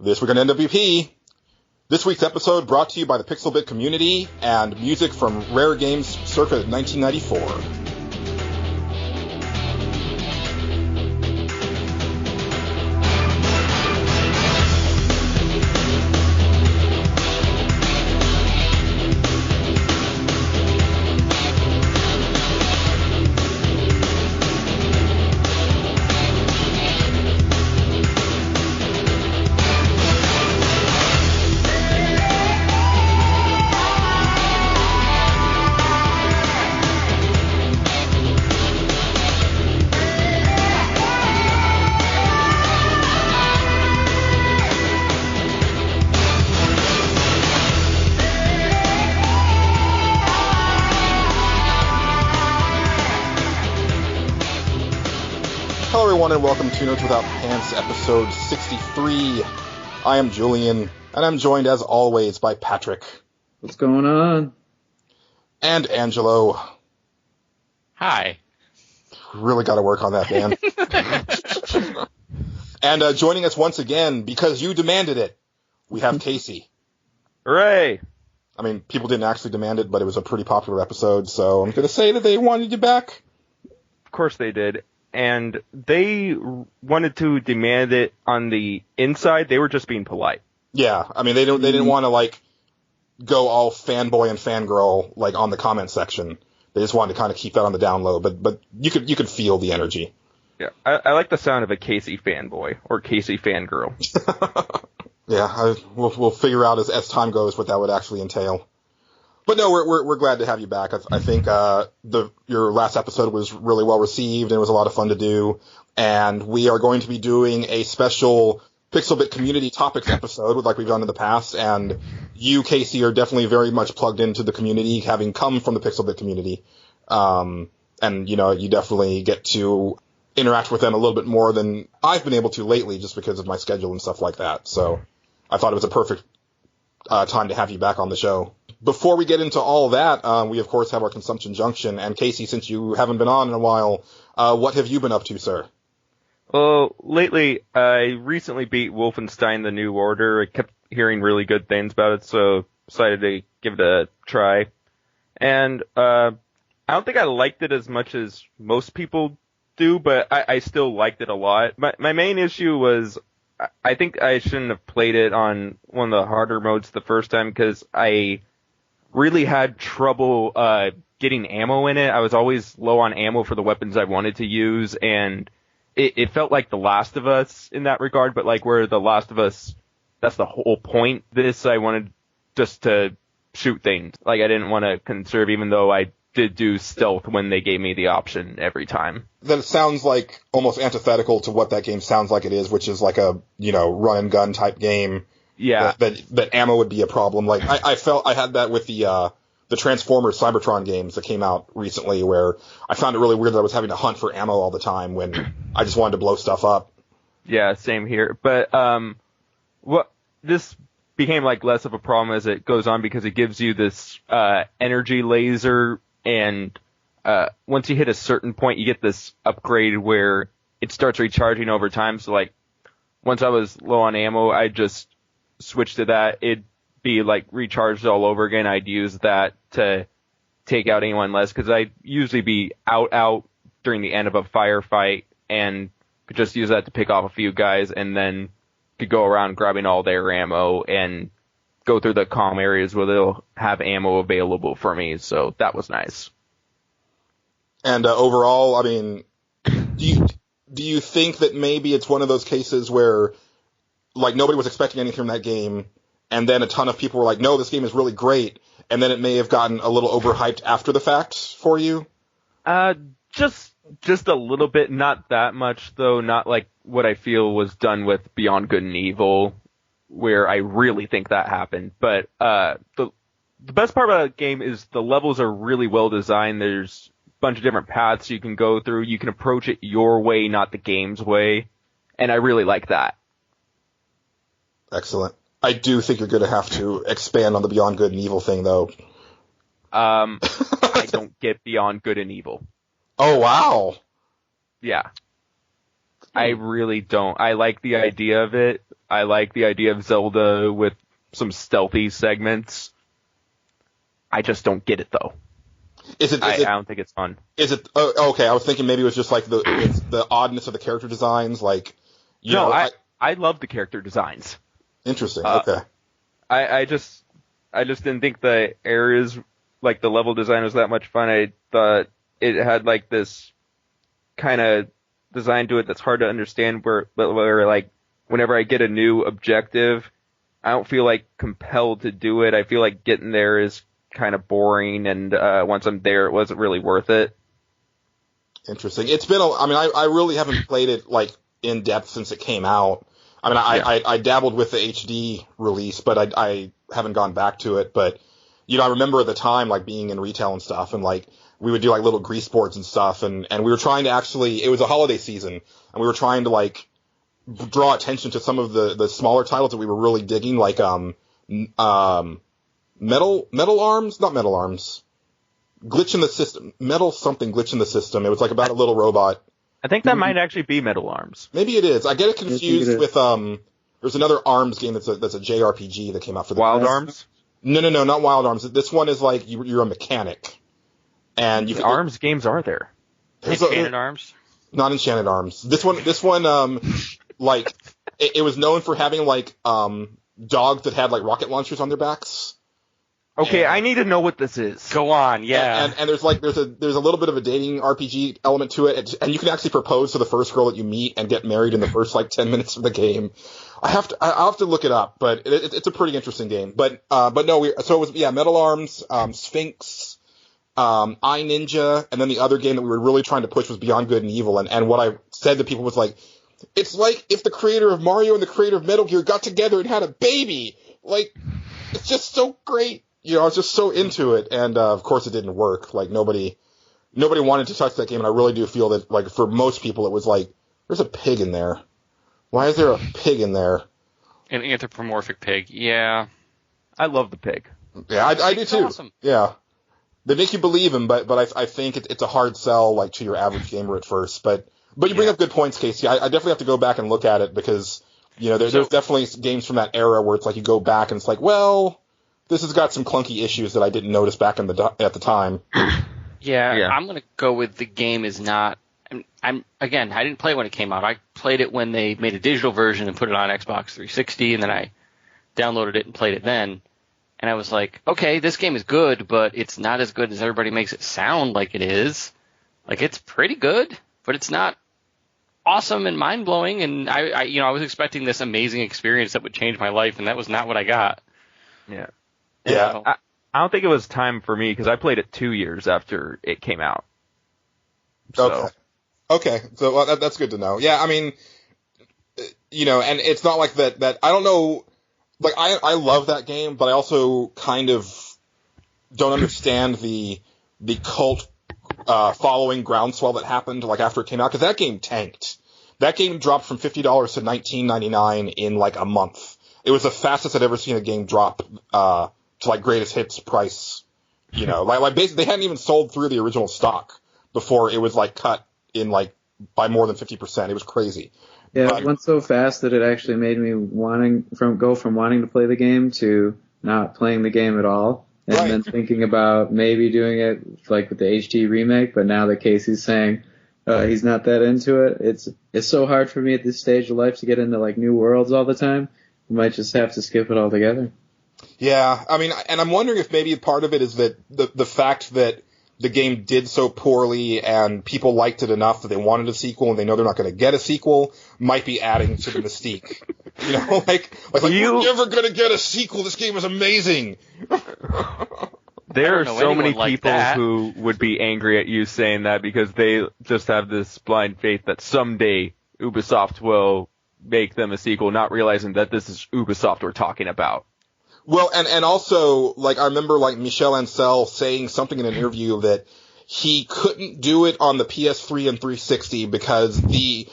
This week on NWP. This week's episode brought to you by the Pixelbit community and music from Rare Games circa 1994. And welcome to Nerds Without Pants, episode 63. I am Julian, and I'm joined as always by Patrick. What's going on? And Angelo. Hi. Really got to work on that, man. And joining us once again, because you demanded it, we have Casey. Hooray! I mean, people didn't actually demand it, but it was a pretty popular episode, so I'm going to say that they wanted you back. Of course they did. And they wanted to demand it on the inside. They were just being polite. Yeah, I mean, they didn't want to, like, go all fanboy and fangirl, like, on the comment section. They just wanted to kind of keep that on the down low, but you could feel the energy. Yeah, I like the sound of a Casey fanboy, or Casey fangirl. Yeah, we'll figure out as time goes what that would actually entail. But no, we're glad to have you back. I think your last episode was really well received and it was a lot of fun to do. And we are going to be doing a special Pixelbit community topics episode like we've done in the past. And you, Casey, are definitely very much plugged into the community, having come from the Pixelbit community. And you know, you definitely get to interact with them a little bit more than I've been able to lately, just because of my schedule and stuff like that. So I thought it was a perfect time to have you back on the show. Before we get into all that, we of course have our Consumption Junction. And Casey, since you haven't been on in a while, what have you been up to, sir? Well, lately, I recently beat Wolfenstein: The New Order. I kept hearing really good things about it, so decided to give it a try. And I don't think I liked it as much as most people do, but I still liked it a lot. My main issue was I think I shouldn't have played it on one of the harder modes the first time, because I really had trouble getting ammo in it. I was always low on ammo for the weapons I wanted to use, and it felt like The Last of Us in that regard, but like where The Last of Us, that's the whole point. This, I wanted just to shoot things. Like, I didn't want to conserve, even though I did do stealth when they gave me the option every time. That sounds like almost antithetical to what that game sounds like it is, which is like a, you know, run and gun type game. Yeah. That ammo would be a problem. Like, I felt I had that with the Transformers Cybertron games that came out recently, where I found it really weird that I was having to hunt for ammo all the time when I just wanted to blow stuff up. Yeah, same here. But this became like less of a problem as it goes on, because it gives you this energy laser, and once you hit a certain point, you get this upgrade where it starts recharging over time. So like, once I was low on ammo, I just switched to that. It'd be like recharged all over again. I'd use that to take out anyone less, because I'd usually be out during the end of a firefight and could just use that to pick off a few guys, and then could go around grabbing all their ammo and go through the calm areas where they'll have ammo available for me. So that was nice. And overall, I mean, do you think that maybe it's one of those cases where, like, nobody was expecting anything from that game, and then a ton of people were like, no, this game is really great, and then it may have gotten a little overhyped after the fact for you? Just a little bit, not that much, though. Not like what I feel was done with Beyond Good and Evil, where I really think that happened. But the best part about the game is the levels are really well designed. There's a bunch of different paths you can go through. You can approach it your way, not the game's way, and I really like that. Excellent. I do think you're going to have to expand on the Beyond Good and Evil thing, though. I don't get Beyond Good and Evil. Oh, wow. Yeah. I really don't. I like the idea of it. I like the idea of Zelda with some stealthy segments. I just don't get it though. I don't think it's fun. Is it? Oh, okay. I was thinking maybe it was just like the oddness of the character designs, like. I love the character designs. Interesting. Okay. I just didn't think the areas, like the level design, was that much fun. I thought it had like this kind of design to it that's hard to understand. Where like whenever I get a new objective, I don't feel like compelled to do it. I feel like getting there is kind of boring, and once I'm there, it wasn't really worth it. Interesting. It's been I really haven't played it like in depth since it came out. I mean, I dabbled with the HD release, but I haven't gone back to it. But, I remember at the time, like, being in retail and stuff, and, like, we would do, like, little grease boards and stuff, and we were trying to actually, it was a holiday season, and we were trying to, like, draw attention to some of the smaller titles that we were really digging, like, Metal Arms? Not Metal Arms. Glitch in the System. Glitch in the System. It was, like, about a little robot. I think that might actually be Metal Arms. Maybe it is. I get it confused with there's another Arms game that's a JRPG that came out for the Wild Arms? No, not Wild Arms. This one is like you're a mechanic. And you Arms games are there? Enchanted Arms? Not Enchanted Arms. This one like it was known for having like dogs that had like rocket launchers on their backs. Okay, I need to know what this is. Go on, yeah. And there's a little bit of a dating RPG element to it, and you can actually propose to the first girl that you meet and get married in the first like 10 minutes of the game. I'll have to look it up, but it's a pretty interesting game. But no, so it was Metal Arms, Sphinx, iNinja, and then the other game that we were really trying to push was Beyond Good and Evil. And what I said to people was like, it's like if the creator of Mario and the creator of Metal Gear got together and had a baby. Like, it's just so great. I was just so into it, and of course it didn't work. Like nobody wanted to touch that game, and I really do feel that, like, for most people, it was like, there's a pig in there. Why is there a pig in there? An anthropomorphic pig. Yeah, I love the pig. Yeah, I do too. Awesome. Yeah, they make you believe him, but I think it's a hard sell, like, to your average gamer at first. But you bring up good points, Casey. I definitely have to go back and look at it because there's definitely games from that era where it's like you go back and it's like, well, this has got some clunky issues that I didn't notice back at the time. Yeah, I'm going to go with the game is not. I didn't play it when it came out. I played it when they made a digital version and put it on Xbox 360, and then I downloaded it and played it then. And I was like, okay, this game is good, but it's not as good as everybody makes it sound like it is. Like, it's pretty good, but it's not awesome and mind-blowing. And I was expecting this amazing experience that would change my life, and that was not what I got. Yeah. Yeah. I don't think it was time for me because I played it 2 years after it came out. So. Okay. So that's good to know. Yeah, I mean, and it's not like that I don't know, like, I love that game, but I also kind of don't understand the cult following groundswell that happened, like, after it came out, because that game tanked. That game dropped from $50 to $19.99 in, like, a month. It was the fastest I'd ever seen a game drop to, like, greatest hits price, like basically they hadn't even sold through the original stock before it was, like, cut in, like, by more than 50%. It was crazy. Yeah, it went so fast that it actually made me go from wanting to play the game to not playing the game at all, and then thinking about maybe doing it, like, with the HD remake, but now that Casey's saying he's not that into it, it's so hard for me at this stage of life to get into, like, new worlds all the time. We might just have to skip it altogether. Yeah, I mean, and I'm wondering if maybe part of it is that the fact that the game did so poorly and people liked it enough that they wanted a sequel and they know they're not going to get a sequel might be adding to the mystique. Like we're never going to get a sequel. This game is amazing. There are so many people who would be angry at you saying that because they just have this blind faith that someday Ubisoft will make them a sequel, not realizing that this is Ubisoft we're talking about. Well, and also, like, I remember, like, Michel Ancel saying something in an interview that he couldn't do it on the PS3 and 360 because the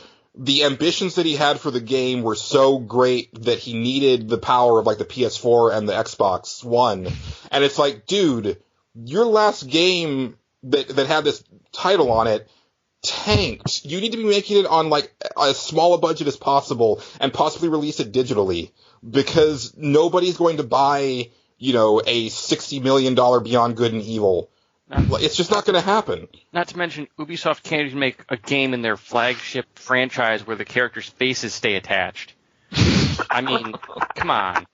ambitions that he had for the game were so great that he needed the power of, like, the PS4 and the Xbox One. And it's like, dude, your last game that had this title on it tanked. You need to be making it on like as small a budget as possible and possibly release it digitally, because nobody's going to buy, you know, a $60 million Beyond Good and Evil. It's just not going to happen. Not to mention, Ubisoft can't even make a game in their flagship franchise where the characters' faces stay attached. I mean, come on.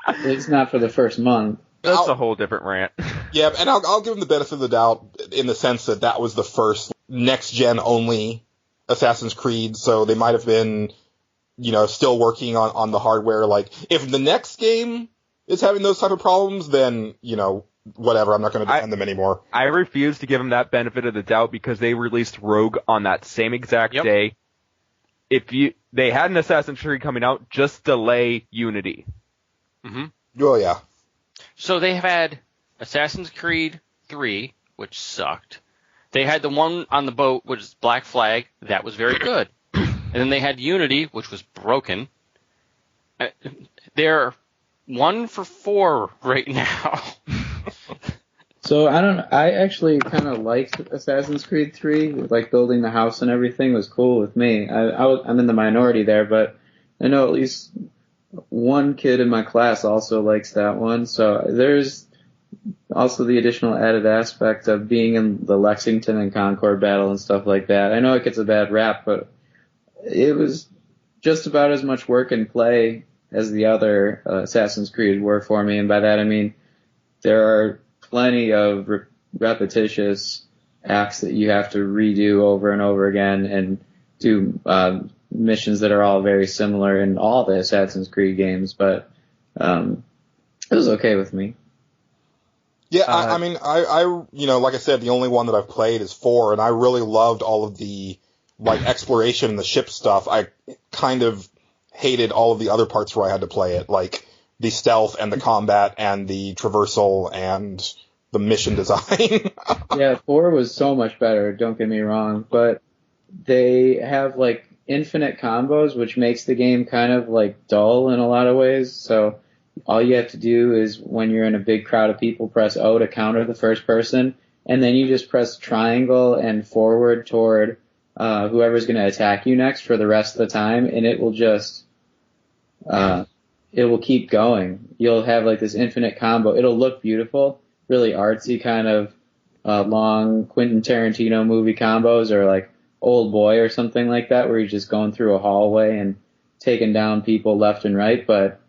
It's not for the first month. That's a whole different rant. Yeah, and I'll give them the benefit of the doubt in the sense that that was the first next-gen only Assassin's Creed, so they might have been, you know, still working on the hardware. Like, if the next game is having those type of problems, then, you know, whatever, I'm not going to defend them anymore. I refuse to give them that benefit of the doubt because they released Rogue on that same exact day. If they had an Assassin's Creed coming out, just delay Unity. Mm-hmm. Oh, yeah. So they have had Assassin's Creed 3, which sucked. They had the one on the boat, which is Black Flag. That was very good. And then they had Unity, which was broken. They're 1 for 4 right now. So I actually kind of liked Assassin's Creed 3. Like, building the house and everything was cool with me. I'm in the minority there, but I know at least one kid in my class also likes that one. So there's also the additional added aspect of being in the Lexington and Concord battle and stuff like that. I know it gets a bad rap, but it was just about as much work and play as the other Assassin's Creed were for me. And by that I mean there are plenty of repetitious acts that you have to redo over and over again and do missions that are all very similar in all the Assassin's Creed games, but it was okay with me. Yeah, I mean, I you know, like I said, the only one that I've played is 4, and I really loved all of the, like, exploration and the ship stuff. I kind of hated all of the other parts where I had to play it, like the stealth and the combat and the traversal and the mission design. Yeah, 4 was so much better, don't get me wrong, but they have, like, infinite combos, which makes the game kind of, like, dull in a lot of ways. So all you have to do is, when you're in a big crowd of people, press O to counter the first person, and then you just press triangle and forward toward whoever's going to attack you next for the rest of the time, and it will just it will keep going. You'll have, like, this infinite combo. It'll look beautiful, really artsy, kind of long Quentin Tarantino movie combos, or like Old Boy or something like that, where you're just going through a hallway and taking down people left and right, but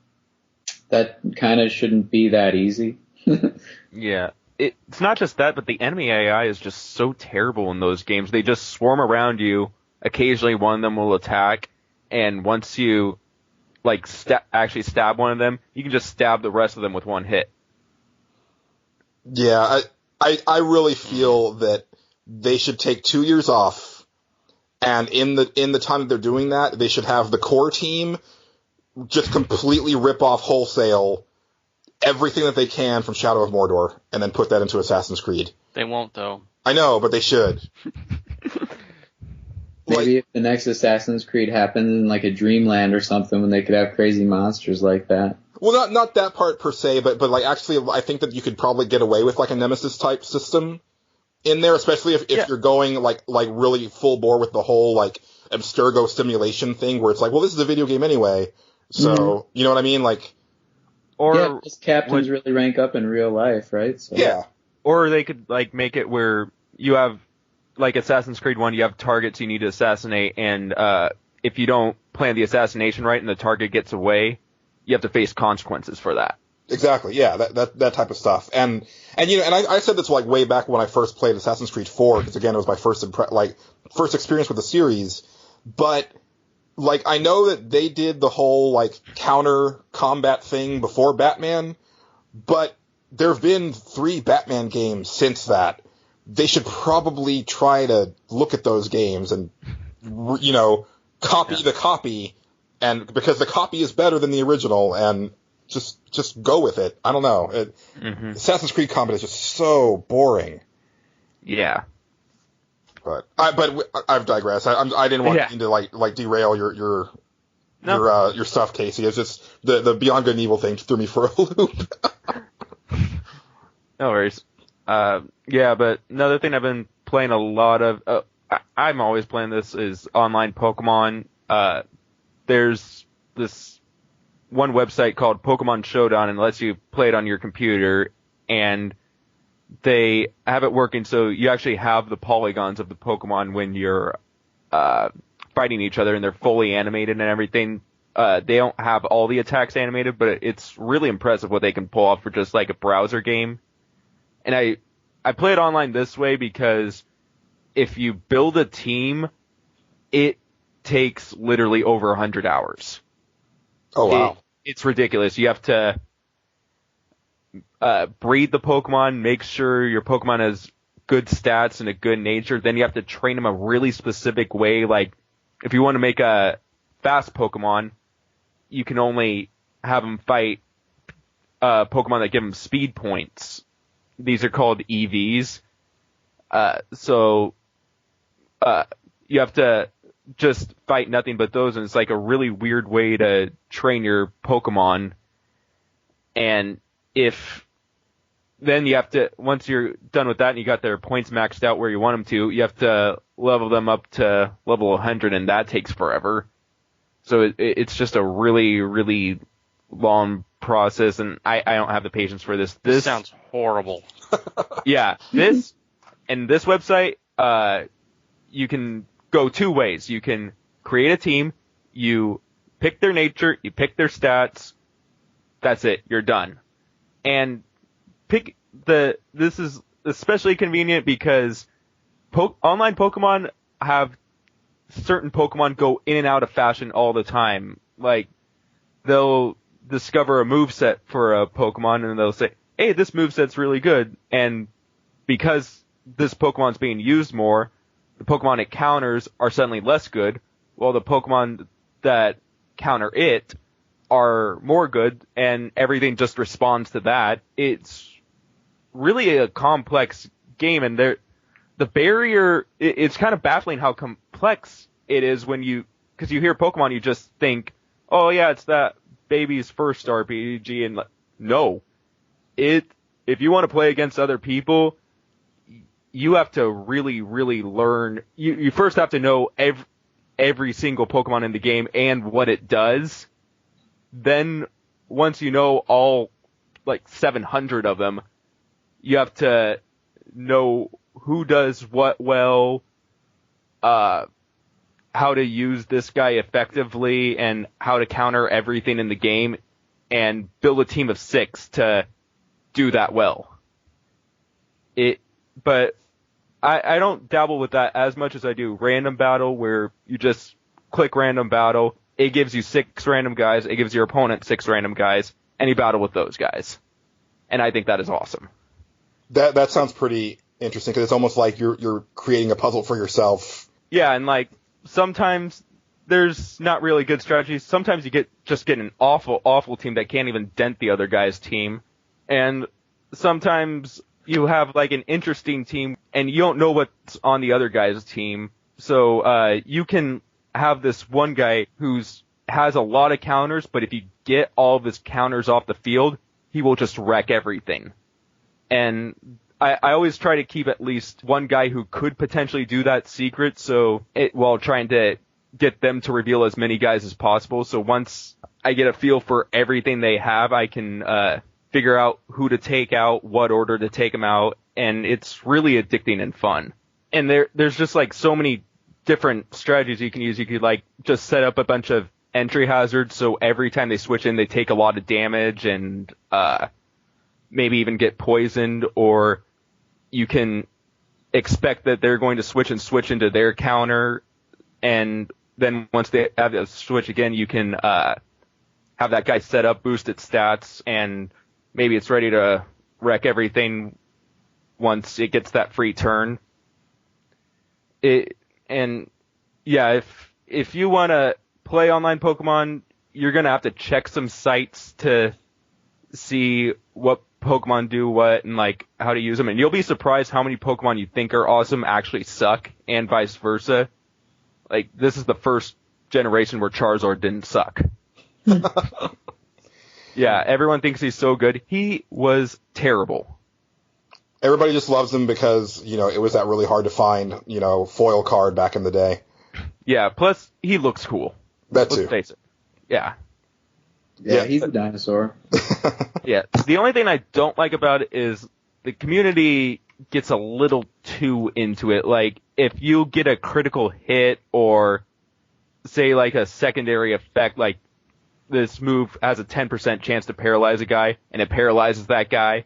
that kind of shouldn't be that easy. Yeah. It's not just that, but the enemy AI is just so terrible in those games. They just swarm around you. Occasionally one of them will attack, and once you, like, actually stab one of them, you can just stab the rest of them with one hit. Yeah, I really feel that they should take 2 years off, and in the time that they're doing that, they should have the core team just completely rip off wholesale everything that they can from Shadow of Mordor, and then put that into Assassin's Creed. They won't, though. I know, but they should. Maybe if the next Assassin's Creed happened in, like, a dreamland or something, when they could have crazy monsters like that. Well, not that part per se, but like, actually, I think that you could probably get away with, like, a Nemesis type system in there, especially if you're going like really full bore with the whole, like, Abstergo simulation thing, where it's like, well, this is a video game anyway, so you know what I mean, like. Or yeah, because captains really rank up in real life, right? So. Yeah. Or they could, like, make it where you have, like, Assassin's Creed 1, you have targets you need to assassinate, and if you don't plan the assassination right and the target gets away, you have to face consequences for that. Exactly, yeah, that type of stuff. And you know, and I said this, like, way back when I first played Assassin's Creed 4, because again, it was my first experience with the series, but, like, I know that they did the whole, like, counter combat thing before Batman, but there have been 3 Batman games since that. They should probably try to look at those games and, you know, copy the copy, and because the copy is better than the original, and just go with it. I don't know. Assassin's Creed combat is just so boring. Yeah. But I've digressed. I didn't want to like derail your stuff, Casey. It's just the Beyond Good and Evil thing threw me for a loop. No worries. Yeah, but another thing I've been playing a lot of. I'm always playing this, is online Pokemon. There's this one website called Pokemon Showdown, and lets you play it on your computer, and they have it working so you actually have the polygons of the Pokemon when you're fighting each other, and they're fully animated and everything. They don't have all the attacks animated, but it's really impressive what they can pull off for just like a browser game. And I play it online this way because if you build a team, it takes literally over 100 hours. Oh, wow. It's ridiculous. You have to breed the Pokemon, make sure your Pokemon has good stats and a good nature. Then you have to train them a really specific way. Like, if you want to make a fast Pokemon, you can only have them fight Pokemon that give them speed points. These are called EVs. So you have to just fight nothing but those, and it's like a really weird way to train your Pokemon. And then you have to, once you're done with that and you got their points maxed out where you want them to, you have to level them up to level 100, and that takes forever. So it's just a really, really long process, and I don't have the patience for this. This sounds horrible. Yeah, this website, you can go two ways. You can create a team, you pick their nature, you pick their stats, that's it, you're done. And this is especially convenient because online Pokemon have certain Pokemon go in and out of fashion all the time. Like, they'll discover a moveset for a Pokemon and they'll say, hey, this moveset's really good. And because this Pokemon's being used more, the Pokemon it counters are suddenly less good, while the Pokemon that counter it are more good, and everything just responds to that. It's really a complex game, and the barrier, it's kind of baffling how complex it is because you hear Pokemon, you just think, oh yeah, it's that baby's first RPG, and no. If you want to play against other people, you have to really, really learn. You first have to know every single Pokemon in the game and what it does. Then, once you know all, like, 700 of them, you have to know who does what well, how to use this guy effectively, and how to counter everything in the game, and build a team of 6 to do that well. But I don't dabble with that as much as I do random battle, where you just click random battle, it gives you 6 random guys, it gives your opponent 6 random guys, and you battle with those guys. And I think that is awesome. That sounds pretty interesting, because it's almost like you're creating a puzzle for yourself. Yeah, and like, sometimes there's not really good strategies. Sometimes you get an awful, awful team that can't even dent the other guy's team. And sometimes you have like an interesting team and you don't know what's on the other guy's team. So you can have this one guy has a lot of counters, but if you get all of his counters off the field, he will just wreck everything. And I always try to keep at least one guy who could potentially do that secret, while trying to get them to reveal as many guys as possible. So once I get a feel for everything they have, I can figure out who to take out, what order to take them out, and it's really addicting and fun. And there's just like so many different strategies you can use. You could like just set up a bunch of entry hazards, so every time they switch in, they take a lot of damage and maybe even get poisoned, or you can expect that they're going to switch into their counter, and then once they have to switch again, you can have that guy set up, boost its stats, and maybe it's ready to wreck everything once it gets that free turn. If you want to play online Pokemon, you're going to have to check some sites to see what Pokemon do what and like how to use them, and you'll be surprised how many Pokemon you think are awesome actually suck, and vice versa. Like, this is the first generation where Charizard didn't suck. Yeah, everyone thinks he's so good. He was terrible. Everybody just loves him because, it was that really hard to find, foil card back in the day. Yeah, plus he looks cool. That too. Let's face it. Yeah. Yeah, he's a dinosaur. Yeah. The only thing I don't like about it is the community gets a little too into it. Like, if you get a critical hit or, say, like a secondary effect, like this move has a 10% chance to paralyze a guy, and it paralyzes that guy,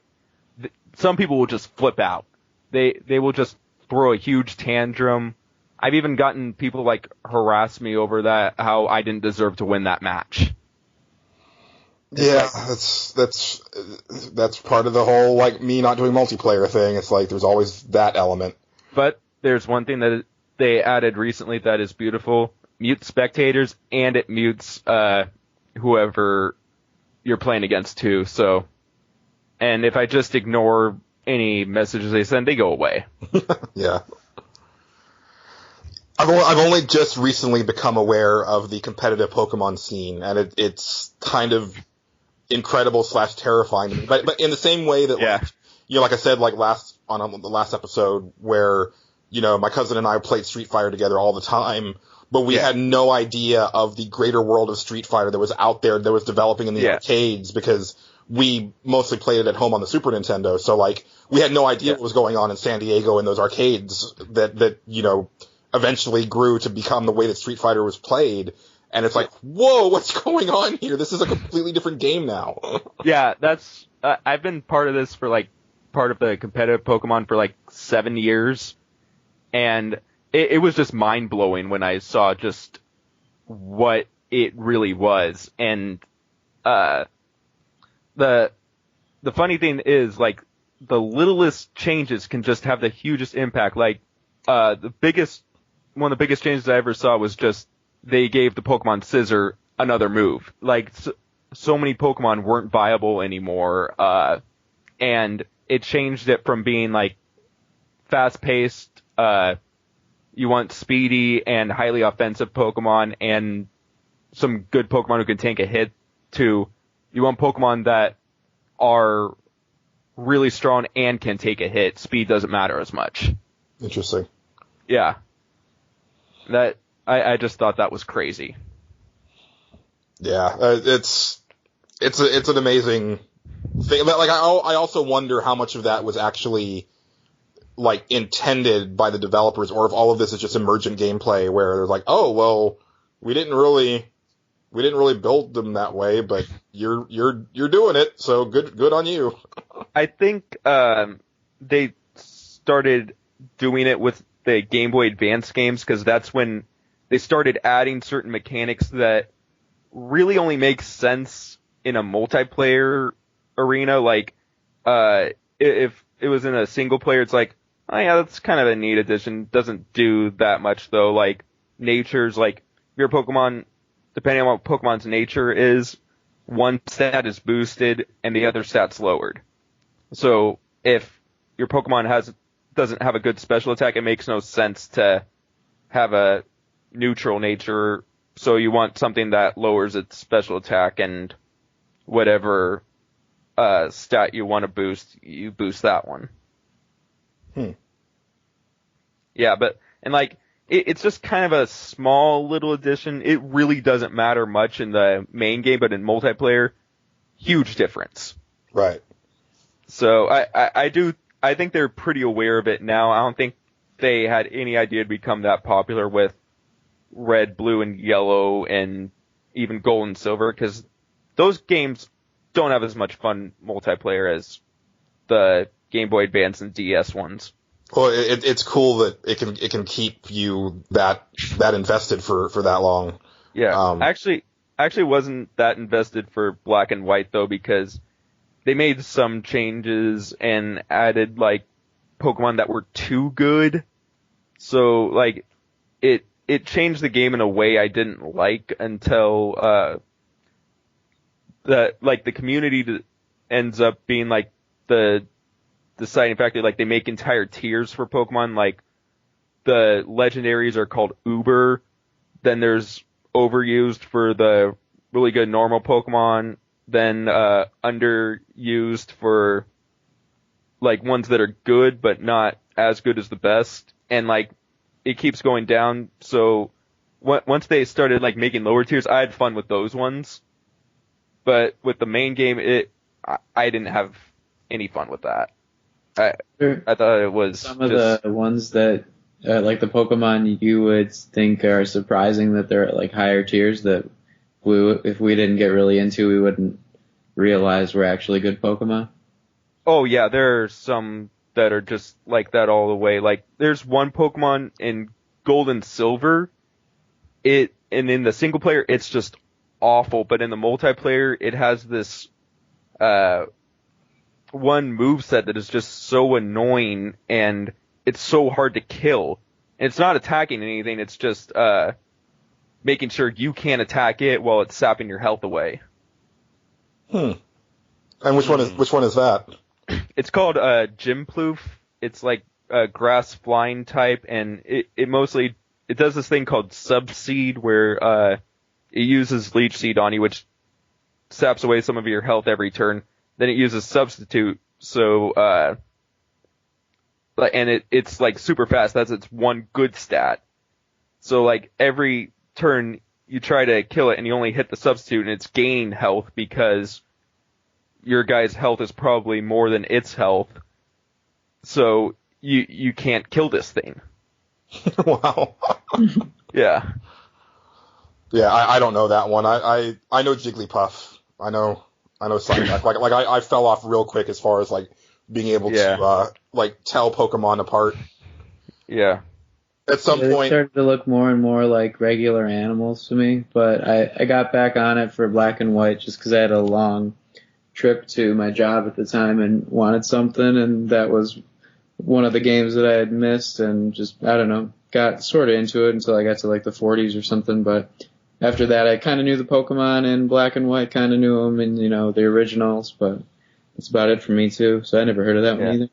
some people will just flip out. They will just throw a huge tantrum. I've even gotten people, like, harass me over that, how I didn't deserve to win that match. Yeah, that's part of the whole, like, me not doing multiplayer thing. It's like there's always that element. But there's one thing that they added recently that is beautiful. Mute spectators, and it mutes whoever you're playing against too. So, and if I just ignore any messages they send, they go away. Yeah. I've only just recently become aware of the competitive Pokemon scene, and it's kind of incredible / terrifying. But in the same way that, yeah. Like I said, like on the last episode, where my cousin and I played Street Fighter together all the time, but we had no idea of the greater world of Street Fighter that was out there, that was developing in the arcades, because we mostly played it at home on the Super Nintendo. So, like, we had no idea what was going on in San Diego in those arcades that eventually grew to become the way that Street Fighter was played. And it's like, whoa, what's going on here? This is a completely different game now. Yeah, that's I've been part of this for, like, part of the competitive Pokemon for, like, 7 years. And it was just mind-blowing when I saw just what it really was. And the funny thing is, like, the littlest changes can just have the hugest impact. Like, one of the biggest changes I ever saw was just they gave the Pokemon Scissor another move. Like, so many Pokemon weren't viable anymore, and it changed it from being, like, fast-paced, you want speedy and highly offensive Pokemon and some good Pokemon who can tank a hit, to you want Pokemon that are really strong and can take a hit. Speed doesn't matter as much. Interesting. Yeah. I just thought that was crazy. Yeah, it's an amazing thing. But, like, I also wonder how much of that was actually, like, intended by the developers, or if all of this is just emergent gameplay where they're like, oh, well, we didn't really build them that way, but you're doing it, so good on you. I think they started doing it with the Game Boy Advance games, because that's when they started adding certain mechanics that really only make sense in a multiplayer arena. Like, if it was in a single player, it's like, oh yeah, that's kind of a neat addition. Doesn't do that much though. Like, nature's, like, your Pokemon, depending on what Pokemon's nature is, one stat is boosted and the other stat's lowered. So if your Pokemon doesn't have a good special attack, it makes no sense to have a neutral nature. So you want something that lowers its special attack, and whatever stat you want to boost, you boost that one. Yeah, and like, it's just kind of a small little addition. It really doesn't matter much in the main game, but in multiplayer, huge difference. Right. So I think they're pretty aware of it now. I don't think they had any idea it'd become that popular with Red, Blue, and Yellow, and even Gold and Silver, because those games don't have as much fun multiplayer as the Game Boy Advance and DS ones. Well, it's cool that it can keep you that invested for that long. Yeah, actually wasn't that invested for Black and White though, because they made some changes and added, like, Pokemon that were too good. So, like, it changed the game in a way I didn't like until the community ends up being, like, the deciding factor. Like, they make entire tiers for Pokemon. Like, the legendaries are called Uber. Then there's overused for the really good normal Pokemon. Then underused for like ones that are good but not as good as the best, and like it keeps going down. So once they started like making lower tiers, I had fun with those ones. But with the main game, I didn't have any fun with that. I thought it was some of the ones that like the Pokemon you would think are surprising that they're at like higher tiers that if we didn't get really into, we wouldn't realize were actually good Pokemon. Oh yeah, there are some that are just like that all the way. Like there's one Pokemon in Gold and Silver, and in the single player it's just awful, but in the multiplayer it has this one moveset that is just so annoying, and it's so hard to kill. And it's not attacking anything, it's just making sure you can't attack it while it's sapping your health away. And which one is that? It's called Gymploof. It's like a grass flying type, and it mostly does this thing called Subseed, where it uses Leech Seed on you, which saps away some of your health every turn. Then it uses Substitute, so and it's like super fast. That's its one good stat. So like every turn you try to kill it and you only hit the Substitute, and it's gaining health because your guy's health is probably more than its health. So you can't kill this thing. Wow. Yeah. Yeah, I don't know that one. I know Jigglypuff. I know Psyduck. Like I fell off real quick as far as like being able to like tell Pokemon apart. Yeah. At some point, they started to look more and more like regular animals to me, but I got back on it for Black and White just because I had a long trip to my job at the time and wanted something, and that was one of the games that I had missed, and just, I don't know, got sort of into it until I got to like the 40s or something, but after that I kind of knew the Pokemon in Black and White, kind of knew them in, the originals, but that's about it for me too, so I never heard of that one either.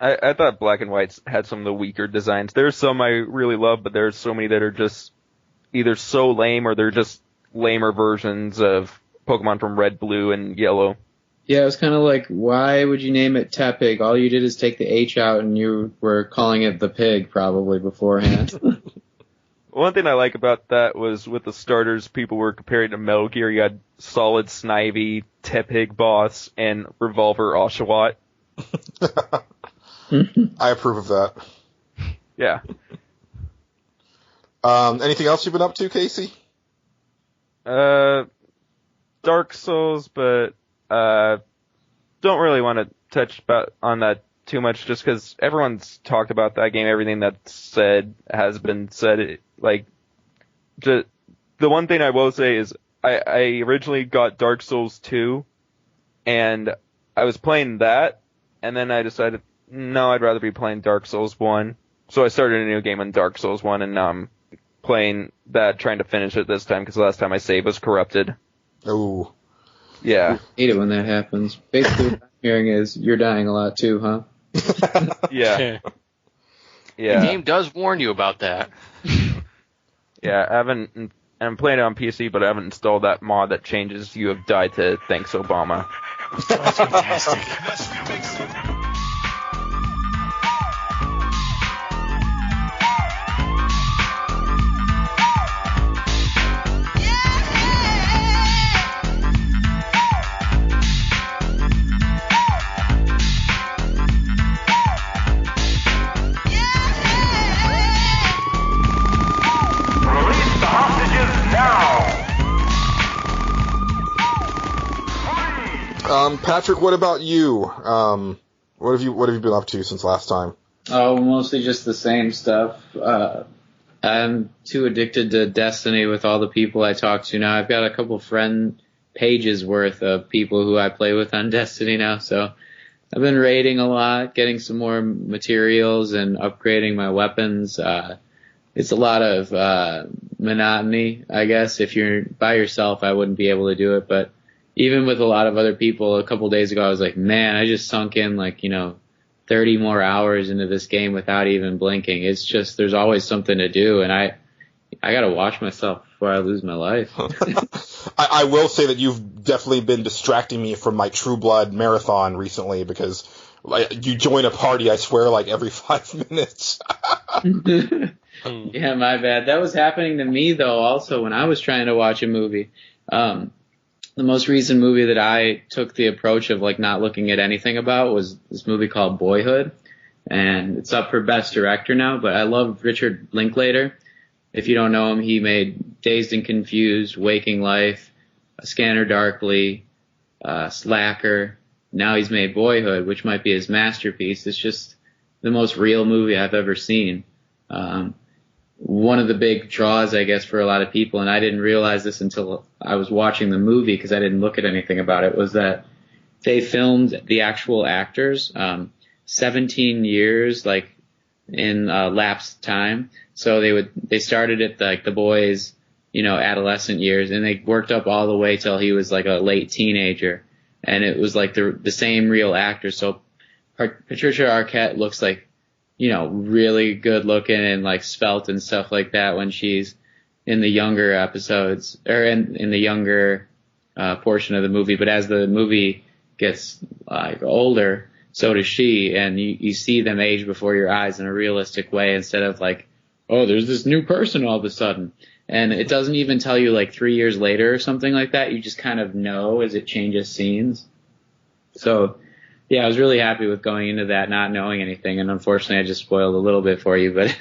I thought Black and White had some of the weaker designs. There's some I really love, but there's so many that are just either so lame or they're just lamer versions of Pokemon from Red, Blue, and Yellow. Yeah, it was kind of like, why would you name it Tepig? All you did is take the H out and you were calling it the pig probably beforehand. One thing I like about that was with the starters, people were comparing to Metal Gear. You had Solid Snivy, Tepig Boss, and Revolver Oshawott. I approve of that. Yeah. Anything else you've been up to, Casey? Dark Souls, but don't really want to touch on that too much, just because everyone's talked about that game. Everything that's said has been said. The one thing I will say is I originally got Dark Souls 2, and I was playing that, and then I decided, no, I'd rather be playing Dark Souls 1. So I started a new game on Dark Souls 1, and now I'm playing that, trying to finish it this time, because last time my save was corrupted. Ooh. Yeah. I hate it when that happens. Basically what I'm hearing is, you're dying a lot too, huh? Yeah. Yeah. The game does warn you about that. Yeah, I'm playing it on PC, but I haven't installed that mod that changes "You have died" to "Thanks Obama." That's fantastic. Patrick, what about you? What have you been up to since last time? Oh, mostly just the same stuff. I'm too addicted to Destiny with all the people I talk to now. I've got a couple friend pages worth of people who I play with on Destiny now, so I've been raiding a lot, getting some more materials and upgrading my weapons. It's a lot of monotony, I guess. If you're by yourself, I wouldn't be able to do it, but even with a lot of other people, a couple days ago, I was like, man, I just sunk in 30 more hours into this game without even blinking. It's just, there's always something to do, and I gotta watch myself before I lose my life. I will say that you've definitely been distracting me from my True Blood marathon recently, because like you join a party, I swear, like every 5 minutes. Yeah, my bad. That was happening to me though. Also, when I was trying to watch a movie, the most recent movie that I took the approach of like not looking at anything about was this movie called Boyhood, and it's up for Best Director now. But I love Richard Linklater. If you don't know him, he made Dazed and Confused, Waking Life, A Scanner Darkly, Slacker. Now he's made Boyhood, which might be his masterpiece. It's just the most real movie I've ever seen. One of the big draws, I guess, for a lot of people, and I didn't realize this until I was watching the movie because I didn't look at anything about it, was that they filmed the actual actors 17 years, like, in lapsed time. So they started at like the boys, adolescent years, and they worked up all the way till he was like a late teenager. And it was like the same real actors. So Patricia Arquette looks like, really good looking and like svelte and stuff like that when she's in the younger episodes or in the younger portion of the movie. But as the movie gets like older, so does she, and you see them age before your eyes in a realistic way instead of like, oh, there's this new person all of a sudden. And it doesn't even tell you like 3 years later or something like that. You just kind of know as it changes scenes. So, yeah, I was really happy with going into that not knowing anything. And unfortunately, I just spoiled a little bit for you, but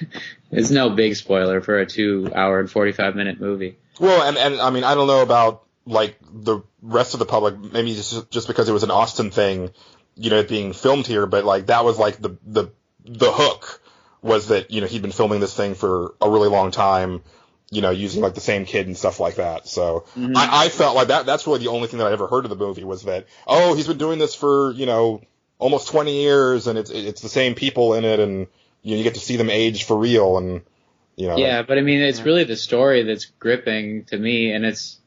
it's no big spoiler for a 2-hour and 45-minute movie. Well, and I mean, I don't know about like the rest of the public, maybe just because it was an Austin thing, it being filmed here, but like that was like the hook was that, he'd been filming this thing for a really long time, using like the same kid and stuff like that. So I felt like that's really the only thing that I ever heard of the movie was that, oh, he's been doing this for, almost 20 years and it's the same people in it and you get to see them age for real and, Yeah, but I mean, it's really the story that's gripping to me, and it's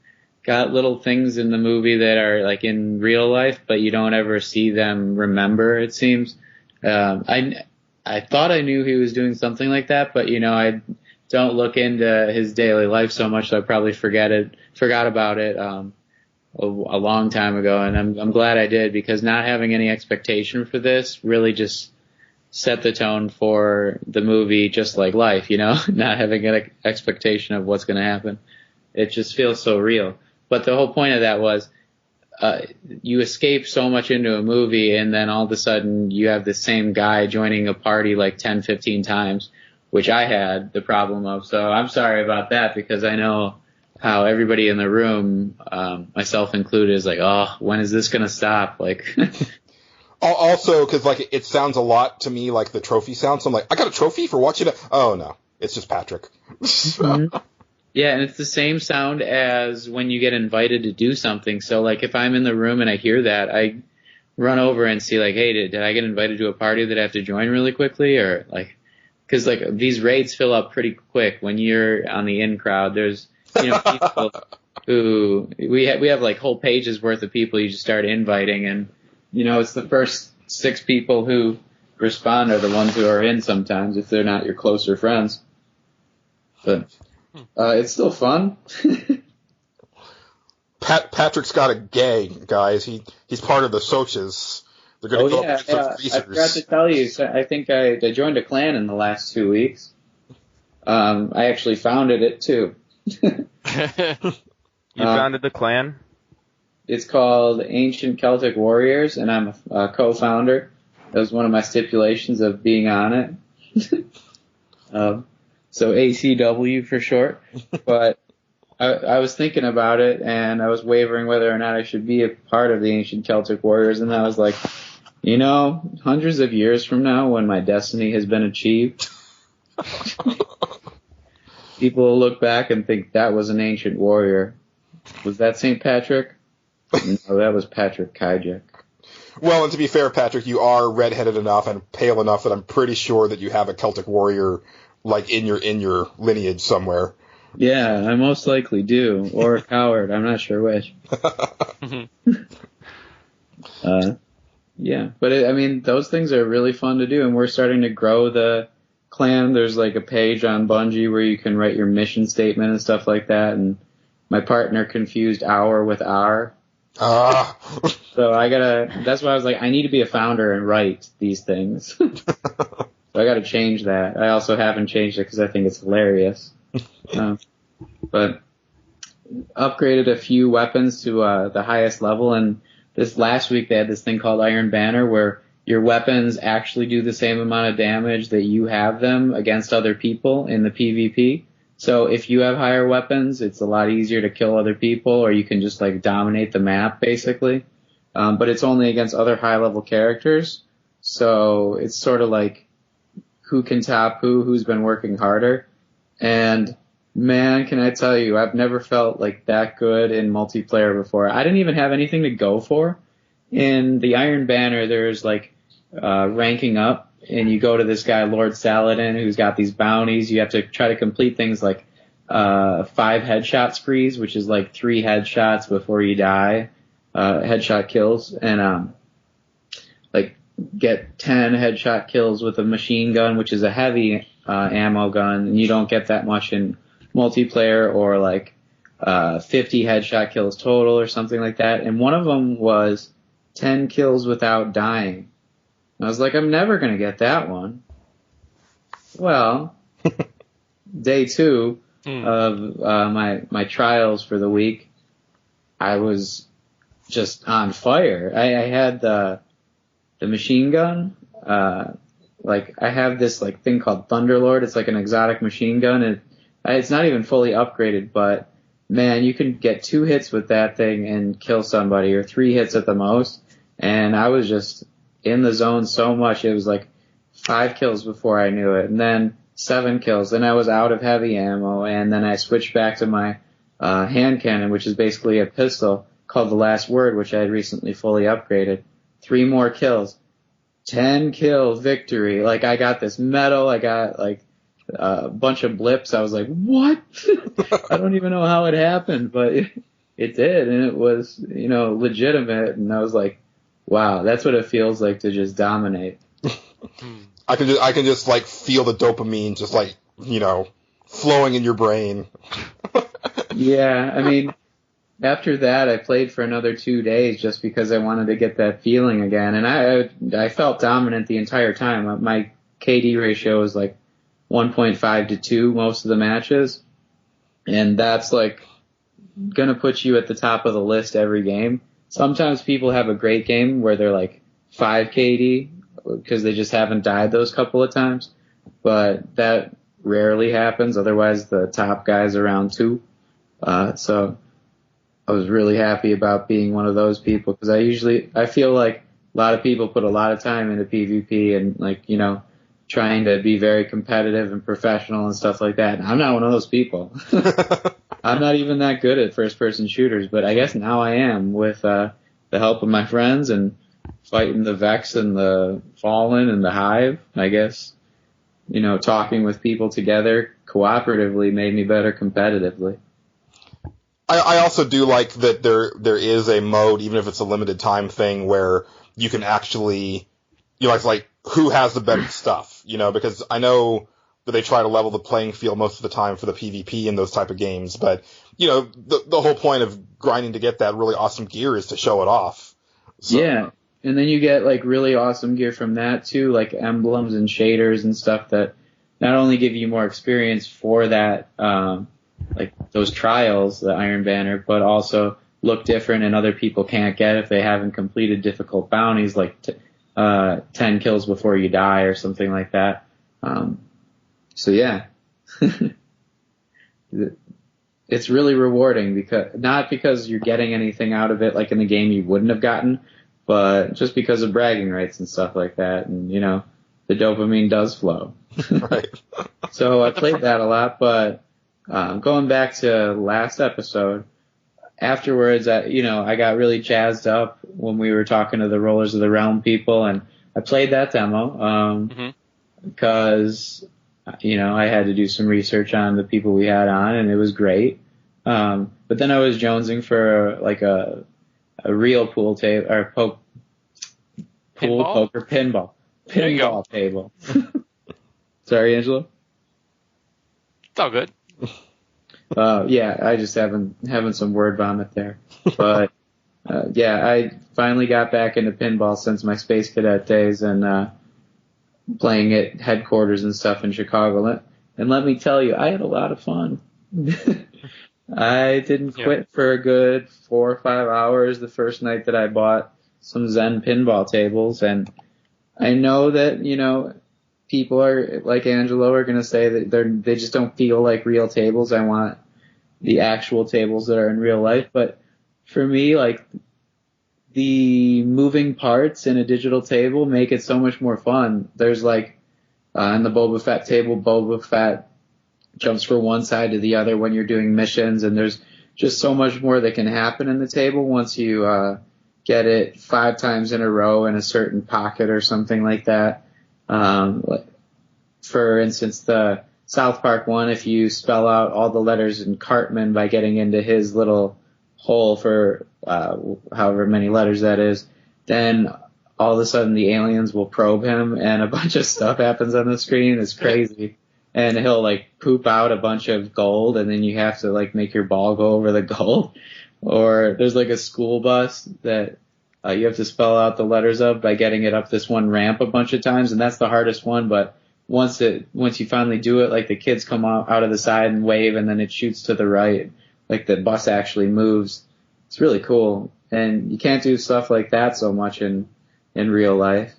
got little things in the movie that are like in real life, but you don't ever see them remember, it seems. I thought I knew he was doing something like that, but I don't look into his daily life so much, so I probably forgot about it a long time ago, and I'm glad I did, because not having any expectation for this really just set the tone for the movie, just like life, not having an expectation of what's going to happen. It just feels so real. But the whole point of that was you escape so much into a movie, and then all of a sudden you have the same guy joining a party like 10, 15 times, which I had the problem of. So I'm sorry about that, because I know how everybody in the room, myself included, is like, oh, when is this going to stop? Like, also, because like it sounds a lot to me like the trophy sound. So I'm like, I got a trophy for watching it. Oh no, it's just Patrick. Mm-hmm. Yeah, and it's the same sound as when you get invited to do something. So, like, if I'm in the room and I hear that, I run over and see, like, hey, did I get invited to a party that I have to join really quickly? Or, like, because, like, these raids fill up pretty quick when you're on the in crowd. There's, people who, we have, like, whole pages worth of people you just start inviting. And, it's the first 6 people who respond are the ones who are in sometimes, if they're not your closer friends. But it's still fun. Patrick's got a gang, guys. He's part of the Soches. They're going to go up I forgot to tell you. So I think I joined a clan in the last 2 weeks. I actually founded it too. You founded the clan? It's called Ancient Celtic Warriors, and I'm a co-founder. That was one of my stipulations of being on it. So ACW for short. But I was thinking about it, and I was wavering whether or not I should be a part of the Ancient Celtic Warriors, and I was like, hundreds of years from now, when my destiny has been achieved, people will look back and think that was an ancient warrior. Was that St. Patrick? No, that was Patrick Kijek. Well, and to be fair, Patrick, you are redheaded enough and pale enough that I'm pretty sure that you have a Celtic warrior like in your lineage somewhere. Yeah, I most likely do. Or a coward. I'm not sure which. Yeah, but those things are really fun to do, and we're starting to grow the clan. There's like a page on Bungie where you can write your mission statement and stuff like that, and my partner confused our with our. So that's why I was like, I need to be a founder and write these things. So I gotta change that. I also haven't changed it because I think it's hilarious. But upgraded a few weapons to the highest level, and this last week they had this thing called Iron Banner where your weapons actually do the same amount of damage that you have them against other people in the PvP. So if you have higher weapons, it's a lot easier to kill other people, or you can just like dominate the map basically. But it's only against other high level characters. So it's sort of like who can top who's been working harder. And man, can I tell you, I've never felt like that good in multiplayer before. I didn't even have anything to go for. In the Iron Banner, there's like ranking up, and you go to this guy, Lord Saladin, who's got these bounties. You have to try to complete things like 5 headshot sprees, which is like 3 headshots before you die, headshot kills, and like get 10 headshot kills with a machine gun, which is a heavy ammo gun, and you don't get that much in multiplayer, or like 50 headshot kills total or something like that. And one of them was 10 kills without dying. I was like, I'm never going to get that one. Well, day 2 of my trials for the week, I was just on fire. I had the machine gun. Like I have this like thing called Thunderlord. It's like an exotic machine gun, and it's not even fully upgraded, but man, you can get 2 hits with that thing and kill somebody, or 3 hits at the most. And I was just in the zone so much. It was like 5 kills before I knew it, and then 7 kills. Then I was out of heavy ammo, and then I switched back to my hand cannon, which is basically a pistol called The Last Word, which I had recently fully upgraded. 3 more kills. 10 kill victory. Like I got this medal. I got like a bunch of blips. I was like, what? I don't even know how it happened, but it did, and it was, legitimate. And I was like, wow, that's what it feels like to just dominate. I can just like feel the dopamine just like, flowing in your brain. Yeah, I mean, after that I played for another 2 days just because I wanted to get that feeling again, and I felt dominant the entire time. My KD ratio was like 1.5 to 2 most of the matches, and that's like gonna put you at the top of the list every game. Sometimes people have a great game where they're like 5 KD because they just haven't died those couple of times, but that rarely happens. Otherwise, the top guy's around 2. So I was really happy about being one of those people, because I feel like a lot of people put a lot of time into PvP and like, trying to be very competitive and professional and stuff like that. And I'm not one of those people. I'm not even that good at first-person shooters, but I guess now I am with the help of my friends and fighting the Vex and the Fallen and the Hive. I guess, talking with people together cooperatively made me better competitively. I also do like that there is a mode, even if it's a limited time thing, where you can actually, it's like who has the better stuff, because I know that they try to level the playing field most of the time for the PvP in those type of games, but the whole point of grinding to get that really awesome gear is to show it off. So. Yeah, and then you get like really awesome gear from that too, like emblems and shaders and stuff that not only give you more experience for that, like those trials, the Iron Banner, but also look different and other people can't get if they haven't completed difficult bounties, like 10 kills before you die or something like that. So yeah, it's really rewarding, not because you're getting anything out of it like in the game you wouldn't have gotten, but just because of bragging rights and stuff like that. And, the dopamine does flow. Right. So I played that a lot, but going back to last episode, afterwards, I got really jazzed up when we were talking to the Rollers of the Realm people, and I played that demo because, I had to do some research on the people we had on, and it was great. But then I was jonesing for like a real pool table, or poker pinball table. Sorry, Angela. It's all good. Yeah, I just having some word vomit there. But I finally got back into pinball since my Space Cadet days and playing at headquarters and stuff in Chicago. And let me tell you, I had a lot of fun. I didn't quit for a good 4 or 5 hours the first night that I bought some Zen pinball tables. And I know that, people are like Angelo are going to say that they just don't feel like real tables. I want the actual tables that are in real life. But for me, like, the moving parts in a digital table make it so much more fun. There's like, on the Boba Fett table, Boba Fett jumps from one side to the other when you're doing missions, and there's just so much more that can happen in the table once you get it 5 times in a row in a certain pocket or something like that. For instance, the South Park one, if you spell out all the letters in Cartman by getting into his little hole for however many letters that is, then all of a sudden the aliens will probe him and a bunch of stuff happens on the screen. It's crazy. And he'll like poop out a bunch of gold, and then you have to like make your ball go over the gold. Or there's like a school bus that you have to spell out the letters of by getting it up this one ramp a bunch of times, and that's the hardest one. But once you finally do it, like the kids come out of the side and wave, and then it shoots to the right, like the bus actually moves. It's really cool, and you can't do stuff like that so much in real life.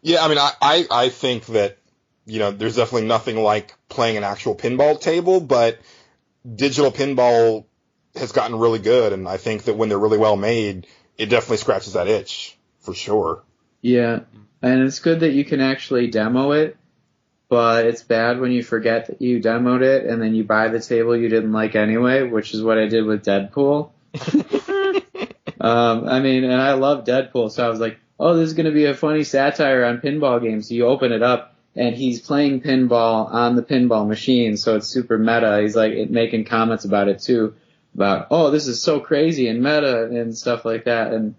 Yeah, I mean, I think that, there's definitely nothing like playing an actual pinball table, but digital pinball has gotten really good, and I think that when they're really well made, it definitely scratches that itch, for sure. Yeah, and it's good that you can actually demo it, but it's bad when you forget that you demoed it, and then you buy the table you didn't like anyway, which is what I did with Deadpool. And I love Deadpool, so I was like, oh, this is going to be a funny satire on pinball games. So you open it up, and he's playing pinball on the pinball machine, so it's super meta. He's like making comments about it too, about, oh, this is so crazy and meta and stuff like that. And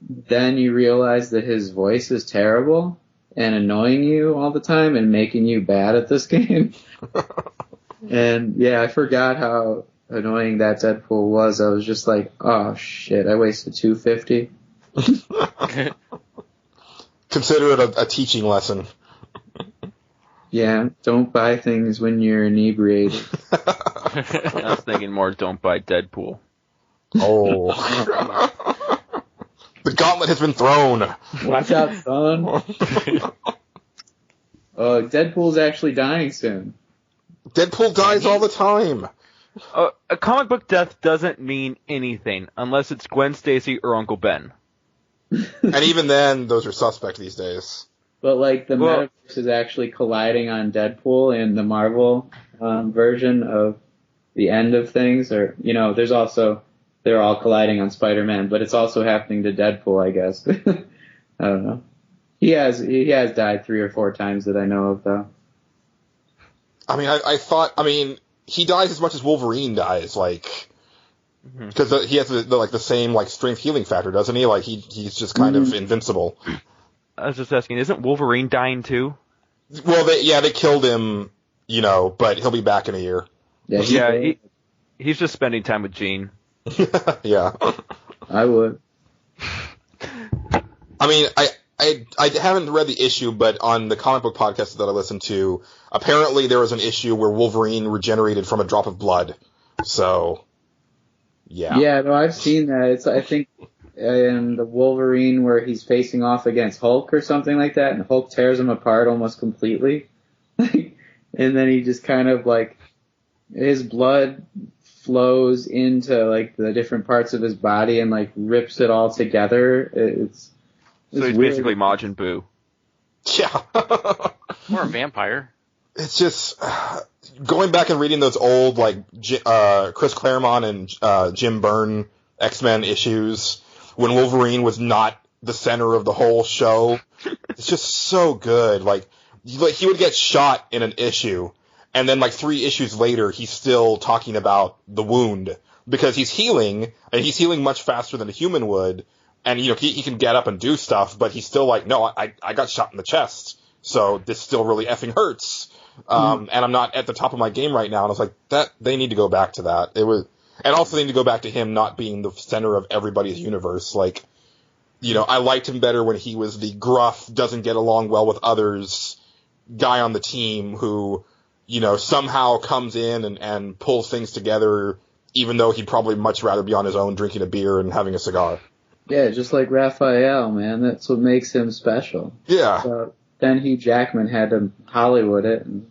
then you realize that his voice is terrible and annoying you all the time and making you bad at this game. And yeah, I forgot how annoying that Deadpool was. I was just like, oh shit, I wasted $250. Consider it a teaching lesson. Yeah, don't buy things when you're inebriated. I was thinking more, don't buy Deadpool. Oh. The gauntlet has been thrown. Watch out, son. Deadpool's actually dying soon. Deadpool dies all the time. A comic book death doesn't mean anything unless it's Gwen Stacy or Uncle Ben. And even then, those are suspect these days. But like the metaverse is actually colliding on Deadpool in the Marvel version of the end of things. Or there's also they're all colliding on Spider-Man, but it's also happening to Deadpool, I guess. I don't know. He has died 3 or 4 times that I know of, though. I mean, I thought he dies as much as Wolverine dies, like, because he has the same like strength healing factor, doesn't he? Like he's just kind of invincible. I was just asking, isn't Wolverine dying too? Well, they killed him, but he'll be back in a year. Yeah, he's just spending time with Jean. Yeah. I would. I mean, I haven't read the issue, but on the comic book podcast that I listened to, apparently there was an issue where Wolverine regenerated from a drop of blood. So, yeah. Yeah, no, I've seen that. I think in the Wolverine where he's facing off against Hulk or something like that, and Hulk tears him apart almost completely. And then he just kind of like, his blood flows into like the different parts of his body and like rips it all together. It's so he's weird. Basically Majin Buu. Yeah. Or a vampire. It's just going back and reading those old like Chris Claremont and Jim Byrne X-Men issues when Wolverine was not the center of the whole show. It's just so good. Like he would get shot in an issue, and then like 3 issues later, he's still talking about the wound because he's healing, and he's healing much faster than a human would. And, he can get up and do stuff, but he's still like, no, I got shot in the chest, so this still really effing hurts. And I'm not at the top of my game right now. And I was like, they need to go back to that. And also need to go back to him not being the center of everybody's universe. Like, I liked him better when he was the gruff, doesn't get along well with others guy on the team who, somehow comes in and pulls things together, even though he'd probably much rather be on his own drinking a beer and having a cigar. Yeah, just like Raphael, man. That's what makes him special. Yeah. So then Hugh Jackman had to Hollywood it. And...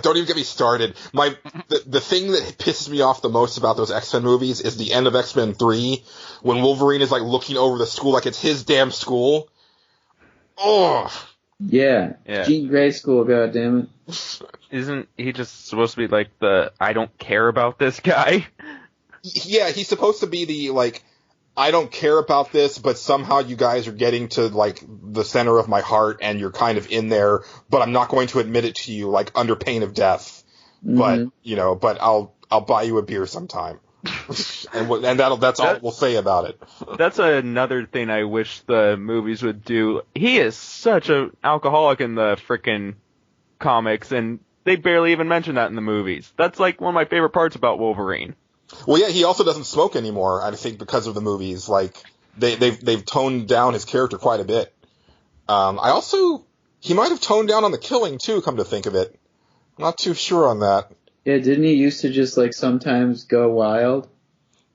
Don't even get me started. The thing that pisses me off the most about those X-Men movies is the end of X-Men 3, when Wolverine is like looking over the school like it's his damn school. Oh. Yeah. Jean Grey school, goddammit. Isn't he just supposed to be like the I don't care about this guy? Yeah, he's supposed to be the, like, I don't care about this, but somehow you guys are getting to, like, the center of my heart and you're kind of in there, but I'm not going to admit it to you, like, under pain of death. Mm-hmm. But I'll buy you a beer sometime. and that's all we'll say about it. That's another thing I wish the movies would do. He is such an alcoholic in the frickin' comics, and they barely even mention that in the movies. That's, like, one of my favorite parts about Wolverine. Well, yeah, he also doesn't smoke anymore, I think, because of the movies. Like, they've toned down his character quite a bit. He might have toned down on the killing, too, come to think of it. I'm not too sure on that. Yeah, didn't he used to just, like, sometimes go wild?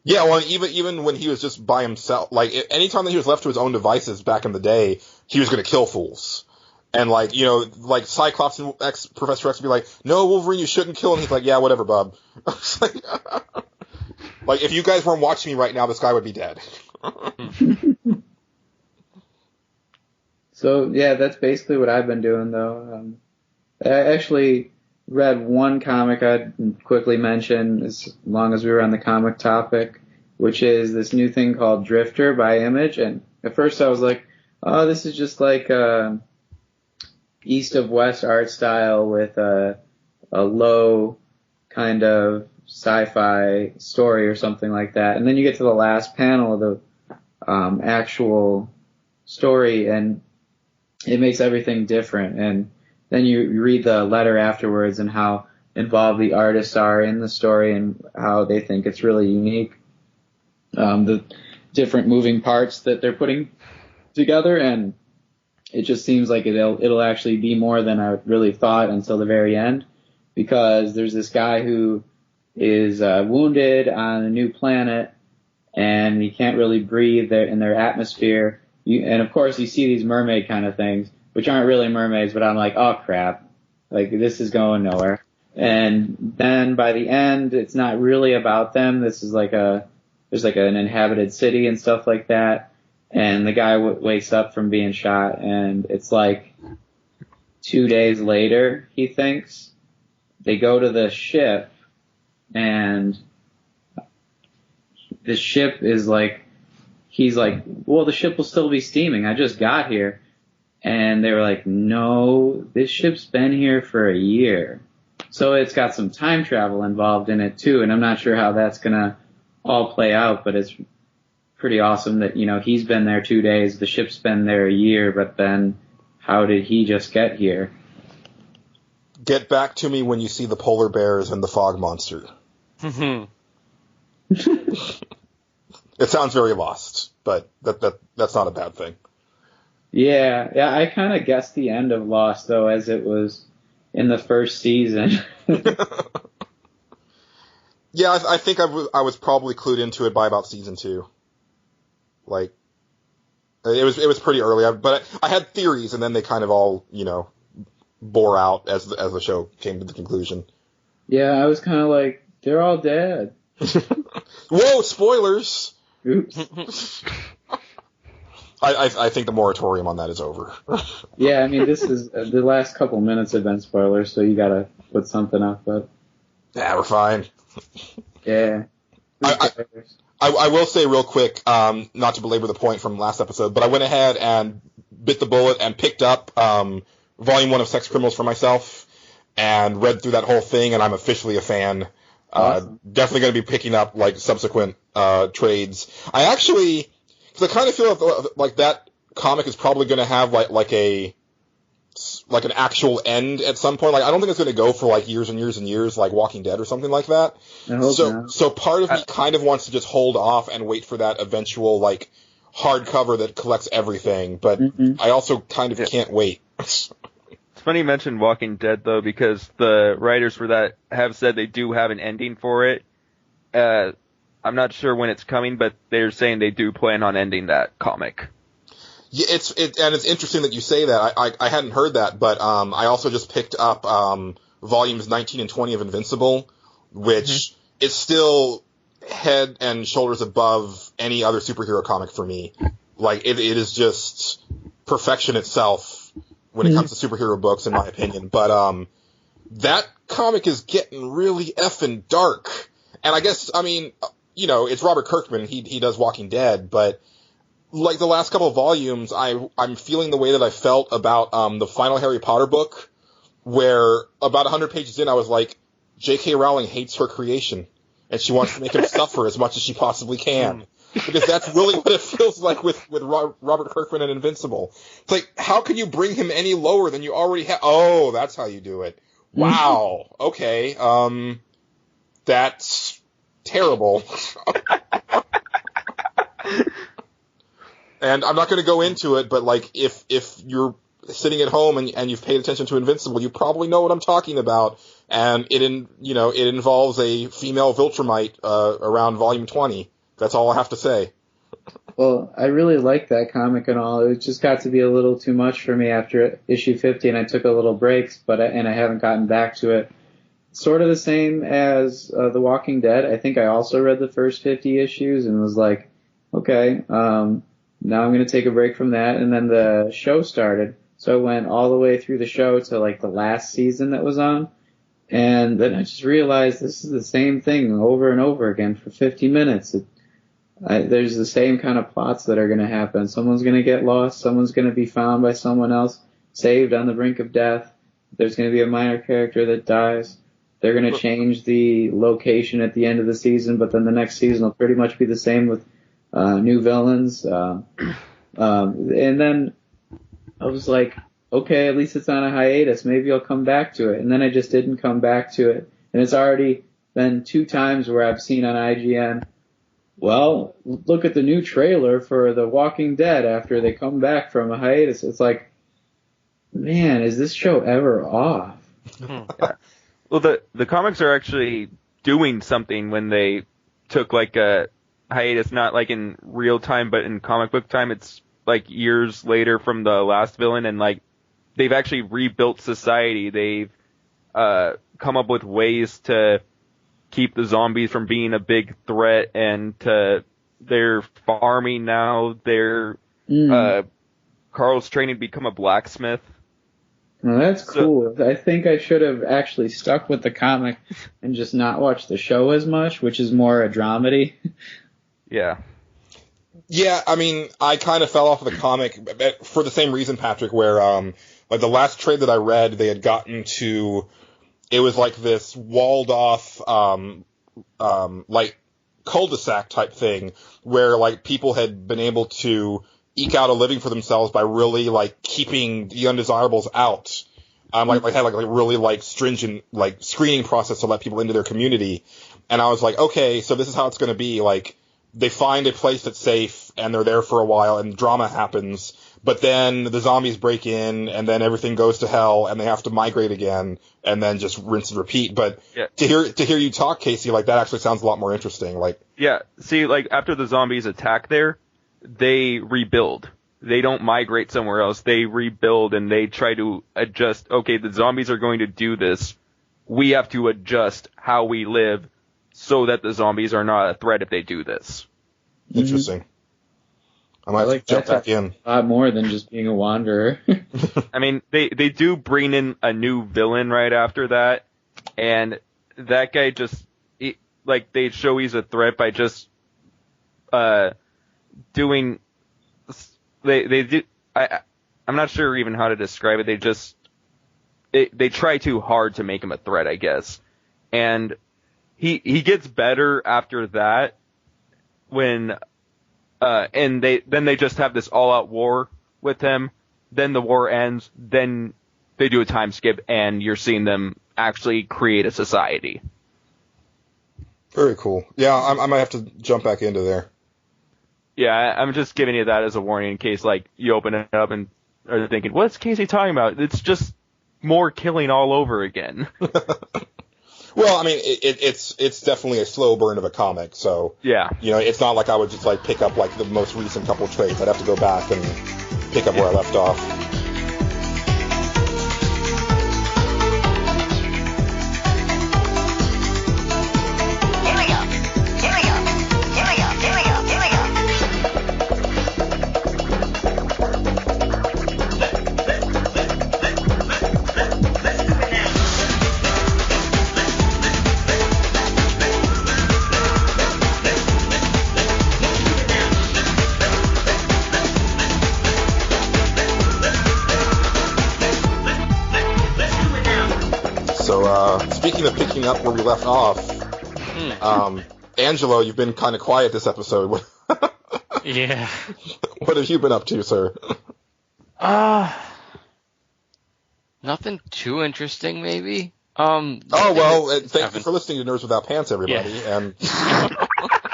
Yeah, well, even when he was just by himself, like, anytime that he was left to his own devices back in the day, he was gonna kill fools. And, like, like, Cyclops and Professor X would be like, no, Wolverine, you shouldn't kill him. He's like, yeah, whatever, bub. Like, if you guys weren't watching me right now, this guy would be dead. So, yeah, that's basically what I've been doing, though. I actually read one comic I'd quickly mention, as long as we were on the comic topic, which is this new thing called Drifter by Image. And at first I was like, oh, this is just like East of West art style with a low kind of sci-fi story or something like that. And then you get to the last panel of the actual story, and it makes everything different. And then you read the letter afterwards and how involved the artists are in the story and how they think it's really unique. The different moving parts that they're putting together, and it just seems like it'll actually be more than I really thought until the very end, because there's this guy who is wounded on a new planet and he can't really breathe in their atmosphere. And of course you see these mermaid kind of things, which aren't really mermaids, but I'm like, oh crap, like this is going nowhere. And then by the end, it's not really about them. This is there's like an inhabited city and stuff like that. And the guy wakes up from being shot, and it's like 2 days later, he thinks. They go to the ship, and the ship is like, he's like, well, the ship will still be steaming. I just got here. And they were like, no, this ship's been here for a year. So it's got some time travel involved in it too, and I'm not sure how that's gonna all play out, but it's pretty awesome that, he's been there 2 days, the ship's been there a year, but then how did he just get here? Get back to me when you see the polar bears and the fog monster. It sounds very Lost, but that's not a bad thing. Yeah, I kind of guessed the end of Lost, though, as it was in the first season. Yeah, I think I was probably clued into it by about season 2. Like, it was pretty early, but I had theories, and then they kind of all, bore out as the show came to the conclusion. Yeah, I was kind of like, they're all dead. Whoa, spoilers! Oops. I think the moratorium on that is over. Yeah, I mean, this is the last couple minutes have been spoilers, so you gotta put something up, but... Yeah, we're fine. Yeah. I will say real quick, not to belabor the point from last episode, but I went ahead and bit the bullet and picked up Volume 1 of Sex Criminals for myself and read through that whole thing, and I'm officially a fan. Awesome. Definitely going to be picking up like subsequent trades. Because I kind of feel like that comic is probably going to have like a like an actual end at some point. Like I don't think it's going to go for like years and years and years, like Walking Dead or something like that. I hope not. So part of me kind of wants to just hold off and wait for that eventual like hardcover that collects everything, but I also kind of can't wait. It's funny you mentioned Walking Dead though, because the writers for that have said they do have an ending for it. I'm not sure when it's coming, but they're saying they do plan on ending that comic. Yeah, it's interesting that you say that. I hadn't heard that, but I also just picked up volumes 19 and 20 of Invincible, which is still head and shoulders above any other superhero comic for me. Like it is just perfection itself when it comes to superhero books, in my opinion. But that comic is getting really effing dark. And I guess, I mean, you know, it's Robert Kirkman. He does Walking Dead, but like the last couple of volumes, I'm feeling the way that I felt about the final Harry Potter book, where about 100 pages in, I was like, J.K. Rowling hates her creation, and she wants to make him suffer as much as she possibly can. Because that's really what it feels like with Robert Kirkman and Invincible. It's like, how can you bring him any lower than you already have? Oh, that's how you do it. Wow. Okay. That's terrible. And I'm not going to go into it, but like if you're sitting at home and you've paid attention to Invincible, you probably know what I'm talking about. And it involves a female Viltrumite around volume 20. That's all I have to say. Well, I really like that comic and all. It just got to be a little too much for me after issue 50, and I took a little breaks, and I haven't gotten back to it. Sort of the same as The Walking Dead. I think I also read the first 50 issues and was like, okay, now I'm going to take a break from that. And then the show started, so I went all the way through the show to like the last season that was on. And then I just realized this is the same thing over and over again for 50 minutes. There's the same kind of plots that are going to happen. Someone's going to get lost. Someone's going to be found by someone else, saved on the brink of death. There's going to be a minor character that dies. They're going to change the location at the end of the season, but then the next season will pretty much be the same with new villains. And then I was like, okay, at least it's on a hiatus. Maybe I'll come back to it. And then I just didn't come back to it. And it's already been 2 times where I've seen on IGN, well, look at the new trailer for The Walking Dead after they come back from a hiatus. It's like, man, is this show ever off? Yeah. Well, the comics are actually doing something when they took like a hiatus, not like in real time, but in comic book time. It's like years later from the last villain, and like they've actually rebuilt society. They've come up with ways to keep the zombies from being a big threat, and they're farming now. They're Carl's training to become a blacksmith. Well, that's cool. I think I should have actually stuck with the comic and just not watched the show as much, which is more a dramedy. Yeah. Yeah, I mean, I kind of fell off of the comic for the same reason, Patrick, where like the last trade that I read, they had gotten to, it was like this walled off like cul-de-sac type thing where like people had been able to eke out a living for themselves by really like keeping the undesirables out. Like had like a really like stringent like screening process to let people into their community. And I was like, okay, so this is how it's going to be. Like they find a place that's safe and they're there for a while and drama happens, but then the zombies break in and then everything goes to hell and they have to migrate again and then just rinse and repeat. But yeah, to hear you talk, Casey, like that actually sounds a lot more interesting. Like, yeah, see, like after the zombies attack there, they rebuild. They don't migrate somewhere else. They rebuild and they try to adjust. Okay, the zombies are going to do this. We have to adjust how we live so that the zombies are not a threat if they do this. Interesting. I might like jump back in. A lot more than just being a wanderer. I mean, they do bring in a new villain right after that, and that guy just, like, they show he's a threat by just, doing, they do, I'm not sure even how to describe it. They just, they try too hard to make him a threat, I guess. And he gets better after that when, and they just have this all out war with him. Then the war ends. Then they do a time skip and you're seeing them actually create a society. Very cool. Yeah, I might have to jump back into there. Yeah, I'm just giving you that as a warning in case, like, you open it up and are thinking, what's Casey talking about? It's just more killing all over again. Well, I mean, it's definitely a slow burn of a comic, so yeah, it's not like I would just like pick up like the most recent couple trades. I'd have to go back and pick up where I left off. Speaking of picking up where we left off, Angelo, you've been kind of quiet this episode. Yeah. What have you been up to, sir? Nothing too interesting, maybe. Thank you for listening to Nerds Without Pants, everybody. Yeah. And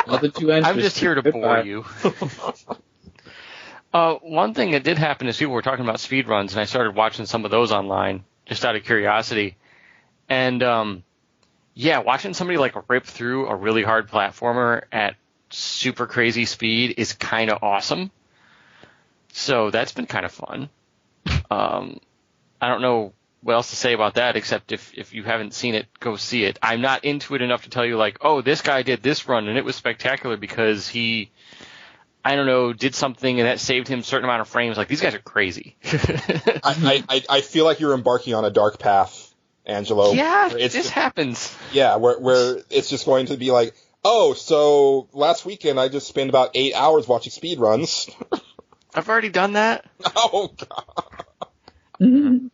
nothing too interesting. I'm just here to bore you. One thing that did happen is people were talking about speedruns, and I started watching some of those online, just out of curiosity. And, watching somebody like rip through a really hard platformer at super crazy speed is kind of awesome. So that's been kind of fun. I don't know what else to say about that, except if you haven't seen it, go see it. I'm not into it enough to tell you like, oh, this guy did this run and it was spectacular because he, I don't know, did something and that saved him a certain amount of frames. Like, these guys are crazy. I feel like you're embarking on a dark path, Angelo. Yeah, this happens. Yeah, where it's just going to be like, oh, so last weekend I just spent about 8 hours watching speedruns. I've already done that. Oh, God.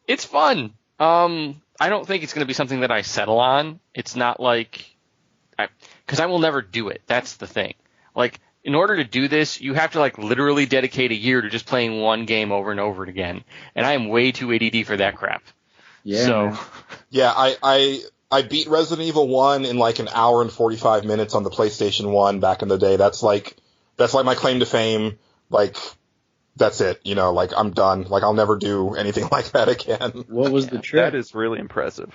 It's fun. I don't think it's going to be something that I settle on. It's not like... Because I will never do it. That's the thing. Like, in order to do this, you have to, like, literally dedicate a year to just playing one game over and over again. And I am way too ADD for that crap. Yeah. So, yeah, I beat Resident Evil 1 in like an hour and 45 minutes on the PlayStation 1 back in the day. That's like my claim to fame. Like, that's it. Like, I'm done. Like, I'll never do anything like that again. What was the trick? That is really impressive.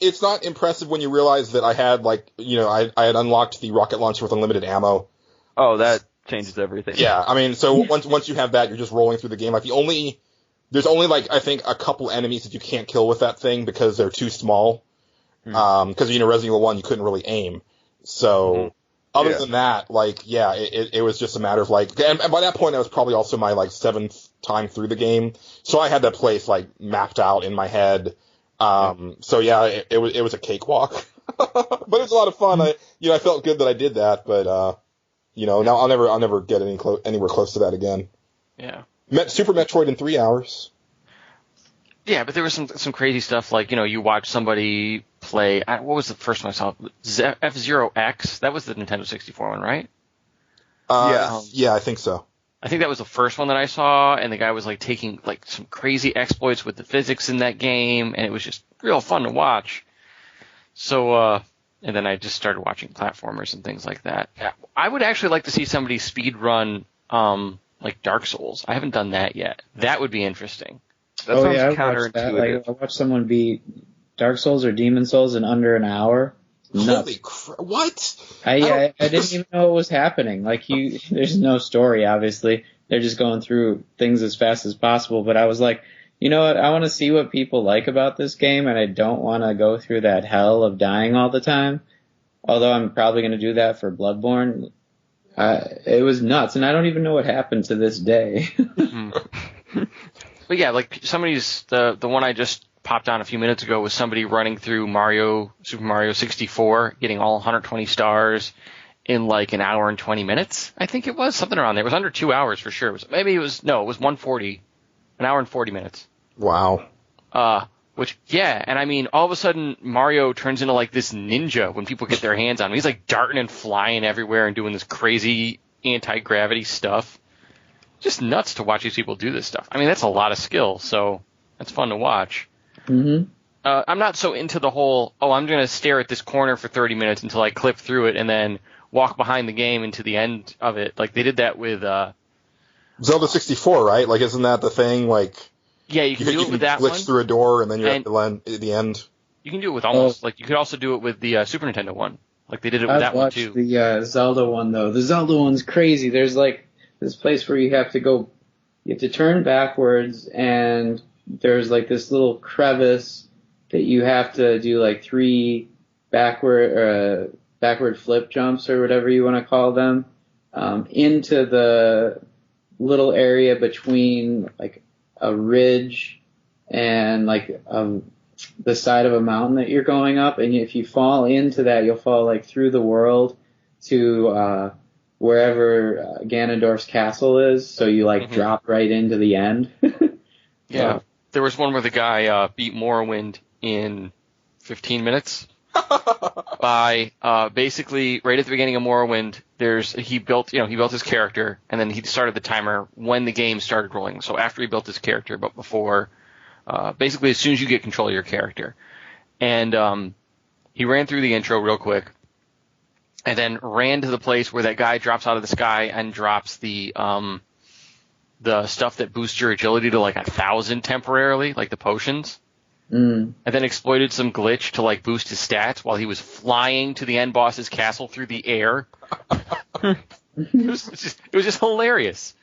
It's not impressive when you realize that I had like, I had unlocked the rocket launcher with unlimited ammo. Oh, that changes everything. Yeah, I mean, so once you have that, you're just rolling through the game. Like, there's only, like, I think a couple enemies that you can't kill with that thing because they're too small. Because, Resident Evil 1, you couldn't really aim. So, other than that, like, yeah, it was just a matter of, like, and by that point, I was probably also my, like, 7th time through the game. So I had that place, like, mapped out in my head. So yeah, it was a cakewalk. But it was a lot of fun. I felt good that I did that, but, now I'll never get anywhere close to that again. Yeah. Super Metroid in 3 hours. Yeah, but there was some crazy stuff like, you watch somebody play, what was the first one I saw? F-Zero X? That was the Nintendo 64 one, right? Yeah, I think so. I think that was the first one that I saw, and the guy was like taking like some crazy exploits with the physics in that game, and it was just real fun to watch. So, and then I just started watching platformers and things like that. I would actually like to see somebody speed run, like Dark Souls. I haven't done that yet. That would be interesting. That sounds counterintuitive. Like, I watched someone beat Dark Souls or Demon Souls in under an hour. Holy crap! What? I didn't even know what was happening. Like, there's no story, obviously. They're just going through things as fast as possible. But I was like, you know what? I want to see what people like about this game, and I don't want to go through that hell of dying all the time. Although I'm probably going to do that for Bloodborne. It was nuts, and I don't even know what happened to this day. But yeah, like the one I just popped on a few minutes ago was somebody running through Super Mario 64, getting all 120 stars in like an hour and 20 minutes. I think it was something around there. It was under 2 hours for sure. It was 140, an hour and 40 minutes. Wow. And I mean, all of a sudden Mario turns into like this ninja when people get their hands on him. He's like darting and flying everywhere and doing this crazy anti-gravity stuff. just nuts to watch these people do this stuff. I mean, that's a lot of skill, so that's fun to watch. Mm-hmm. I'm not so into the whole, I'm going to stare at this corner for 30 minutes until I clip through it and then walk behind the game into the end of it. Like, they did that with Zelda 64, right? Like, isn't that the thing? Like, yeah, you can do it with that one. Glitch through a door and then you're at the end. You can do it with almost, like, you could also do it with the Super Nintendo one. Like, they did it with that one, too. I've watched the Zelda one, though. The Zelda one's crazy. There's, like, this place where you have to turn backwards, and there's, like, this little crevice that you have to do, like, 3 backward flip jumps, or whatever you want to call them, into the little area between, like, a ridge and, like, the side of a mountain that you're going up, and if you fall into that, you'll fall, like, through the world to wherever Ganondorf's castle is, so you, like, drop right into the end. Yeah. There was one where the guy beat Morrowind in 15 minutes by basically right at the beginning of Morrowind. He built his character, and then he started the timer when the game started rolling. So after he built his character, but before, basically as soon as you get control of your character, and he ran through the intro real quick, and then ran to the place where that guy drops out of the sky and drops the stuff that boosts your agility to like 1,000 temporarily, like the potions. And then exploited some glitch to like boost his stats while he was flying to the end boss's castle through the air. It was just hilarious.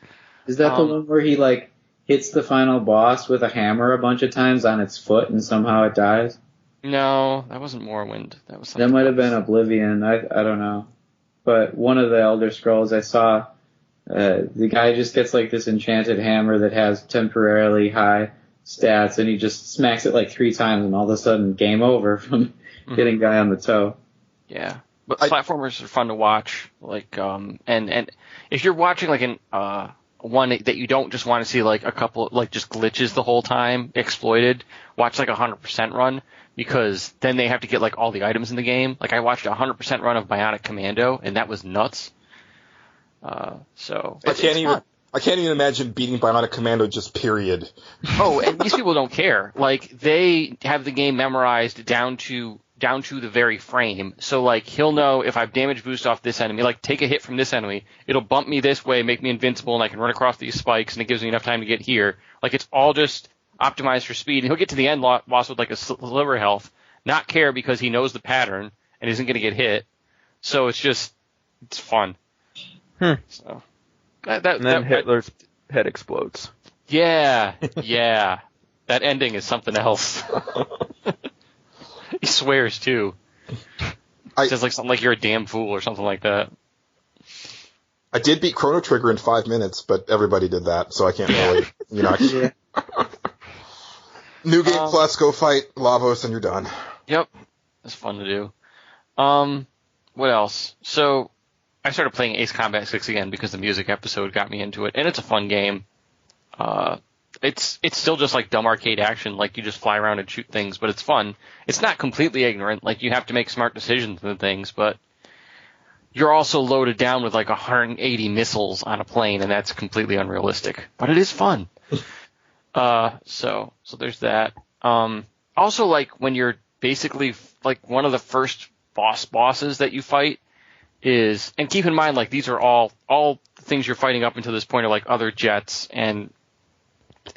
Is that the one where he like hits the final boss with a hammer a bunch of times on its foot and somehow it dies? No, that wasn't Morrowind. That might have been Oblivion. I don't know. But one of the Elder Scrolls I saw, the guy just gets like this enchanted hammer that has temporarily high stats, and he just smacks it like 3 times, and all of a sudden, game over from hitting guy on the toe. Yeah, but platformers are fun to watch. Like, and if you're watching like one that you don't just want to see like a couple like just glitches the whole time exploited, watch like 100% run, because then they have to get like all the items in the game. Like I watched a 100% run of Bionic Commando, and that was nuts. I can't even imagine beating Bayonetta Commando just period. Oh, and these people don't care. Like, they have the game memorized down to the very frame. So, like, he'll know if I've damage boost off this enemy, like, take a hit from this enemy, it'll bump me this way, make me invincible, and I can run across these spikes, and it gives me enough time to get here. Like, it's all just optimized for speed. And he'll get to the end boss with, like, a sliver health, not care because he knows the pattern and isn't going to get hit. So it's fun. So... and then Hitler's head explodes. Yeah. That ending is something else. He swears, too. He says like something like, you're a damn fool, or something like that. I did beat Chrono Trigger in 5 minutes, but everybody did that, so I can't really, New Game Plus, go fight Lavos, and you're done. Yep. That's fun to do. What else? So... I started playing Ace Combat 6 again because the music episode got me into it, and it's a fun game. It's still just like dumb arcade action, like you just fly around and shoot things, but it's fun. It's not completely ignorant, like you have to make smart decisions and things, but you're also loaded down with like 180 missiles on a plane, and that's completely unrealistic. But it is fun. So there's that. Also, like when you're basically like one of the first bosses that you fight, and keep in mind, like, these are all things you're fighting up until this point are, like, other jets, and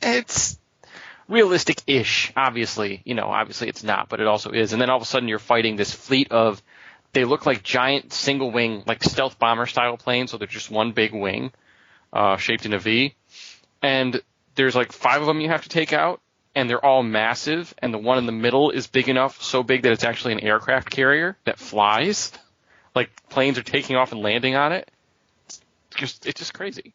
it's realistic-ish, obviously. Obviously it's not, but it also is. And then all of a sudden you're fighting this fleet of, they look like giant single-wing, like, stealth bomber-style planes, so they're just one big wing, shaped in a V. And there's, like, 5 of them you have to take out, and they're all massive, and the one in the middle is big enough, so big that it's actually an aircraft carrier that flies. Like, planes are taking off and landing on it. It's just crazy.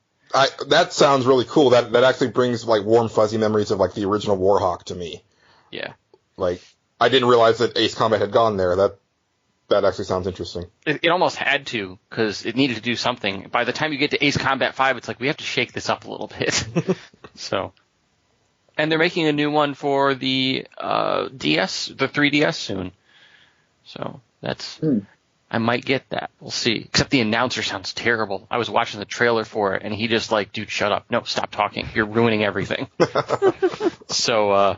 That sounds really cool. That actually brings, like, warm, fuzzy memories of, like, the original Warhawk to me. Yeah. Like, I didn't realize that Ace Combat had gone there. That actually sounds interesting. It almost had to, because it needed to do something. By the time you get to Ace Combat 5, it's like, we have to shake this up a little bit. So. And they're making a new one for the DS, the 3DS soon. So, that's... I might get that. We'll see. Except the announcer sounds terrible. I was watching the trailer for it, and he just like, dude, shut up. No, stop talking. You're ruining everything. So,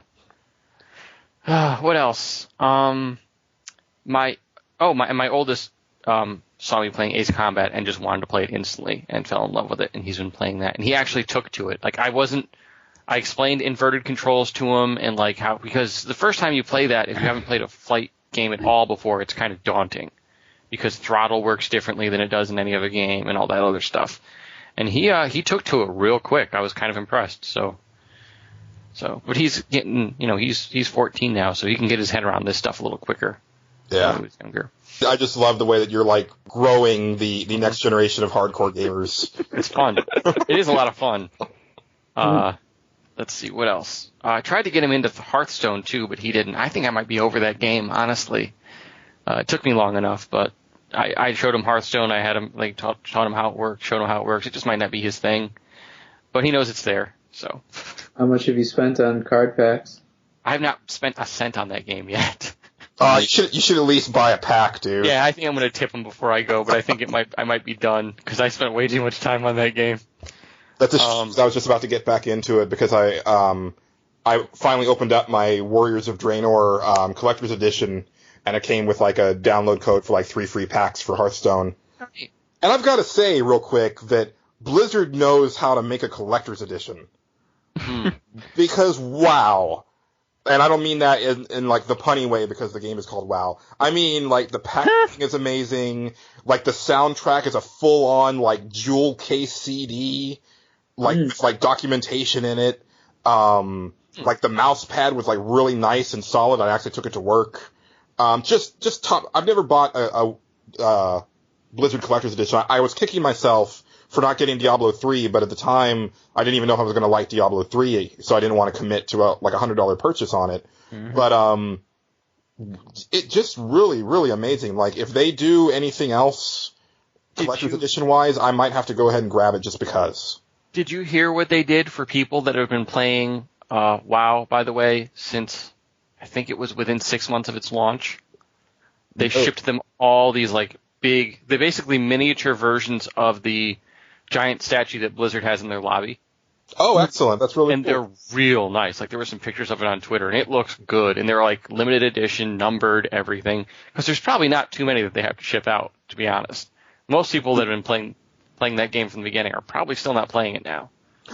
what else? My oldest saw me playing Ace Combat and just wanted to play it instantly and fell in love with it, and he's been playing that. And he actually took to it. Like, I explained inverted controls to him and like how, because the first time you play that, if you haven't played a flight game at all before, it's kind of daunting because throttle works differently than it does in any other game and all that other stuff. And he took to it real quick. I was kind of impressed. So, but he's getting, he's 14 now, so he can get his head around this stuff a little quicker. Yeah. When he was younger. I just love the way that you're like growing the next generation of hardcore gamers. It's fun. It is a lot of fun. Let's see, what else? I tried to get him into Hearthstone too, but he didn't. I think I might be over that game, honestly. It took me long enough, but I showed him Hearthstone. I had him taught him how it works, showed him how it works. It just might not be his thing, but he knows it's there. So. How much have you spent on card packs? I have not spent a cent on that game yet. You should at least buy a pack, dude. Yeah, I think I'm going to tip him before I go, but I think I might be done because I spent way too much time on that game. That's I was just about to get back into it because I finally opened up my Warriors of Draenor collector's edition, and it came with like a download code for like 3 free packs for Hearthstone. Right. And I've got to say real quick that Blizzard knows how to make a collector's edition. Because wow. And I don't mean that in like the punny way because the game is called WoW. I mean like the packaging is amazing. Like the soundtrack is a full on like jewel case CD. Like with like documentation in it. Like the mouse pad was like really nice and solid. I actually took it to work. Just top. I've never bought a Blizzard Collector's Edition. I was kicking myself for not getting Diablo 3, but at the time I didn't even know if I was going to like Diablo 3, so I didn't want to commit to a $100 purchase on it. Mm-hmm. But it just really, really amazing. Like if they do anything else Collector's Edition wise, I might have to go ahead and grab it just because. Did you hear what they did for people that have been playing WoW, by the way, since I think it was within 6 months of its launch? They shipped them all these like they're basically miniature versions of the giant statue that Blizzard has in their lobby. Oh, excellent. That's really cool. And they're real nice. Like there were some pictures of it on Twitter and it looks good. And they're like limited edition, numbered, everything. Because there's probably not too many that they have to ship out, to be honest. Most people that have been playing that game from the beginning are probably still not playing it now.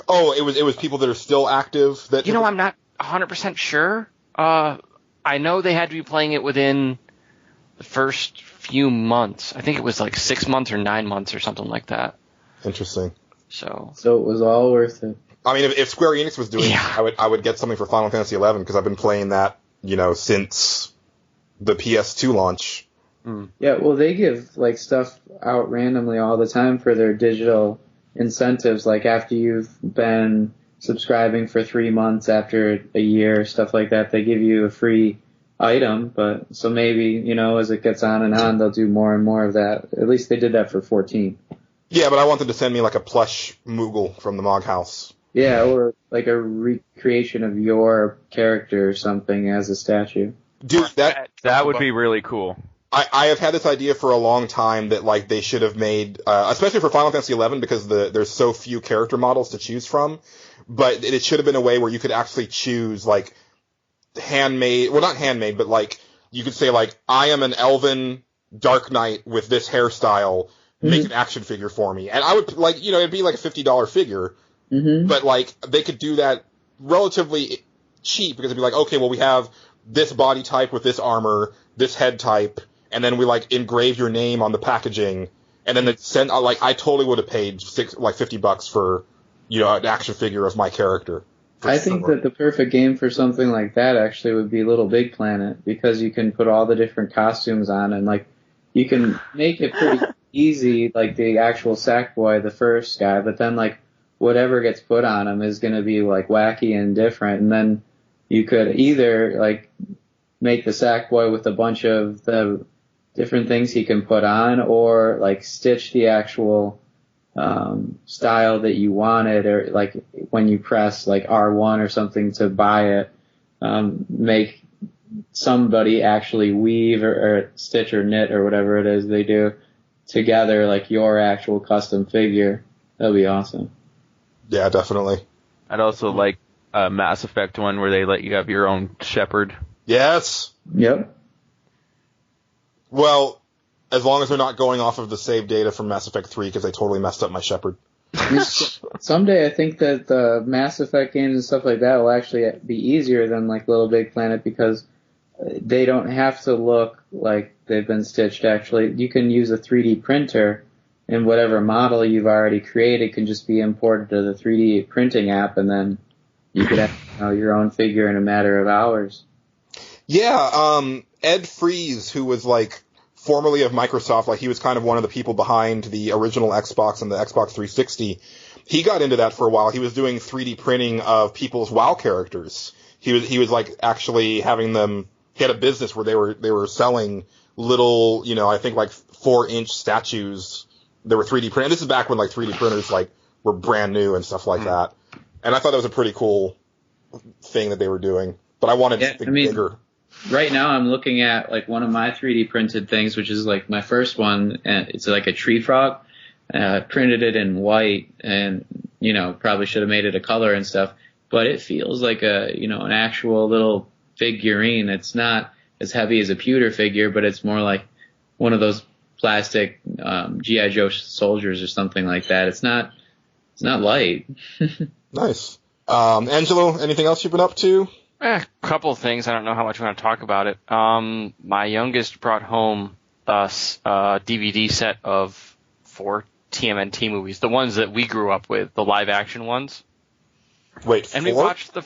Oh, it was people that are still active that I'm not 100% sure. I know they had to be playing it within the first few months. I think it was like 6 months or 9 months or something like that. Interesting. So it was all worth it. I mean, if Square Enix was doing it, I would get something for Final Fantasy XI because I've been playing that, since the PS2 launch. Yeah, well, they give like stuff out randomly all the time for their digital incentives. Like after you've been subscribing for 3 months, after a year, stuff like that, they give you a free item. But so maybe, as it gets on and on, they'll do more and more of that. At least they did that for 14. Yeah, but I want them to send me like a plush Moogle from the Mog House. Yeah, or like a recreation of your character or something as a statue. Dude, that would be really cool. I have had this idea for a long time that like they should have made, especially for Final Fantasy XI because there's so few character models to choose from, but it should have been a way where you could actually choose like handmade, well not handmade, but like you could say like I am an elven Dark Knight with this hairstyle. Make an action figure for me. And I would, like, it'd be like a $50 figure, but, like, they could do that relatively cheap because it'd be like, okay, well, we have this body type with this armor, this head type, and then we, like, engrave your name on the packaging, and then I totally would have paid $50 for, an action figure of my character. I think that the perfect game for something like that actually would be Little Big Planet because you can put all the different costumes on and, like, you can make it pretty easy, like the actual Sackboy, the first guy, but then like whatever gets put on him is going to be like wacky and different. And then you could either like make the Sackboy with a bunch of the different things he can put on, or like stitch the actual style that you wanted, or like when you press like R1 or something to buy it, make somebody actually weave or stitch or knit or whatever it is they do together, like your actual custom figure. That'd be awesome. Yeah, definitely. I'd also like a Mass Effect one where they let you have your own Shepard. Yes. Yep. Well, as long as they're not going off of the save data from Mass Effect 3, because they totally messed up my Shepard. Someday I think that the Mass Effect games and stuff like that will actually be easier than like Little Big Planet, because they don't have to look like they've been stitched. Actually, you can use a 3D printer, and whatever model you've already created can just be imported to the 3D printing app, and then you could have your own figure in a matter of hours. Yeah, Ed Fries, who was like formerly of Microsoft, like he was kind of one of the people behind the original Xbox and the Xbox 360. He got into that for a while. He was doing 3D printing of people's WoW characters. He was like actually having them. He had a business where they were selling little, I think like 4-inch statues that were 3D printed. This is back when like 3D printers like were brand new and stuff like that. And I thought that was a pretty cool thing that they were doing. But I wanted something bigger. Right now I'm looking at like one of my 3D printed things, which is like my first one, and it's like a tree frog. Printed it in white, and probably should have made it a color and stuff, but it feels like an actual little figurine. It's not as heavy as a pewter figure, but it's more like one of those plastic G.I. Joe soldiers or something like that. It's not light. Nice. Angelo, anything else you've been up to? A couple of things. I don't know how much we want to talk about it. My youngest brought home a DVD set of 4 TMNT movies, the ones that we grew up with, the live action ones. Wait, and 4? we watched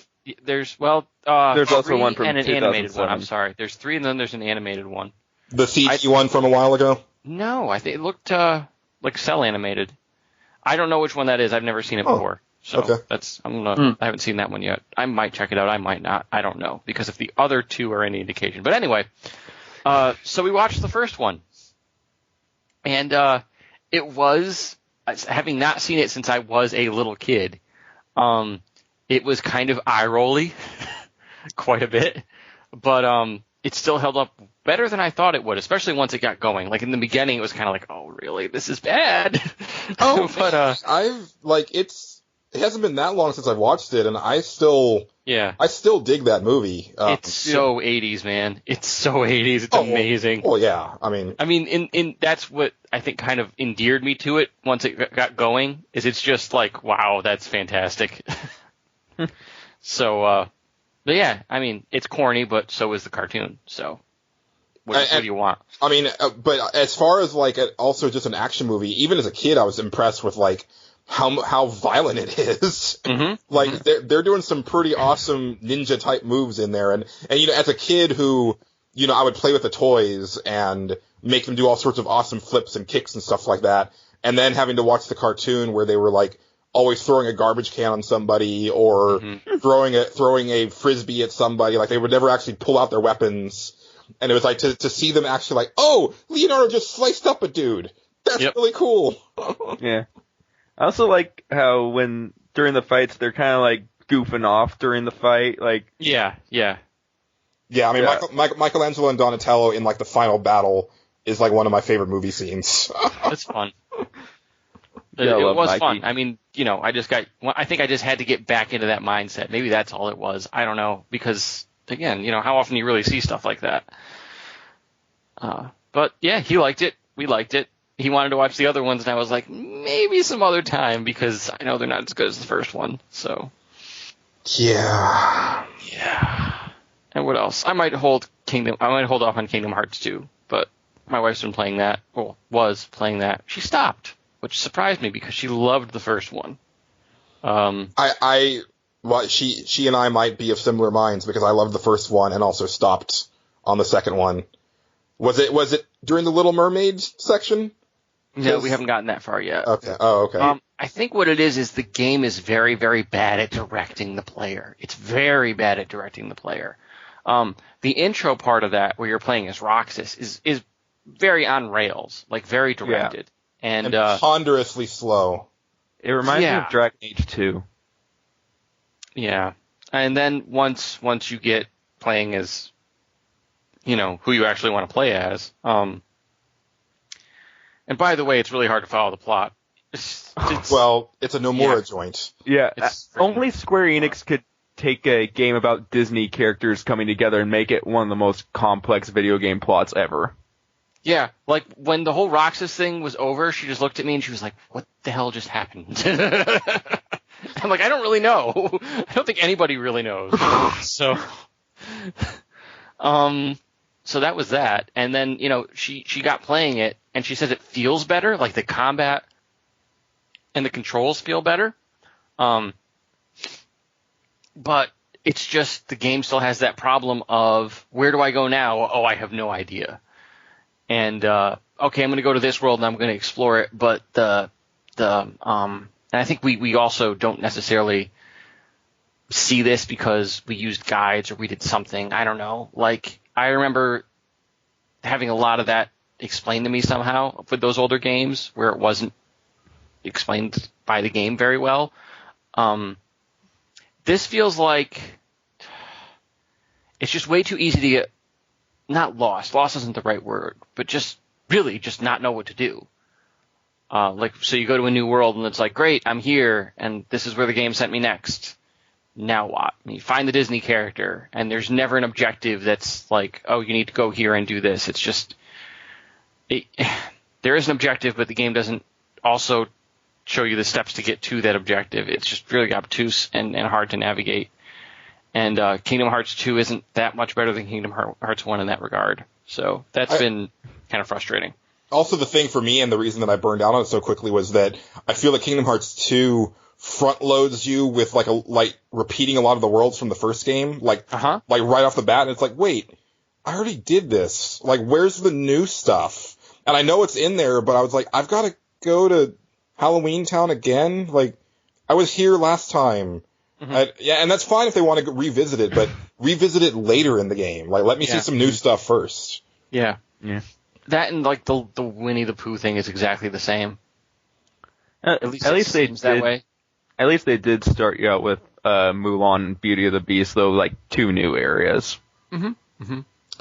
there's also one from and an animated one. 2007. I'm sorry. There's 3 and then there's an animated one. The CG one from a while ago? No, I think it looked like cell animated. I don't know which one that is. I've never seen it before. So okay. I haven't seen that one yet. I might check it out. I might not. I don't know, because if the other 2 are any indication. But anyway, so we watched the first one, and it was, having not seen it since I was a little kid, it was kind of eye-rolly quite a bit, but it still held up better than I thought it would, especially once it got going. Like in the beginning, it was kind of like, oh, really? This is bad. But it hasn't been that long since I've watched it, and I still dig that movie. It's so 80s, man. It's so 80s. It's amazing. Well, yeah. I mean, that's what I think kind of endeared me to it once it got going, is it's just like, wow, that's fantastic. So, but yeah, I mean, it's corny, but so is the cartoon. So, what do you want? I mean, but as far as like also just an action movie, even as a kid, I was impressed with like how violent it is. Mm-hmm. Like they're doing some pretty awesome ninja type moves in there, and as a kid who I would play with the toys and make them do all sorts of awesome flips and kicks and stuff like that, and then having to watch the cartoon where they were like always throwing a garbage can on somebody or throwing a frisbee at somebody, like they would never actually pull out their weapons, and it was like to see them actually like, oh, Leonardo just sliced up a dude. That's really cool. Yeah. I also like how during the fights they're kind of like goofing off during the fight, like yeah. I mean, Michelangelo and Donatello in like the final battle is like one of my favorite movie scenes. It's fun. It was Mikey. Fun. I mean, I think I just had to get back into that mindset. Maybe that's all it was. I don't know, because again, how often do you really see stuff like that? But yeah, he liked it. We liked it. He wanted to watch the other ones, and I was like, maybe some other time, because I know they're not as good as the first one. So yeah. And what else? I might hold off on Kingdom Hearts 2, but my wife's been playing that. Well, was playing that. She stopped, which surprised me because she loved the first one. She and I might be of similar minds, because I loved the first one and also stopped on the second one. Was it during the Little Mermaid section? No, we haven't gotten that far yet. Okay. Oh, okay. I think what it is the game is very, very bad at directing the player. It's very bad at directing the player. The intro part of that, where you're playing as Roxas, is very on rails, like very directed. Yeah. And ponderously slow. It reminds me of Dragon Age 2. Yeah. And then once you get playing as who you actually want to play as. And by the way, it's really hard to follow the plot. It's it's a Nomura joint. Yeah, only Square Enix could take a game about Disney characters coming together and make it one of the most complex video game plots ever. Yeah, like when the whole Roxas thing was over, she just looked at me and she was like, "What the hell just happened?" I'm like, I don't really know. I don't think anybody really knows. So that was that. And then, she got playing it and she says it feels better, like the combat and the controls feel better. But it's just the game still has that problem of, where do I go now? Oh, I have no idea. And okay, I'm going to go to this world and I'm going to explore it, but and I think we also don't necessarily see this because we used guides or we did something. I don't know. Like, I remember having a lot of that explained to me somehow with those older games where it wasn't explained by the game very well. This feels like it's just way too easy to get, not lost. Lost isn't the right word, but just not know what to do. So you go to a new world and it's like, great, I'm here, and this is where the game sent me next. Now what? You find the Disney character, and there's never an objective that's like, oh, you need to go here and do this. It's just, there is an objective, but the game doesn't also show you the steps to get to that objective. It's just really obtuse and hard to navigate. And Kingdom Hearts 2 isn't that much better than Kingdom Hearts 1 in that regard. So that's been kind of frustrating. Also, the thing for me, and the reason that I burned out on it so quickly, was that I feel that Kingdom Hearts 2 front loads you with like repeating a lot of the worlds from the first game, like right off the bat, and it's like, wait, I already did this. Like, where's the new stuff? And I know it's in there, but I was like, I've got to go to Halloween Town again. Like, I was here last time. Mm-hmm. And that's fine if they want to revisit it, but revisit it later in the game. Like, let me see some new stuff first. Yeah. That and like the Winnie the Pooh thing is exactly the same. At least they seems that way. At least they did start you out with Mulan and Beauty of the Beast, though, like 2 new areas.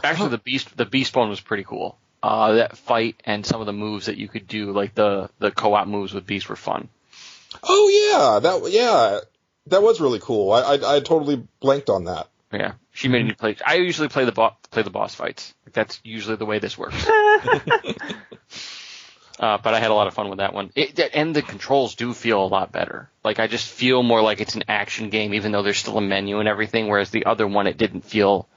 Actually, the Beast one was pretty cool. That fight and some of the moves that you could do, like the co-op moves with Beast, were fun. Oh that was really cool. I totally blanked on that. Yeah, she made me play. I usually play the boss fights. That's usually the way this works. But I had a lot of fun with that one. And the controls do feel a lot better. Like, I just feel more like it's an action game, even though there's still a menu and everything, whereas the other one, it didn't feel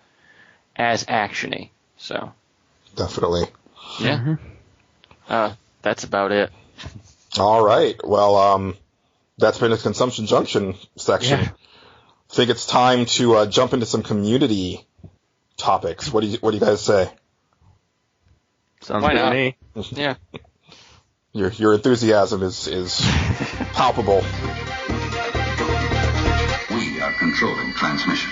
as action-y. So. Definitely. Yeah. That's about it. All right. Well, that's been the Consumption Junction section. Yeah. I think it's time to jump into some community topics. What do you guys say? Sounds good to me. Yeah. Your enthusiasm is palpable. We are controlling transmission.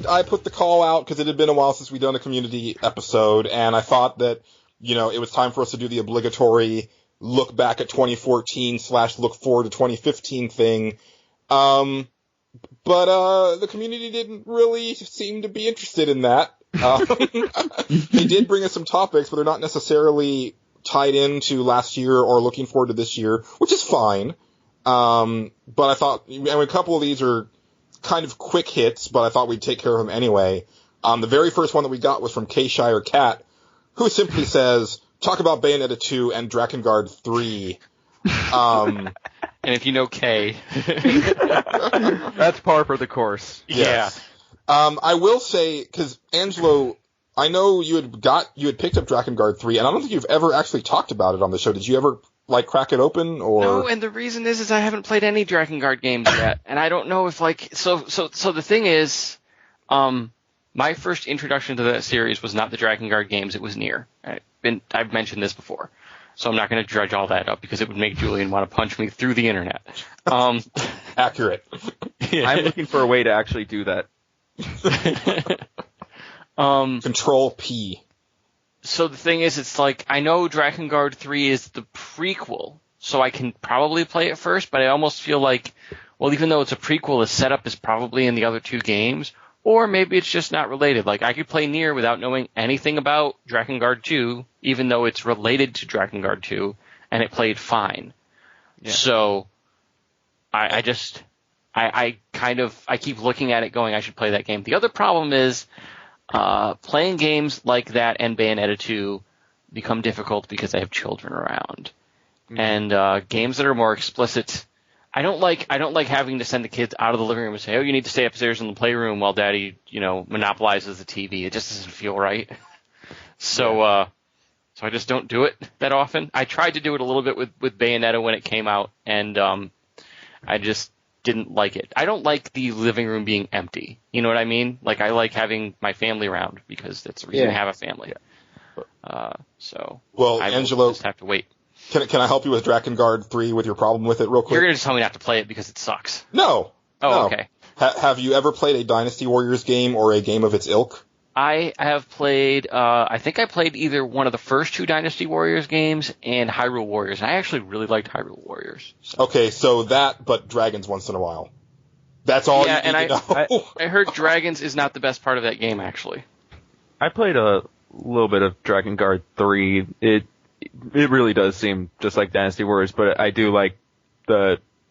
I put the call out because it had been a while since we'd done a community episode, and I thought that, it was time for us to do the obligatory look back at 2014 / look forward to 2015 thing. But the community didn't really seem to be interested in that. They did bring us some topics, but they're not necessarily tied into last year or looking forward to this year, which is fine. But I thought, a couple of these are kind of quick hits, but I thought we'd take care of them anyway. The very first one that we got was from K-Shire Cat, who simply says, talk about Bayonetta 2 and Drakengard 3. And if you know K. That's par for the course. Yes. Yeah. I will say, because Angelo, I know you had picked up Drakengard 3, and I don't think you've ever actually talked about it on the show. Did you ever crack it open, or? No, and the reason is I haven't played any Drakengard games yet, and I don't know if so the thing is, My first introduction to that series was not the Drakengard games, it was Nier. I've mentioned this before, so I'm not going to dredge all that up because it would make Julian want to punch me through the internet. Accurate. Yeah. I'm looking for a way to actually do that. Control P. So the thing is, it's like, I know Drakengard 3 is the prequel, so I can probably play it first, but I almost feel like, well, even though it's a prequel, the setup is probably in the other two games, or maybe it's just not related. Like, I could play Nier without knowing anything about Drakengard 2, even though it's related to Drakengard 2, and it played fine. Yeah. So, I keep looking at it going, I should play that game. The other problem is, playing games like that and Bayonetta 2 become difficult because I have children around. Mm-hmm. And games that are more explicit, I don't like having to send the kids out of the living room and say, oh, you need to stay upstairs in the playroom while daddy, monopolizes the TV. It just doesn't feel right. So I just don't do it that often. I tried to do it a little bit with Bayonetta when it came out, and I just didn't like it. I don't like the living room being empty. You know what I mean? Like, I like having my family around because that's the reason I have a family. Well, Angelo, just have to wait. Can I help you with Drakengard 3 with your problem with it real quick? You're going to just tell me not to play it because it sucks. No. Oh, no. Okay. Have you ever played a Dynasty Warriors game or a game of its ilk? I have played, I think I played either one of the first two Dynasty Warriors games and Hyrule Warriors. And I actually really liked Hyrule Warriors. So. Okay, so that, but dragons once in a while. That's all you need to know. I heard dragons is not the best part of that game, actually. I played a little bit of Drakengard 3. It really does seem just like Dynasty Warriors, but I do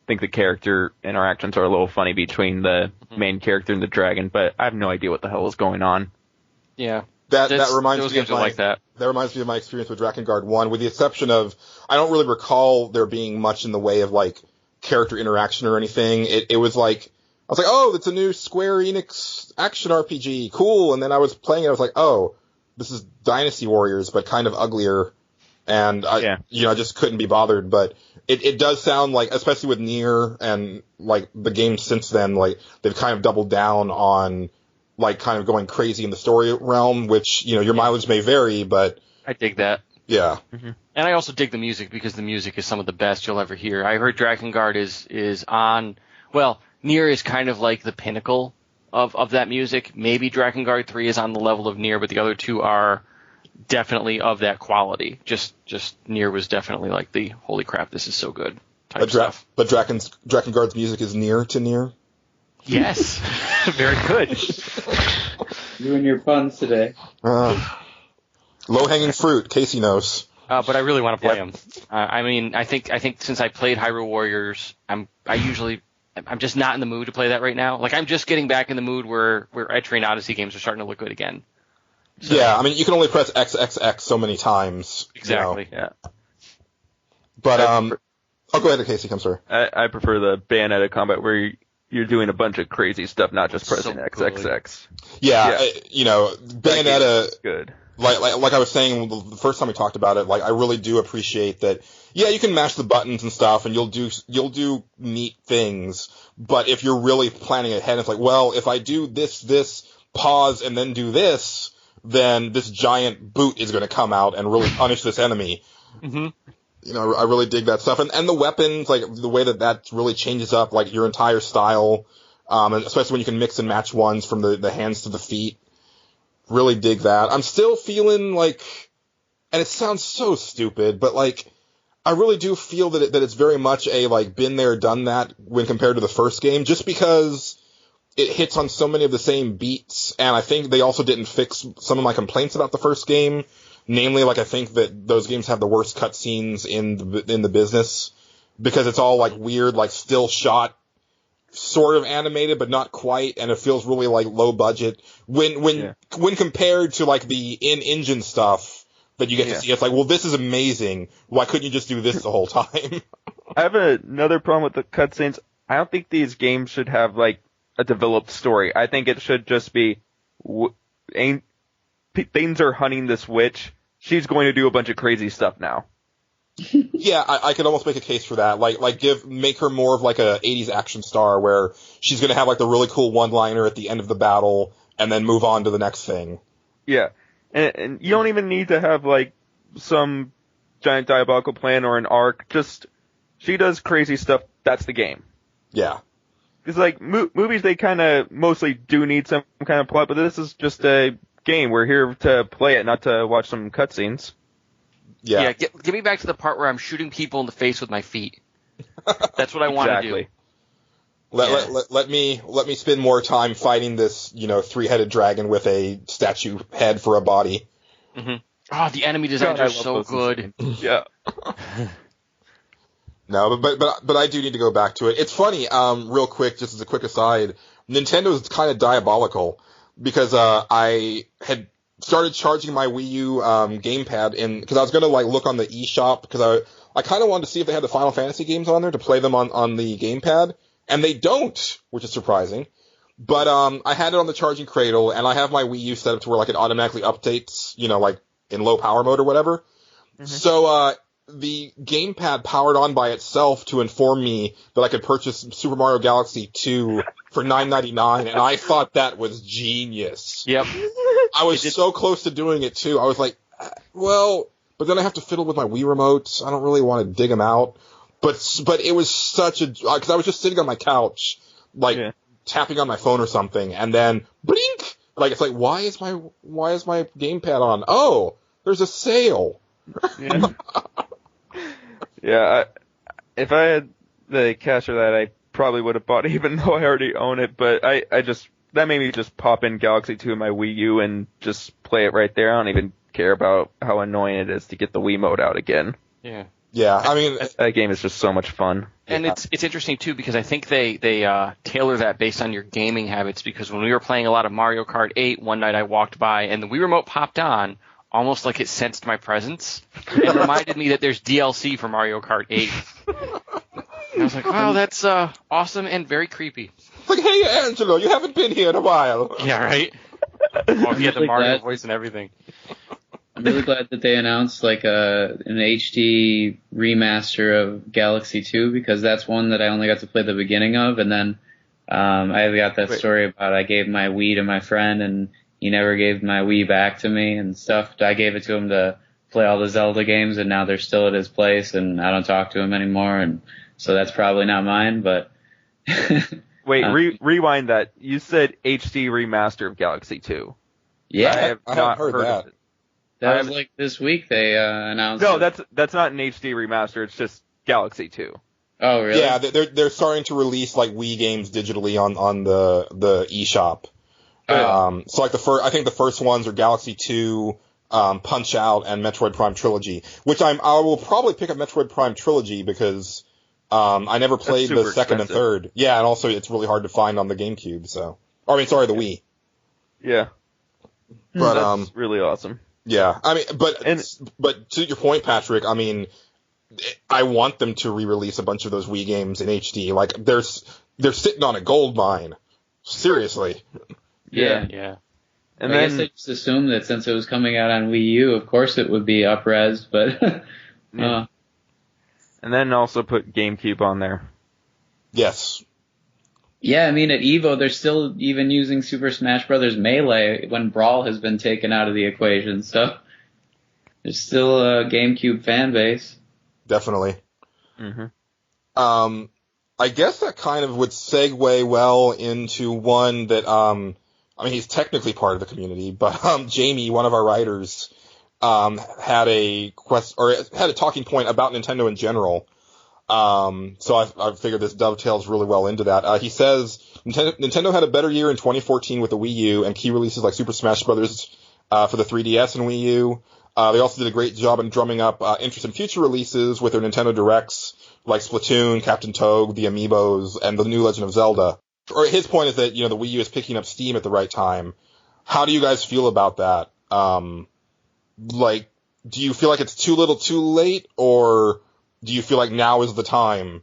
think the character interactions are a little funny between the main character and the dragon, but I have no idea what the hell is going on. Yeah. That reminds me of that reminds me of my experience with Drakengard 1, with the exception of, I don't really recall there being much in the way of, like, character interaction or anything. It was like, I was like, oh, it's a new Square Enix action RPG, cool, and then I was playing it, I was like, oh, this is Dynasty Warriors, but kind of uglier, and I just couldn't be bothered, but it does sound like, especially with Nier and, like, the games since then, like, they've kind of doubled down on, like, kind of going crazy in the story realm, which, your mileage may vary, but... I dig that. Yeah. Mm-hmm. And I also dig the music, because the music is some of the best you'll ever hear. I heard Drakengard is on... Well, Nier is kind of like the pinnacle of that music. Maybe Drakengard 3 is on the level of Nier, but the other two are definitely of that quality. Just Nier was definitely like the, holy crap, this is so good type stuff. But Drakengard's music is near to Nier? Yes. Very good. You and your puns today. Low-hanging fruit, Casey knows. But I really want to play them. I think since I played Hyrule Warriors, I'm just not in the mood to play that right now. Like, I'm just getting back in the mood where Etrian Odyssey games are starting to look good again. So, yeah, I mean, you can only press XXX so many times. Exactly. Yeah. But go ahead, Casey. I'm sorry. I prefer the Bayonetta combat where you're doing a bunch of crazy stuff, not just pressing XXX. Yeah. Bayonetta. Good. Like I was saying the first time we talked about it, like, I really do appreciate that. Yeah, you can mash the buttons and stuff, and you'll do neat things. But if you're really planning ahead, it's like, well, if I do this, pause, and then do this, then this giant boot is going to come out and really punish this enemy. Mm-hmm. I really dig that stuff, and the weapons, like the way that really changes up like your entire style, and especially when you can mix and match ones from the hands to the feet. Really dig that. I'm still feeling like, and it sounds so stupid, but like, I really do feel that it's very much a, like, been there, done that when compared to the first game, just because it hits on so many of the same beats, and I think they also didn't fix some of my complaints about the first game. Namely, like, I think that those games have the worst cutscenes in the business, because it's all, like, weird, like, still shot, sort of animated, but not quite, and it feels really, like, low budget. When compared to, like, the in-engine stuff that you get to see, it's like, well, this is amazing. Why couldn't you just do this the whole time? I have another problem with the cutscenes. I don't think these games should have, like, a developed story. I think it should just be, things are hunting this witch. She's going to do a bunch of crazy stuff now. Yeah, I could almost make a case for that. Like make her more of like a 80s action star where she's going to have like the really cool one-liner at the end of the battle, and then move on to the next thing. Yeah. And you don't even need to have, like, some giant diabolical plan or an arc. Just, she does crazy stuff, that's the game. Yeah. Because, like, movies, they kind of mostly do need some kind of plot, but this is just a game. We're here to play it, not to watch some cutscenes. Yeah, get me back to the part where I'm shooting people in the face with my feet. That's what I want to do. Let me spend more time fighting this, 3-headed dragon with a statue head for a body. Mm-hmm. Oh, the enemy designs are so good. Yeah. No, but I do need to go back to it. It's funny, real quick, just as a quick aside, Nintendo's kind of diabolical because I had started charging my Wii U gamepad because I was gonna like look on the eShop because I kind of wanted to see if they had the Final Fantasy games on there to play them on the gamepad, and they don't, which is surprising. But I had it on the charging cradle, and I have my Wii U set up to where like it automatically updates, like in low power mode or whatever. Mm-hmm. So the gamepad powered on by itself to inform me that I could purchase Super Mario Galaxy 2 for $9.99, and I thought that was genius. Yep. I was so close to doing it too. I was like, well, but then I have to fiddle with my Wii remotes. I don't really want to dig them out. But it was such a, because I was just sitting on my couch, like tapping on my phone or something, and then blink. Like it's like, why is my gamepad on? Oh, there's a sale. Yeah. Yeah, if I had the cash for that, I probably would have bought it, even though I already own it. But that made me just pop in Galaxy 2 in my Wii U and just play it right there. I don't even care about how annoying it is to get the Wii mode out again. Yeah. Yeah, I mean, that game is just so much fun. And it's interesting too because I think they tailor that based on your gaming habits. Because when we were playing a lot of Mario Kart 8, one night I walked by and the Wii remote popped on, almost like it sensed my presence. It reminded me that there's DLC for Mario Kart 8. And I was like, wow, that's awesome and very creepy. It's like, hey, Angelo, you haven't been here in a while. Yeah, right? Oh, he had the Mario voice and everything. I'm really glad that they announced like an HD remaster of Galaxy 2 because that's one that I only got to play the beginning of, and then I got that story about I gave my Wii to my friend and he never gave my Wii back to me and stuff. I gave it to him to play all the Zelda games, and now they're still at his place, and I don't talk to him anymore, and so that's probably not mine, but... Wait, rewind that. You said HD remaster of Galaxy 2. Yeah. I haven't heard that. That was like this week they announced. No, that's not an HD remaster. It's just Galaxy 2. Oh, really? Yeah, they're starting to release like Wii games digitally on the eShop. So like I think the first ones are Galaxy 2, Punch Out, and Metroid Prime Trilogy. Which I will probably pick up Metroid Prime Trilogy because I never played the second and third. Yeah, and also it's really hard to find on the GameCube. So, the Wii. Yeah. But that's really awesome. Yeah, I mean, but to your point, Patrick, I mean, I want them to re-release a bunch of those Wii games in HD. Like, they're sitting on a gold mine. Seriously. Yeah. And I guess I just assumed that since it was coming out on Wii U, of course it would be up-res, but... And then also put GameCube on there. Yes. Yeah, I mean, at EVO, they're still even using Super Smash Bros. Melee when Brawl has been taken out of the equation, so there's still a GameCube fan base. Definitely. Mm-hmm. I guess that kind of would segue well into one that, he's technically part of the community, but Jamie, one of our writers, had a talking point about Nintendo in general. So I figured this dovetails really well into that. He says Nintendo had a better year in 2014 with the Wii U and key releases like Super Smash Bros. For the 3DS and Wii U. They also did a great job in drumming up interest in future releases with their Nintendo Directs like Splatoon, Captain Toad, the Amiibos, and the new Legend of Zelda. Or his point is that, the Wii U is picking up steam at the right time. How do you guys feel about that? Do you feel like it's too little too late, or do you feel like now is the time?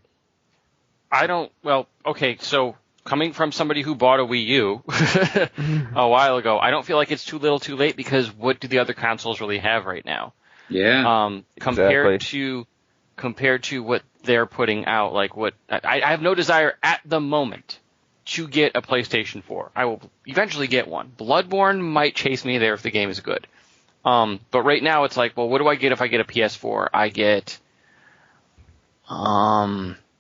So coming from somebody who bought a Wii U a while ago, I don't feel like it's too little too late because what do the other consoles really have right now? Yeah. Compared to what they're putting out, like I have no desire at the moment to get a PlayStation 4. I will eventually get one. Bloodborne might chase me there if the game is good. But right now it's like, well, what do I get if I get a PS4? I get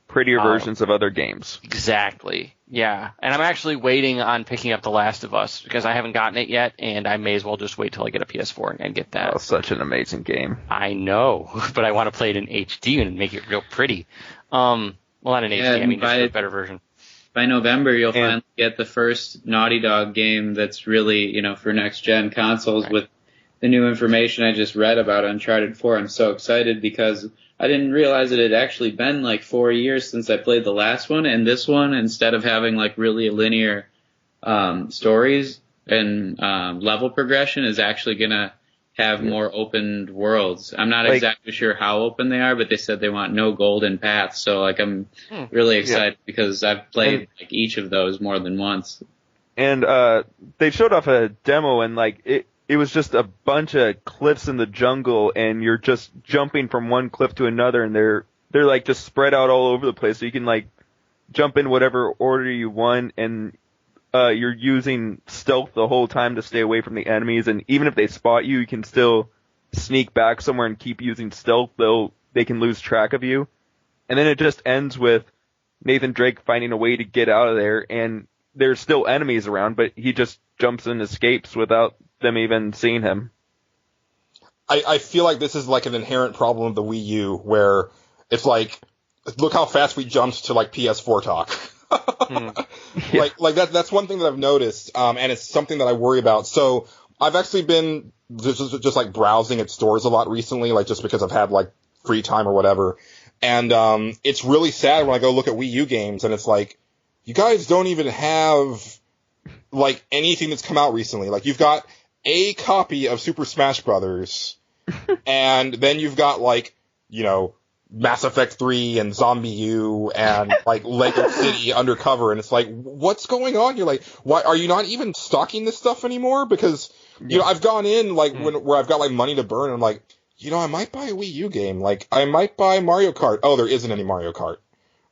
prettier versions of other games. Exactly. Yeah. And I'm actually waiting on picking up The Last of Us because I haven't gotten it yet, and I may as well just wait till I get a PS4 and get that. Oh, such an amazing game. I know, but I want to play it in HD and make it real pretty. Well, not in HD, I mean just a better version. By November, you'll finally get the first Naughty Dog game that's really, for next-gen consoles with the new information I just read about Uncharted 4. I'm so excited because I didn't realize it had actually been like 4 years since I played the last one, and this one, instead of having like really linear stories and level progression, is actually going to have more open worlds. I'm not exactly sure how open they are, but they said they want no golden paths, so like I'm really excited because I've played like each of those more than once. And they showed off a demo, and like it was just a bunch of cliffs in the jungle, and you're just jumping from one cliff to another, and they're like just spread out all over the place, so you can like jump in whatever order you want, and you're using stealth the whole time to stay away from the enemies, and even if they spot you, you can still sneak back somewhere and keep using stealth, though they can lose track of you. And then it just ends with Nathan Drake finding a way to get out of there, and there's still enemies around, but he just jumps and escapes without them even seeing him. I feel like this is like an inherent problem of the Wii U, where it's like, look how fast we jumped to like PS4 talk. Yeah. Like that's one thing that I've noticed, and it's something that I worry about. So I've actually been just like browsing at stores a lot recently, like just because I've had like free time or whatever. And it's really sad when I go look at Wii U games, and it's like, you guys don't even have like anything that's come out recently. Like you've got a copy of Super Smash Brothers, and then you've got like, Mass Effect 3 and Zombie U and like Lego City Undercover, and it's like, what's going on? You're like, why are you not even stocking this stuff anymore? Because I've gone in like where I've got like money to burn, and I'm like, I might buy a Wii U game. Like I might buy Mario Kart. Oh, there isn't any Mario Kart.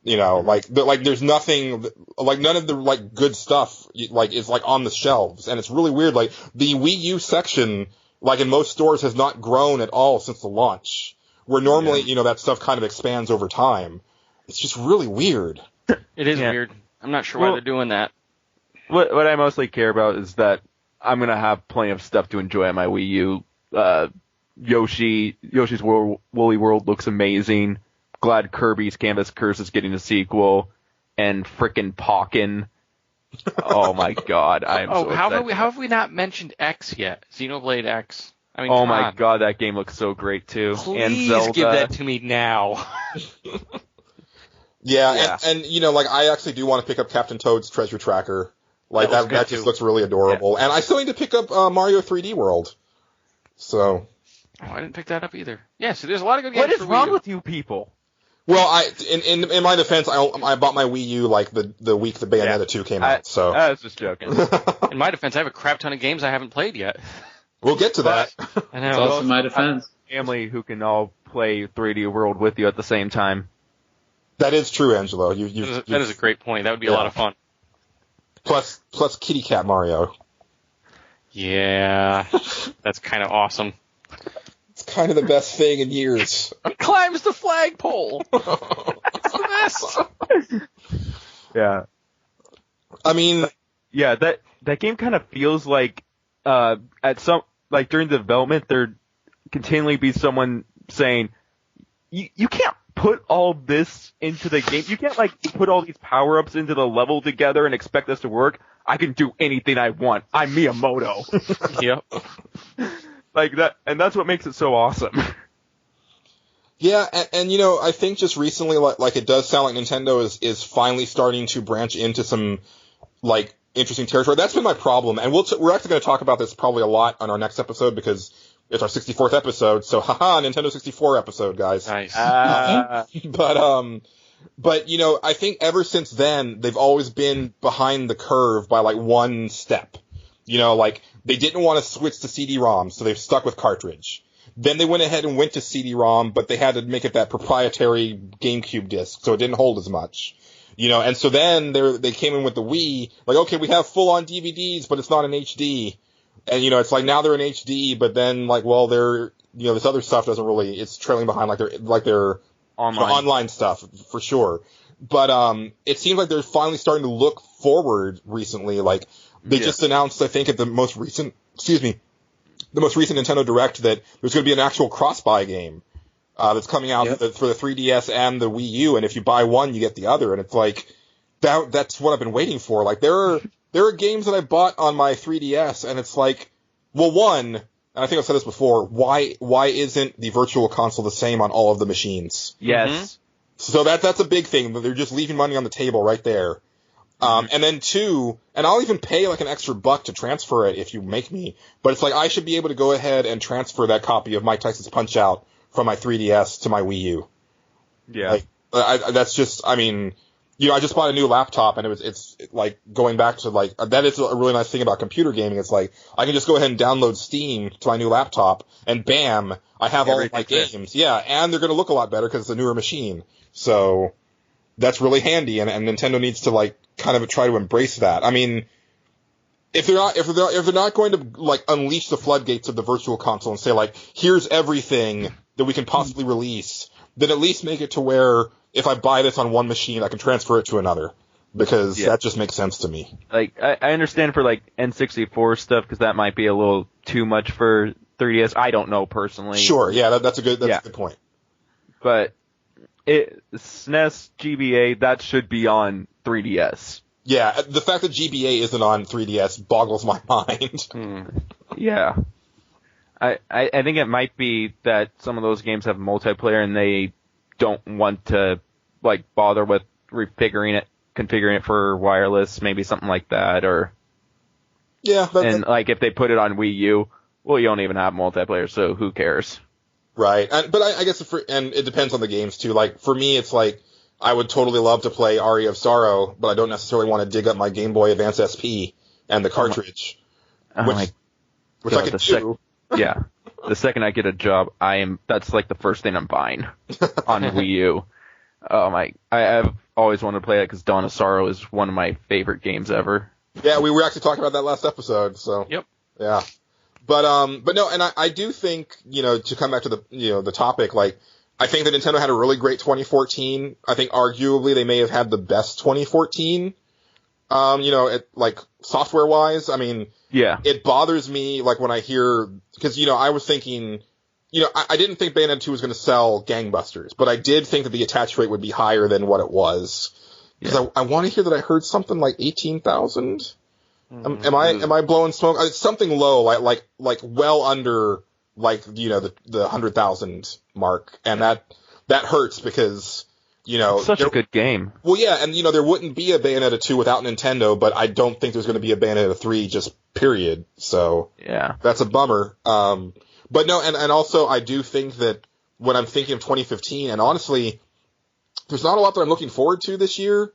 Like there's nothing, like none of the like good stuff like is like on the shelves, and it's really weird. Like the Wii U section, like in most stores, has not grown at all since the launch. Where normally, that stuff kind of expands over time. It's just really weird. It is weird. I'm not sure why they're doing that. What I mostly care about is that I'm going to have plenty of stuff to enjoy on my Wii U. Yoshi's Woolly World looks amazing. Glad Kirby's Canvas Curse is getting a sequel. And frickin' Pokken. Oh my god, I'm so excited. How have we not mentioned X yet? Xenoblade X. I mean, oh my god, that game looks so great too. Please and Zelda. Give that to me now. Yeah. And like I actually do want to pick up Captain Toad's Treasure Tracker. Like that just looks really adorable. Yeah. And I still need to pick up Mario 3D World. So. Oh, I didn't pick that up either. Yeah, so there's a lot of good games. What is wrong with you people? Well, in my defense, I bought my Wii U like the week the Bayonetta 2 came out. So I was just joking. In my defense, I have a crap ton of games I haven't played yet. We'll get to that. I know. It's also my defense. Family who can all play 3D World with you at the same time. That is true, Angelo. That is a great point. That would be a lot of fun. Plus Kitty Cat Mario. Yeah, that's kind of awesome. It's kind of the best thing in years. He climbs the flagpole. That's the best. Yeah. I mean, yeah, that game kind of feels like at some like during the development there continually be someone saying you can't put all this into the game. You can't like put all these power-ups into the level together and expect this to work. I can do anything I want. I'm Miyamoto. Yep. Like that, and that's what makes it so awesome. Yeah, and I think just recently, like it does sound like Nintendo is finally starting to branch into some like interesting territory. That's been my problem, and we're actually going to talk about this probably a lot on our next episode because it's our 64th episode. So, haha, Nintendo 64 episode, guys. Nice. But I think ever since then they've always been behind the curve by like one step. Like they didn't want to switch to CD-ROM, so they've stuck with cartridge. Then they went ahead and went to CD-ROM, but they had to make it that proprietary GameCube disc, so it didn't hold as much. And so then they came in with the Wii, like, okay, we have full-on DVDs, but it's not in HD. And, it's like now they're in HD, but then, like, well, they're, this other stuff doesn't really, it's trailing behind like their online stuff, for sure. But, it seems like they're finally starting to look forward recently. Like, they just announced, I think, at the most recent Nintendo Direct that there's going to be an actual cross-buy game, that's coming out for the 3DS and the Wii U. And if you buy one, you get the other. And it's like, that's what I've been waiting for. Like, there are games that I bought on my 3DS, and it's like, well, one, and I think I've said this before, why isn't the Virtual Console the same on all of the machines? Yes. Mm-hmm. So that's a big thing. They're just leaving money on the table right there. And then two, and I'll even pay like an extra $1 to transfer it if you make me, but it's like I should be able to go ahead and transfer that copy of Mike Tyson's Punch-Out from my 3DS to my Wii U. Yeah. That's just, I just bought a new laptop, and it's like going back to like, that is a really nice thing about computer gaming. It's like, I can just go ahead and download Steam to my new laptop, and bam, I have all of my games. Yeah, and they're going to look a lot better because it's a newer machine. So that's really handy, and Nintendo needs to like kind of try to embrace that. If they're not going to like unleash the floodgates of the Virtual Console and say like, here's everything that we can possibly release, then at least make it to where if I buy this on one machine, I can transfer it to another, because that just makes sense to me. Like, I understand for like N64 stuff, because that might be a little too much for 3DS. I don't know personally. Sure, yeah, that's a good point. But SNES, GBA, that should be on 3DS. Yeah, the fact that GBA isn't on 3DS boggles my mind. Yeah. I think it might be that some of those games have multiplayer and they don't want to like bother with configuring it for wireless, maybe something like that, or like if they put it on Wii U, well, you don't even have multiplayer, so who cares? Right, but I guess and it depends on the games too. Like for me, it's like I would totally love to play Aria of Sorrow, but I don't necessarily want to dig up my Game Boy Advance SP and the cartridge, which I can do. Yeah. The second I get a job, that's like the first thing I'm buying on Wii U. I've always wanted to play that because Dawn of Sorrow is one of my favorite games ever. Yeah, we were actually talking about that last episode, so. Yep. Yeah. But no, and I do think, to come back to the topic, like, I think that Nintendo had a really great 2014. I think arguably they may have had the best 2014, like software wise. Yeah. It bothers me, like, when I hear, because, I was thinking, I didn't think Bayonetta 2 was going to sell gangbusters, but I did think that the attach rate would be higher than what it was. Because I want to hear that I heard something like 18,000. Am I blowing smoke? It's something low, like well under, like, the 100,000 mark. And that hurts because, it's such a good game. Well, yeah, and there wouldn't be a Bayonetta 2 without Nintendo, but I don't think there's going to be a Bayonetta 3 just period. So yeah, that's a bummer. But no, and also I do think that when I'm thinking of 2015, and honestly, there's not a lot that I'm looking forward to this year.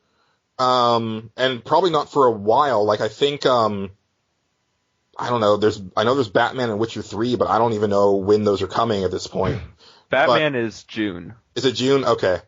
And probably not for a while. Like I think, I don't know. I know there's Batman and Witcher 3, but I don't even know when those are coming at this point. Batman is June. Is it June? Okay.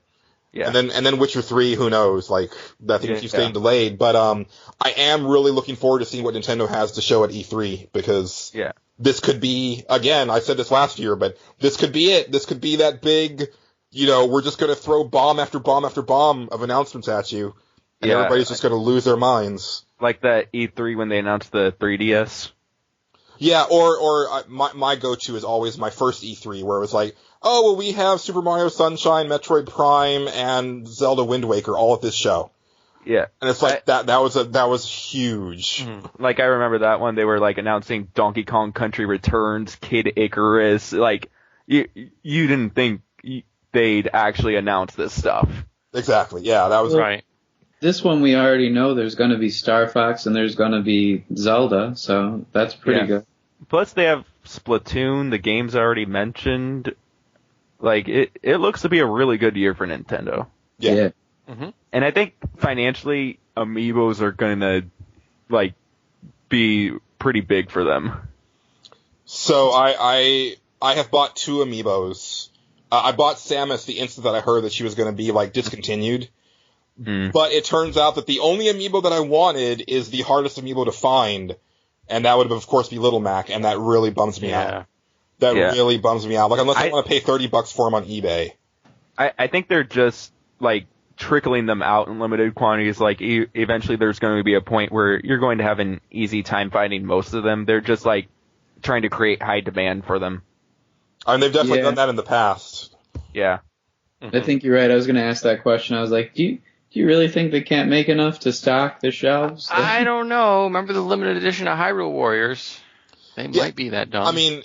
Yeah. And then Witcher 3, who knows? Like, that thing keeps getting delayed. But, I am really looking forward to seeing what Nintendo has to show at E3, because this could be, again, I said this last year, but this could be it. This could be that big, we're just gonna throw bomb after bomb after bomb of announcements at you, and everybody's just gonna lose their minds. Like that E3 when they announced the 3DS? Yeah, or my go-to is always my first E3, where it was like, oh, well, we have Super Mario Sunshine, Metroid Prime, and Zelda Wind Waker all at this show. Yeah. And it's like, that was huge. Like, I remember that one, they were, like, announcing Donkey Kong Country Returns, Kid Icarus, like, you didn't think they'd actually announce this stuff. Exactly, yeah, that was right. This one we already know there's going to be Star Fox and there's going to be Zelda, so that's pretty good. Plus they have Splatoon, the game's already mentioned. Like, it looks to be a really good year for Nintendo. Yeah. Mm-hmm. And I think financially, Amiibos are going to, like, be pretty big for them. So I have bought 2 Amiibos. I bought Samus the instant that I heard that she was going to be, like, discontinued. But it turns out that the only amiibo that I wanted is the hardest amiibo to find, and that would, of course, be Little Mac, and that really bums me out. That really bums me out. Like, unless I want to pay $30 for them on eBay. I think they're just, like, trickling them out in limited quantities. Like, eventually there's going to be a point where you're going to have an easy time finding most of them. They're just, like, trying to create high demand for them. I mean, they've definitely done that in the past. Yeah. I think you're right. I was going to ask that question. I was like, do you really think they can't make enough to stock the shelves? I don't know. Remember the limited edition of Hyrule Warriors? They might be that dumb. I mean,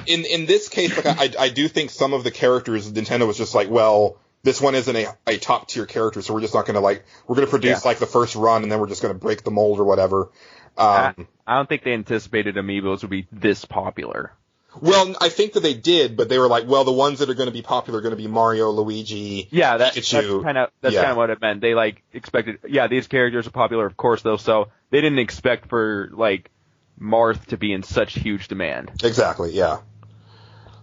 in this case, like I do think some of the characters, Nintendo was just like, well, this one isn't a top tier character, so we're just not going to we're going to produce like the first run and then we're just going to break the mold or whatever. I don't think they anticipated Amiibos would be this popular. Well, I think that they did, but they were like, well, the ones that are going to be popular are going to be Mario, Luigi, Pikachu. That's kind of what it meant. They expected, these characters are popular, of course, though, so they didn't expect for Marth to be in such huge demand. Exactly, yeah.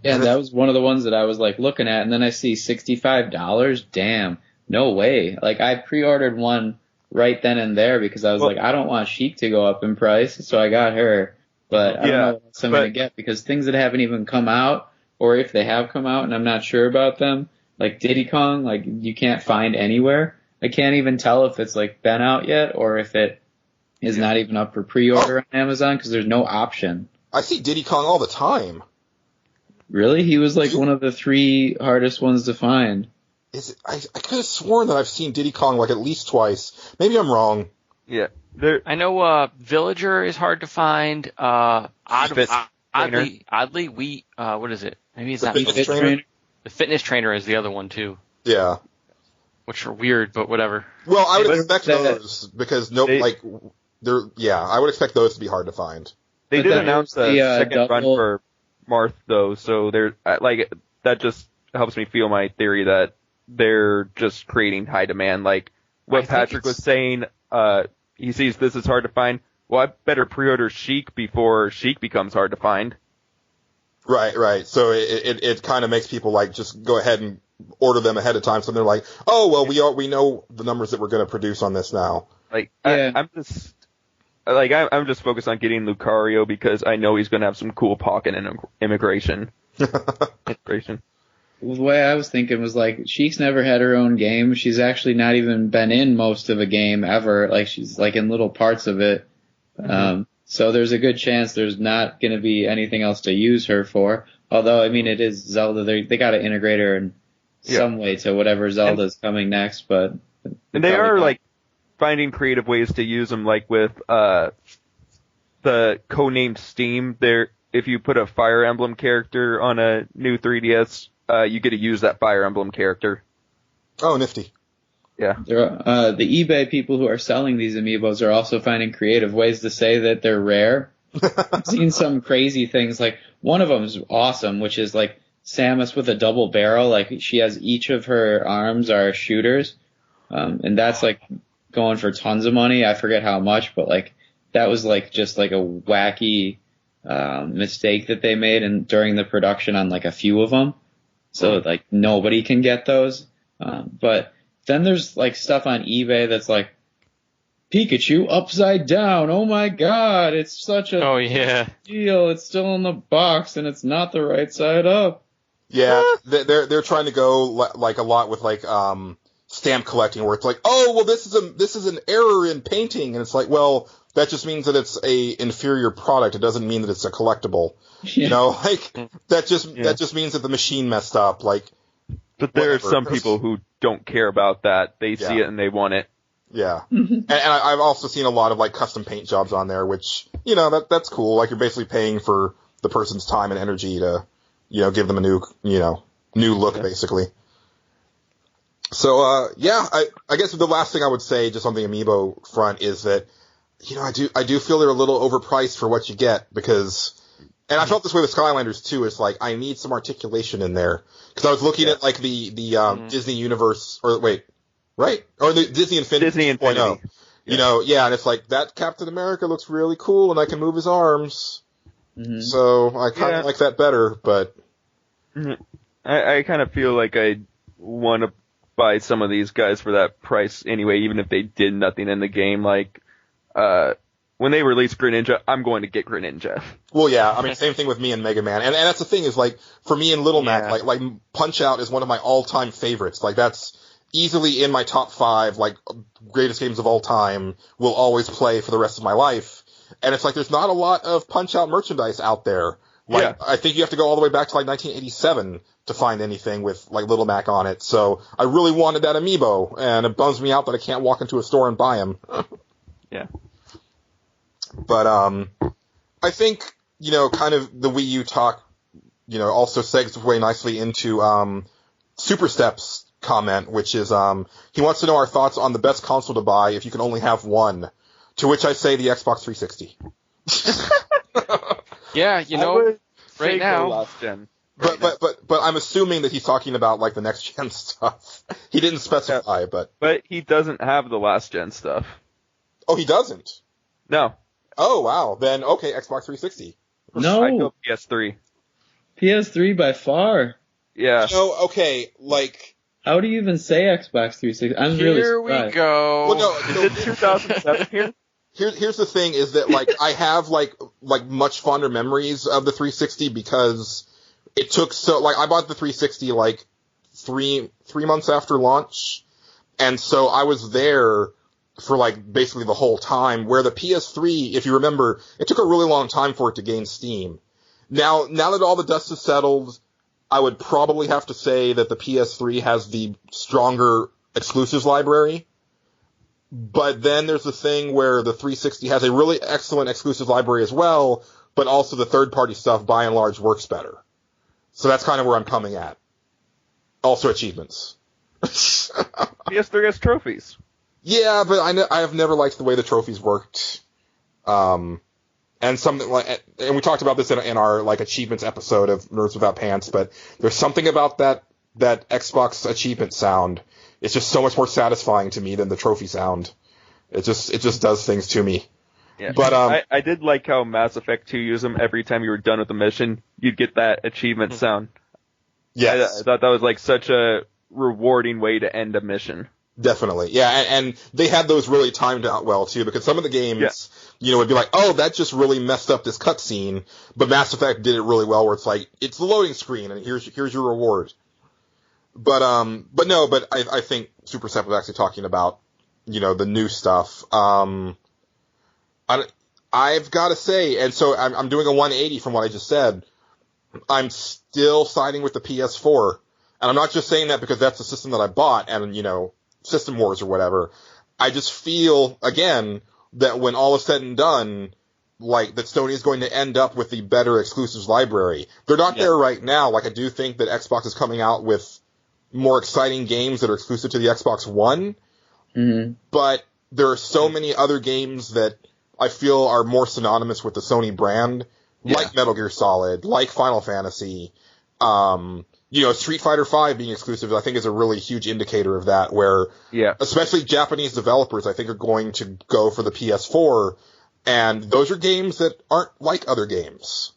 Yeah, that was one of the ones that I was looking at, and then I see $65. Damn, no way. I pre-ordered one right then and there because I was I don't want Sheik to go up in price, so I got her. But I don't know what else I'm going to get because things that haven't even come out, or if they have come out and I'm not sure about them, like Diddy Kong, you can't find anywhere. I can't even tell if it's been out yet or if it is not even up for pre-order on Amazon because there's no option. I see Diddy Kong all the time. Really? He was one of the 3 hardest ones to find. I could have sworn that I've seen Diddy Kong at least twice. Maybe I'm wrong. Yeah. I know Villager is hard to find. Oddly, what is it? Maybe it's not Fitness Trainer. The Fitness Trainer is the other one too. Yeah. Which are weird, but whatever. Well, I would expect those because I would expect those to be hard to find. They did announce the second run for Marth though, so that just helps me feel my theory that they're just creating high demand. Like what Patrick was saying, he sees this is hard to find. Well, I better pre-order Sheik before Sheik becomes hard to find. Right. So it kind of makes people just go ahead and order them ahead of time. So they're like, oh well, we know the numbers that we're going to produce on this now. I'm just focused on getting Lucario because I know he's going to have some cool pocket and immigration. The way I was thinking was Sheik's never had her own game. She's actually not even been in most of a game ever. She's in little parts of it. Mm-hmm. So there's a good chance there's not going to be anything else to use her for. Although, I mean, it is Zelda. They got to integrate her in some way to whatever Zelda's coming next. But and they are finding creative ways to use them, with the codenamed Steam. If you put a Fire Emblem character on a new 3DS. You get to use that Fire Emblem character. Oh, nifty. Yeah. The eBay people who are selling these amiibos are also finding creative ways to say that they're rare. I've seen some crazy things. One of them is awesome, which is Samus with a double barrel. She has each of her arms are shooters. And that's going for tons of money. I forget how much, but that was just a wacky mistake that they made during the production on a few of them. So nobody can get those. But then there's stuff on eBay that's Pikachu upside down. Oh my god, it's such a deal. It's still in the box and it's not the right side up. Yeah, they're trying to go a lot with stamp collecting where it's oh well this is an error in painting and it's well that just means that it's a inferior product. It doesn't mean that it's a collectible. Yeah. That just means that the machine messed up. But there are some people who don't care about that. They see it and they want it. Yeah. And I've also seen a lot of custom paint jobs on there, which that's cool. You're basically paying for the person's time and energy to give them a new look basically. So I guess the last thing I would say just on the Amiibo front is that I do feel they're a little overpriced for what you get because, and I felt this way with Skylanders too. It's I need some articulation in there because I was looking at the Disney Universe or the Disney Infinity 2.0. And it's that Captain America looks really cool and I can move his arms. Mm-hmm. So I kind of like that better, but I kind of feel I want to buy some of these guys for that price anyway, even if they did nothing in the game. Like, when they release Greninja, I'm going to get Greninja. Well, yeah, I mean, same thing with me and Mega Man. And that's the thing is, like, for me and Little Mac, like Punch-Out is one of my all-time favorites. Like, that's easily in my top 5, like, greatest games of all time, will always play for the rest of my life. And it's like, there's not a lot of Punch-Out merchandise out there. Like, I think you have to go all the way back to, like, 1987 to find anything with, like, Little Mac on it. So, I really wanted that amiibo, and it bums me out that I can't walk into a store and buy him. Yeah. But, I think, you know, kind of the Wii U talk, you know, also segues way nicely into, Super Step's comment, which is, he wants to know our thoughts on the best console to buy if you can only have one. To which I say the Xbox 360. Yeah, you know, right now. Last gen. But I'm assuming that he's talking about, like, the next gen stuff. He didn't specify, but. But he doesn't have the last gen stuff. Oh, he doesn't? No. Oh, wow. Then, okay, Xbox 360. No. I go PS3. PS3 by far. Yeah. No, okay, like. How do you even say Xbox 360? I'm really surprised. Here we go. Well, no, Is it 2007 here? Here's the thing is that, like, I have, like much fonder memories of the 360 because it took I bought the 360, like, three months after launch. And so I was there for, like, basically the whole time, where the PS3, if you remember, it took a really long time for it to gain steam. Now that all the dust has settled, I would probably have to say that the PS3 has the stronger exclusives library. But then there's the thing where the 360 has a really excellent exclusive library as well, but also the third-party stuff, by and large, works better. So that's kind of where I'm coming at. Also achievements. PS3 has trophies. Yeah, but I have never liked the way the trophies worked. And something like, and we talked about this in our, like, achievements episode of Nerds Without Pants, but there's something about that Xbox achievement sound. It's just so much more satisfying to me than the trophy sound. It just does things to me. Yeah. But I did like how Mass Effect 2 used them every time you were done with the mission. You'd get that achievement sound. Yes. I thought that was like such a rewarding way to end a mission. Definitely. Yeah, and they had those really timed out well too, because some of the games, you know, would be like, oh, that just really messed up this cutscene, but Mass Effect did it really well, where it's like, it's the loading screen and here's your reward. But I think Super Step was actually talking about, you know, the new stuff. I've got to say, and so I'm doing a 180 from what I just said. I'm still siding with the PS4, and I'm not just saying that because that's the system that I bought, and, you know, System Wars or whatever. I just feel, again, that when all is said and done, like, that Sony is going to end up with the better exclusives library. They're not there right now. Like, I do think that Xbox is coming out with more exciting games that are exclusive to the Xbox One. Mm-hmm. But there are so many other games that I feel are more synonymous with the Sony brand, like Metal Gear Solid, like Final Fantasy. You know, Street Fighter V being exclusive, I think, is a really huge indicator of that, where especially Japanese developers, I think, are going to go for the PS4, and those are games that aren't like other games.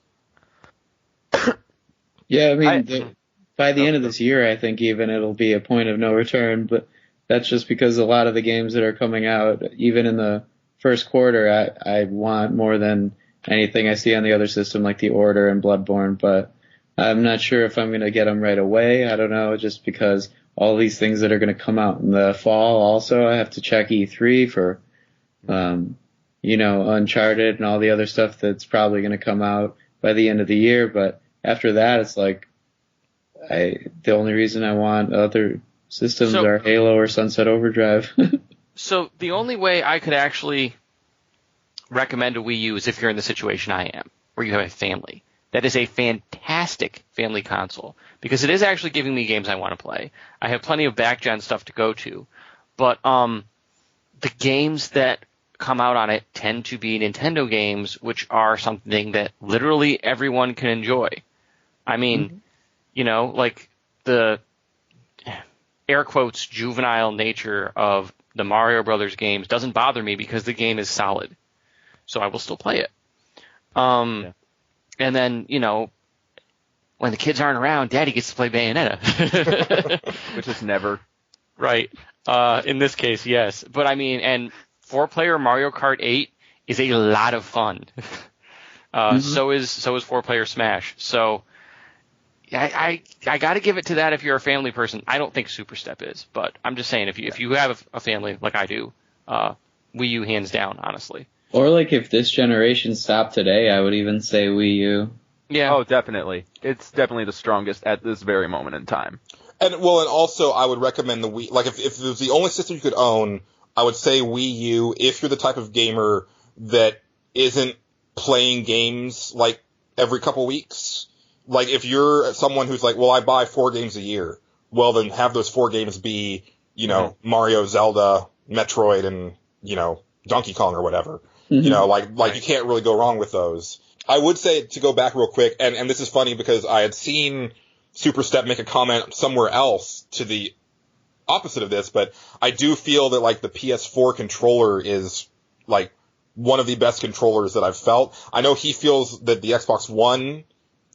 Yeah, I mean, by the end of this year, I think even it'll be a point of no return, but that's just because a lot of the games that are coming out, even in the first quarter, I want more than anything I see on the other system, like The Order and Bloodborne, but I'm not sure if I'm going to get them right away. I don't know, just because all these things that are going to come out in the fall also, I have to check E3 for, you know, Uncharted and all the other stuff that's probably going to come out by the end of the year, but after that, it's like, the only reason I want other systems are Halo or Sunset Overdrive. So the only way I could actually recommend a Wii U is if you're in the situation I am, where you have a family. That is a fantastic family console, because it is actually giving me games I want to play. I have plenty of back-gen stuff to go to, but the games that come out on it tend to be Nintendo games, which are something that literally everyone can enjoy. I mean, you know, like the air quotes juvenile nature of the Mario Brothers games doesn't bother me because the game is solid. So I will still play it. And then, you know, when the kids aren't around, Daddy gets to play Bayonetta. Which is never. Right. In this case, yes. But I mean, and 4-player Mario Kart 8 is a lot of fun. So is 4-player Smash. So I got to give it to that if you're a family person. I don't think Super Step is, but I'm just saying if you have a family like I do, Wii U hands down, honestly. Or like if this generation stopped today, I would even say Wii U. Yeah. Oh, definitely. It's definitely the strongest at this very moment in time. And also I would recommend the Wii. Like if it was the only system you could own, I would say Wii U if you're the type of gamer that isn't playing games like every couple weeks. Like if you're someone who's like, well, I buy 4 games a year. Well, then have those 4 games be, Mario, Zelda, Metroid, and, Donkey Kong or whatever. Mm-hmm. You can't really go wrong with those. I would say, to go back real quick, and this is funny because I had seen Super Step make a comment somewhere else to the opposite of this, but I do feel that, like, the PS4 controller is, like, one of the best controllers that I've felt. I know he feels that the Xbox One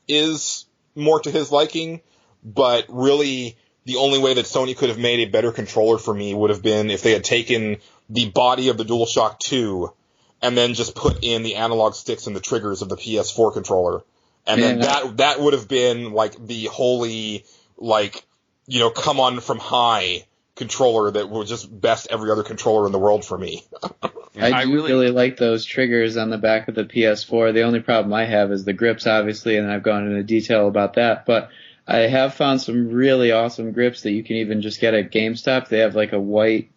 is more to his liking, but really the only way that Sony could have made a better controller for me would have been if they had taken the body of the DualShock 2 and then just put in the analog sticks and the triggers of the PS4 controller. And then that would have been like the holy, like, come on from high controller that would just best every other controller in the world for me. I really like those triggers on the back of the PS4. The only problem I have is the grips, obviously, and I've gone into detail about that. But I have found some really awesome grips that you can even just get at GameStop. They have like a white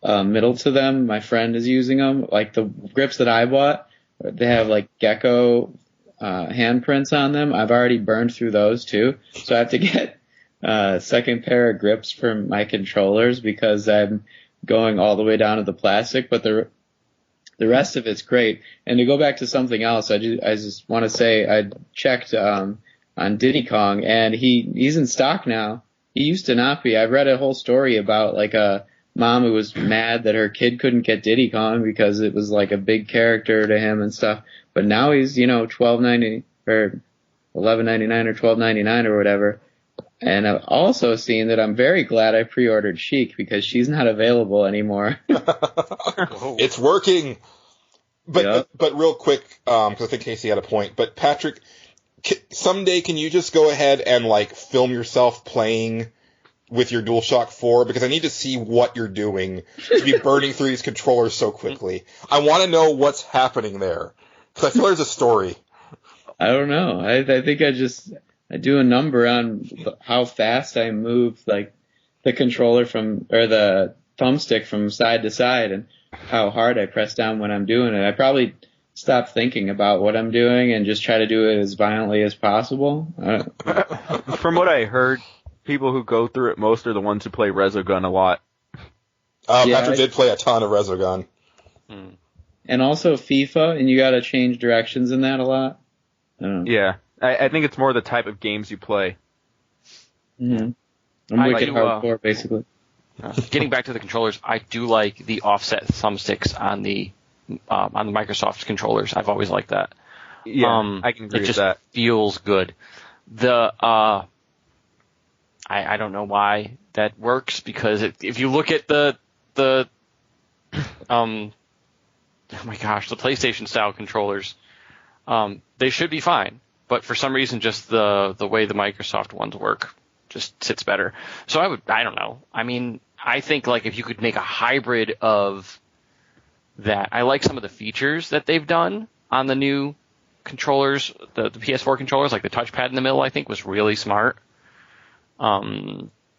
middle to them. My friend is using them. Like the grips that I bought, they have like gecko handprints on them. I've already burned through those too. So I have to get a second pair of grips for my controllers because I'm going all the way down to the plastic. But the rest of it's great. And to go back to something else, I just want to say I checked on Diddy Kong, and he's in stock now. He used to not be. I've read a whole story about like a mom who was mad that her kid couldn't get Diddy Kong because it was like a big character to him and stuff. But now he's $12.90 or $11.99 or $12.99 or whatever. And I've also seen that I'm very glad I pre-ordered Chic because she's not available anymore. It's working. But real quick, because I think Casey had a point. But Patrick, someday can you just go ahead and like film yourself playing with your DualShock 4? Because I need to see what you're doing to be burning through these controllers so quickly. I want to know what's happening there. Because I feel there's a story. I don't know. I think I do a number on how fast I move like the controller or the thumbstick from side to side and how hard I press down when I'm doing it. I probably stop thinking about what I'm doing and just try to do it as violently as possible. From what I heard, people who go through it most are the ones who play Resogun a lot. Patrick did play a ton of Resogun. And also FIFA, and you got to change directions in that a lot. Yeah. I think it's more the type of games you play. Mm-hmm. I'm wicked hardcore, basically. Getting back to the controllers, I do like the offset thumbsticks on the Microsoft controllers. I've always liked that. Yeah, I can agree with that. It just feels good. I don't know why that works, because if you look at the oh my gosh, the PlayStation style controllers, they should be fine. But for some reason, just the way the Microsoft ones work just sits better. So I don't know. I mean, I think like if you could make a hybrid of that. I like some of the features that they've done on the new controllers, the PS4 controllers, like the touchpad in the middle, I think was really smart.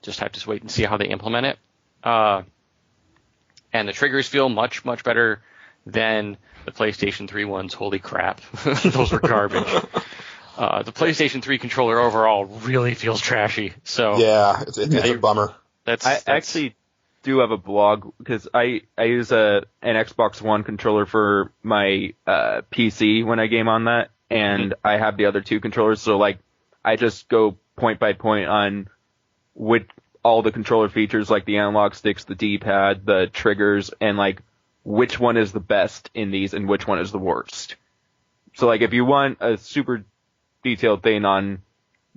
Just have to wait and see how they implement it. And the triggers feel much, much better than the PlayStation 3 ones. Holy crap. Those were garbage. The PlayStation 3 controller overall really feels trashy. So yeah, it's a bummer. I actually do have a blog because I use an Xbox One controller for my PC when I game on that, and I have the other two controllers. So like I just go point by point on with all the controller features, like the analog sticks, the D-pad, the triggers, and like which one is the best in these and which one is the worst. So like if you want a super detailed thing on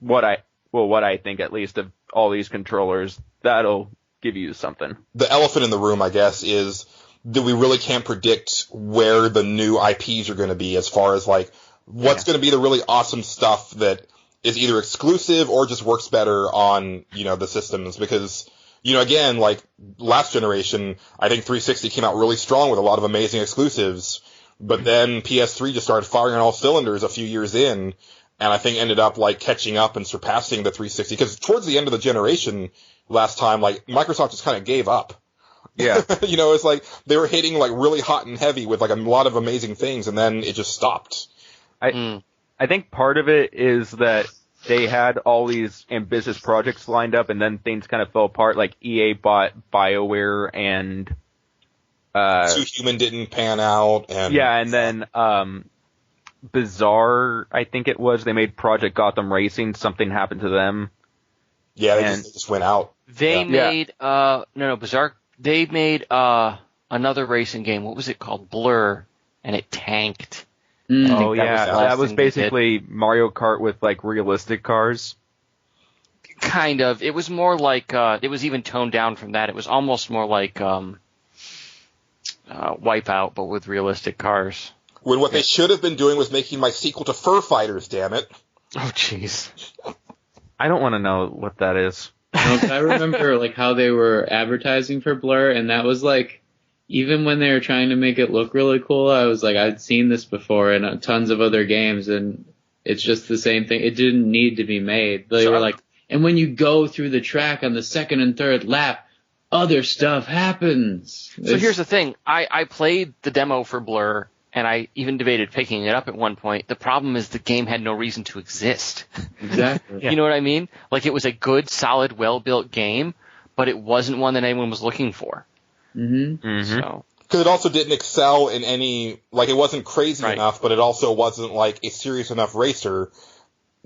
what I think at least of all these controllers, that'll give you something. The elephant in the room, I guess, is that we really can't predict where the new IPs are going to be as far as, like, what's going to be the really awesome stuff that is either exclusive or just works better on, the systems. Because, again, like, last generation, I think 360 came out really strong with a lot of amazing exclusives, but then PS3 just started firing on all cylinders a few years in, and I think ended up, like, catching up and surpassing the 360. Because towards the end of the generation last time, like, Microsoft just kind of gave up. Yeah. It's like they were hitting, like, really hot and heavy with, like, a lot of amazing things, and then it just stopped. I think part of it is that they had all these ambitious projects lined up, and then things kind of fell apart. Like EA bought BioWare, and Two Human didn't pan out, and then Bizarre, I think it was. They made Project Gotham Racing. Something happened to them. Yeah, they just went out. They made Bizarre. They made another racing game. What was it called? Blur, and it tanked. That was basically Mario Kart with, like, realistic cars. Kind of. It was more like it was even toned down from that. It was almost more like Wipeout, but with realistic cars. When what they should have been doing was making my sequel to Fur Fighters, damn it. Oh, jeez. I don't want to know what that is. No, but I remember, like, how they were advertising for Blur, and that was, like, even when they were trying to make it look really cool, I was like, I'd seen this before in tons of other games, and it's just the same thing. It didn't need to be made. They were like, and when you go through the track on the second and third lap, other stuff happens. So here's the thing. I played the demo for Blur, and I even debated picking it up at one point. The problem is the game had no reason to exist. Exactly. You know what I mean? Like, it was a good, solid, well-built game, but it wasn't one that anyone was looking for. So. Because it also didn't excel in any, like, it wasn't crazy enough, but it also wasn't, like, a serious enough racer.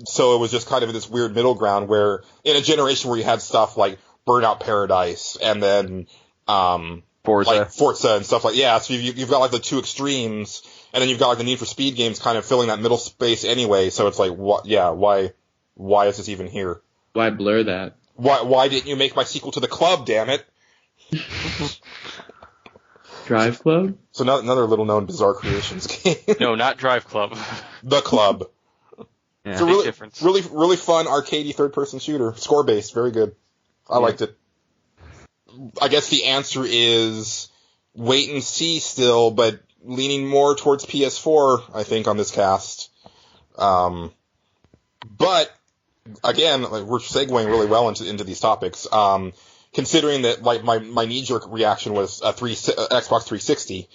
So it was just kind of this weird middle ground where, in a generation where you had stuff like Burnout Paradise and then, Forza. Like Forza and stuff like, so you've got, like, the two extremes, and then you've got, like, the Need for Speed games kind of filling that middle space anyway, so it's like, why is this even here? Why blur that? Why didn't you make my sequel to The Club, damn it? Drive Club? So another little-known Bizarre Creations game. No, not Drive Club. The Club. Yeah. It's a really fun arcadey third-person shooter. Score-based, very good. I liked it. I guess the answer is wait and see still, but leaning more towards PS4, I think, on this cast. But again, like, we're segueing really well into these topics. Considering that, like, my knee-jerk reaction was Xbox 360,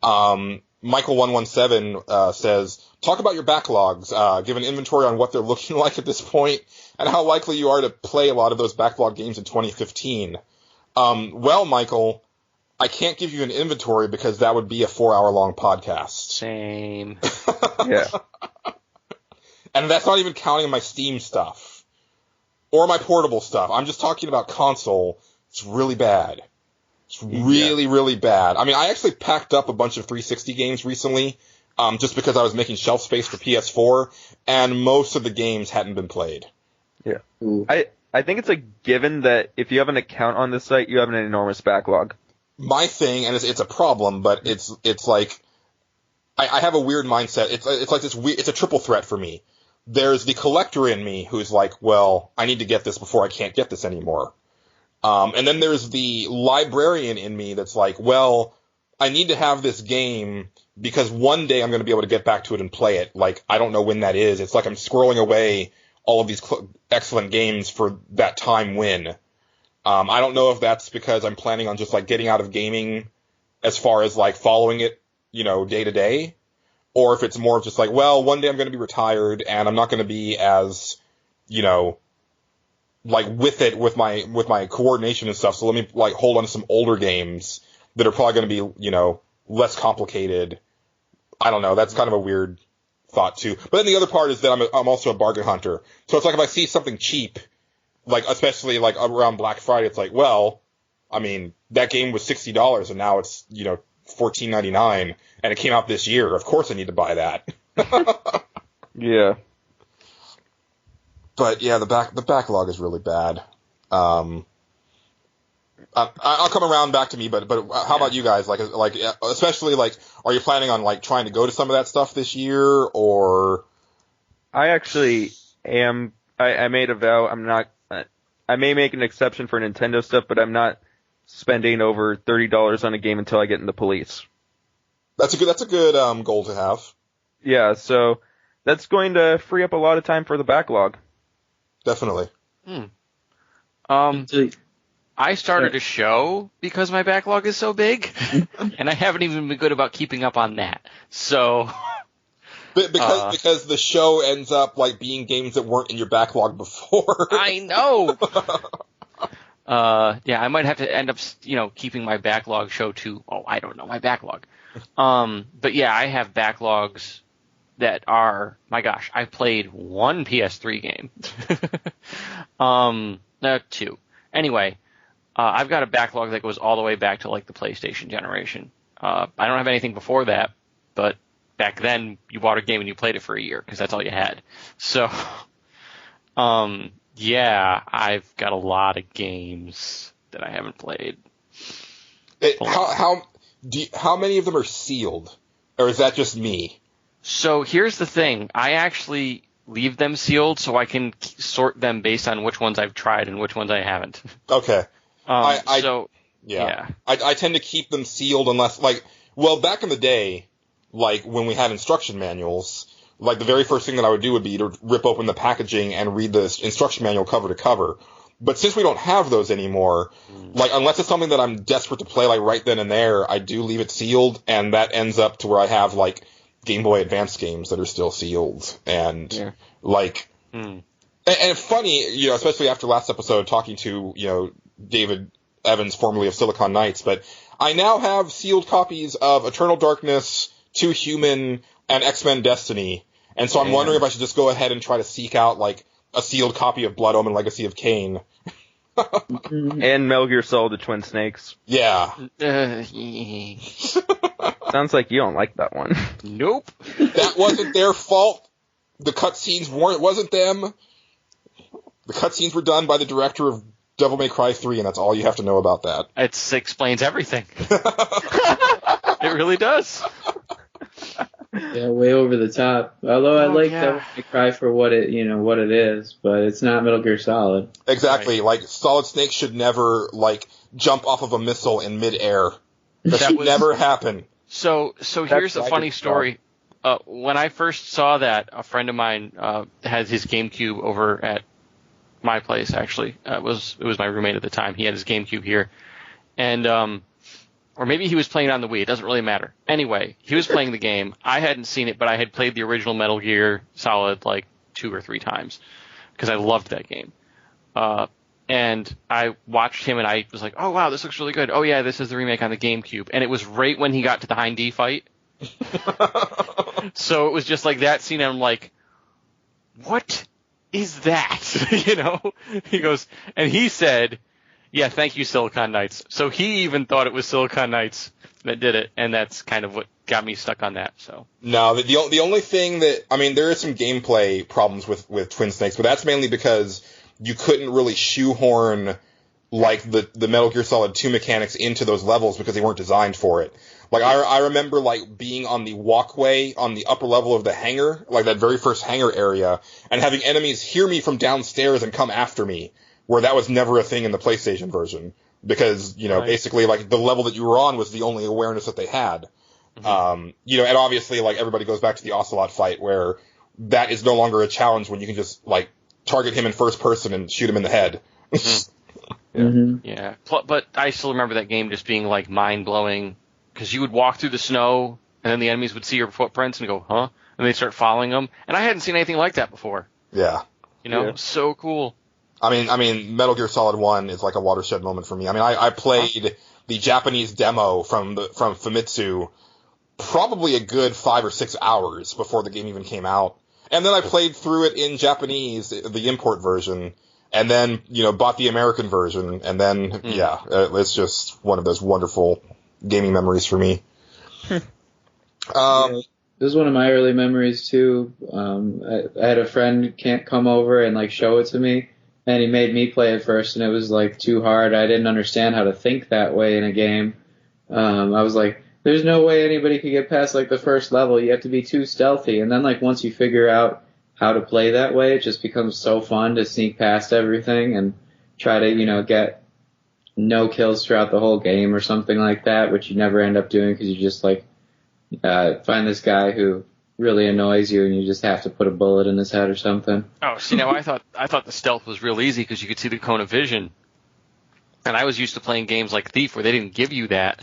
Michael117 says, talk about your backlogs, give an inventory on what they're looking like at this point, and how likely you are to play a lot of those backlog games in 2015. Well, Michael, I can't give you an inventory because that would be a 4-hour-long podcast. Same. Yeah. And that's not even counting my Steam stuff. Or my portable stuff. I'm just talking about console. It's really bad. It's really, really bad. I mean, I actually packed up a bunch of 360 games recently, just because I was making shelf space for PS4, and most of the games hadn't been played. Yeah. Ooh. I think it's a given that if you have an account on this site, you have an enormous backlog. My thing, and it's a problem, but it's like, I have a weird mindset. It's like this weird, it's a triple threat for me. There's the collector in me who's like, well, I need to get this before I can't get this anymore. And then there's the librarian in me that's like, well, I need to have this game because one day I'm going to be able to get back to it and play it. Like, I don't know when that is. It's like I'm squirreling away all of these excellent games for that time when. I don't know if that's because I'm planning on just, like, getting out of gaming as far as, like, following it, day to day. Or if it's more of just like, well, one day I'm going to be retired and I'm not going to be as, like, with it with my coordination and stuff. So let me, like, hold on to some older games that are probably going to be, less complicated. I don't know. That's kind of a weird thought too. But then the other part is that I'm also a bargain hunter. So it's like if I see something cheap, like especially like around Black Friday, it's like, well, I mean, that game was $60 and now it's, $14.99 and it came out this year. Of course I need to buy that. Yeah. But yeah, the backlog is really bad. I'll come around back to me, but how about you guys? Like, especially, like, are you planning on, like, trying to go to some of that stuff this year, or? I actually am. I made a vow. I'm not. I may make an exception for Nintendo stuff, but I'm not spending over $30 on a game until I get in the police. That's a good goal to have. Yeah, so that's going to free up a lot of time for the backlog. Definitely. I started a show because my backlog is so big, and I haven't even been good about keeping up on that. So, because the show ends up like being games that weren't in your backlog before. I know. Yeah, I might have to end up, keeping my backlog show to. Oh, I don't know my backlog. But yeah, I have backlogs that are. My gosh, I played one PS3 game. No, two. Anyway. I've got a backlog that goes all the way back to like the PlayStation generation. I don't have anything before that, but back then you bought a game and you played it for a year because that's all you had. So, yeah, I've got a lot of games that I haven't played. How many of them are sealed, or is that just me? So here's the thing: I actually leave them sealed so I can sort them based on which ones I've tried and which ones I haven't. Okay. I tend to keep them sealed unless, back in the day, like, when we had instruction manuals, like, the very first thing that I would do would be to rip open the packaging and read the instruction manual cover to cover. But since we don't have those anymore, like, unless it's something that I'm desperate to play, like, right then and there, I do leave it sealed, and that ends up to where I have, like, Game Boy Advance games that are still sealed, and, and funny, especially after last episode talking to, David Evans, formerly of Silicon Knights, but I now have sealed copies of Eternal Darkness, 2 Human, and X-Men Destiny, and so I'm wondering if I should just go ahead and try to seek out, like, a sealed copy of Blood Omen Legacy of Kain. And Metal Gear Solid: The Twin Snakes. Yeah. Sounds like you don't like that one. Nope. That wasn't their fault. The cutscenes wasn't them. The cutscenes were done by the director of Devil May Cry 3, and that's all you have to know about that. It explains everything. It really does. Yeah, way over the top. Although I like Devil May Cry for what it is, but it's not Metal Gear Solid. Exactly. Right. Like, Solid Snake should never, like, jump off of a missile in midair. That should never happen. So here's a funny story. When I first saw that, a friend of mine had his GameCube over at my place, actually. It was my roommate at the time. He had his GameCube here. And, or maybe he was playing on the Wii. It doesn't really matter. Anyway, he was playing the game. I hadn't seen it, but I had played the original Metal Gear Solid like 2 or 3 times because I loved that game. And I watched him and I was like, oh wow, this looks really good. Oh yeah, this is the remake on the GameCube. And it was right when he got to the Hind D fight. So it was just like that scene and I'm like, what is that? He goes, and he said, yeah, thank you, Silicon Knights. So he even thought it was Silicon Knights that did it, and that's kind of what got me stuck on that. So no, the only thing that, I mean, there is some gameplay problems with Twin Snakes, but that's mainly because you couldn't really shoehorn like the Metal Gear Solid 2 mechanics into those levels because they weren't designed for it. Like, I remember, like, being on the walkway on the upper level of the hangar, like that very first hangar area, and having enemies hear me from downstairs and come after me, where that was never a thing in the PlayStation version. Because, basically, like, the level that you were on was the only awareness that they had. Mm-hmm. And obviously, like, everybody goes back to the Ocelot fight, where that is no longer a challenge when you can just, like, target him in first person and shoot him in the head. Yeah. But I still remember that game just being, like, mind-blowing. Because you would walk through the snow, and then the enemies would see your footprints and go, huh? And they'd start following them. And I hadn't seen anything like that before. Yeah. So cool. I mean, Metal Gear Solid 1 is like a watershed moment for me. I mean, I played the Japanese demo from Famitsu probably a good 5 or 6 hours before the game even came out. And then I played through it in Japanese, the import version, and then, bought the American version, and then, it's just one of those wonderful gaming memories for me. This is one of my early memories too. I had a friend can't come over and like show it to me, and he made me play it first, and it was like too hard. I didn't understand how to think that way in a game. I was like, there's no way anybody could get past like the first level. You have to be too stealthy. And then like once you figure out how to play that way, it just becomes so fun to sneak past everything and try to, you know, get no kills throughout the whole game or something like that, which you never end up doing because you just like find this guy who really annoys you and you just have to put a bullet in his head or something. Oh, see, now I thought the stealth was real easy because you could see the cone of vision. And I was used to playing games like Thief where they didn't give you that.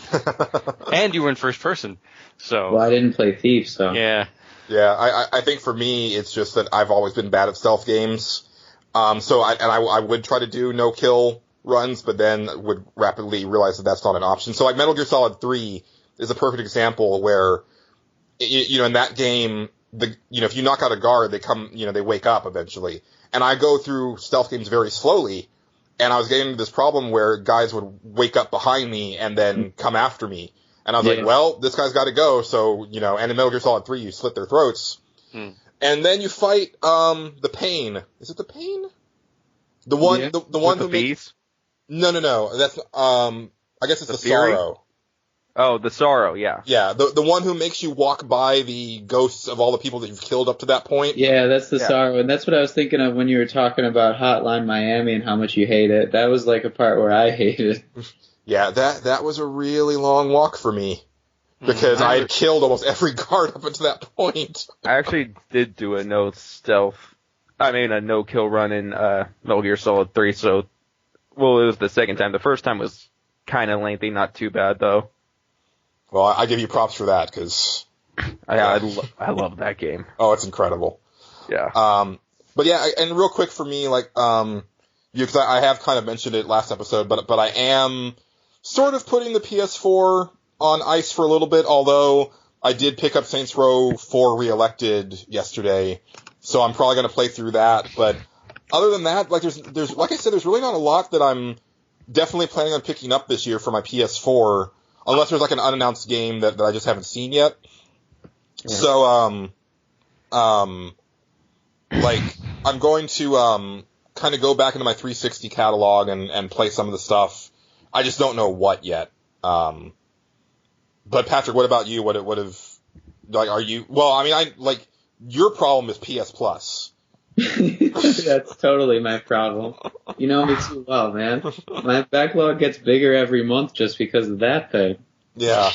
And you were in first person. So. Well, I didn't play Thief, so. Yeah. Yeah, I think for me, it's just that I've always been bad at stealth games. So I would try to do no-kill runs, but then would rapidly realize that that's not an option. So like Metal Gear Solid 3 is a perfect example where, you know, in that game, if you knock out a guard, they wake up eventually. And I go through stealth games very slowly, and I was getting into this problem where guys would wake up behind me and then come after me. And I was like, well, this guy's got to go. So, you know, and in Metal Gear Solid 3, you slit their throats. And then you fight the Pain. Is it the Pain? The one, the one who makes... No. That's I guess it's the Sorrow. Oh, the Sorrow, yeah. Yeah, the one who makes you walk by the ghosts of all the people that you've killed up to that point. Yeah, that's the Sorrow, and that's what I was thinking of when you were talking about Hotline Miami and how much you hate it. That was like a part where I hated it. Yeah, that was a really long walk for me because I had killed almost every guard up until that point. I actually did do a no-kill run in Metal Gear Solid 3, so, well, it was the second time. The first time was kind of lengthy, not too bad, though. Well, I give you props for that, because... I love that game. Oh, it's incredible. Yeah. But yeah, and real quick for me, like, because I have kind of mentioned it last episode, but I am sort of putting the PS4 on ice for a little bit, although I did pick up Saints Row 4 Reelected yesterday, so I'm probably going to play through that, but other than that, like, there's like I said, there's really not a lot that I'm definitely planning on picking up this year for my PS4, unless there's like an unannounced game that I just haven't seen yet. Yeah. So, like, I'm going to, kind of go back into my 360 catalog and play some of the stuff. I just don't know what yet. But Patrick, what about you? What have, like, are you, well, I mean, your problem is PS Plus. That's totally my problem. You know me too well, man. My backlog gets bigger every month just because of that thing. Yeah.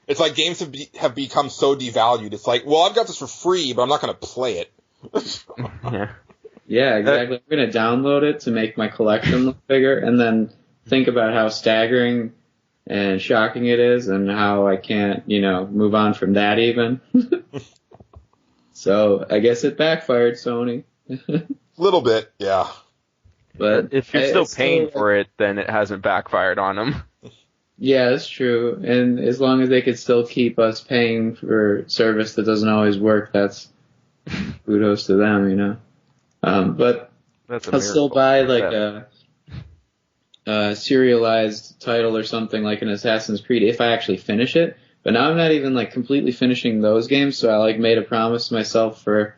It's like games have become so devalued. It's like, well, I've got this for free, but I'm not going to play it. Yeah, exactly. I'm going to download it to make my collection look bigger and then think about how staggering and shocking it is and how I can't, move on from that even. So I guess it backfired, Sony. Little bit, yeah. But if you're still paying for it, then it hasn't backfired on them. Yeah, that's true. And as long as they could still keep us paying for service that doesn't always work, that's kudos to them, But I'll still buy like a serialized title or something like an Assassin's Creed if I actually finish it. But now I'm not even like completely finishing those games, so I like made a promise to myself for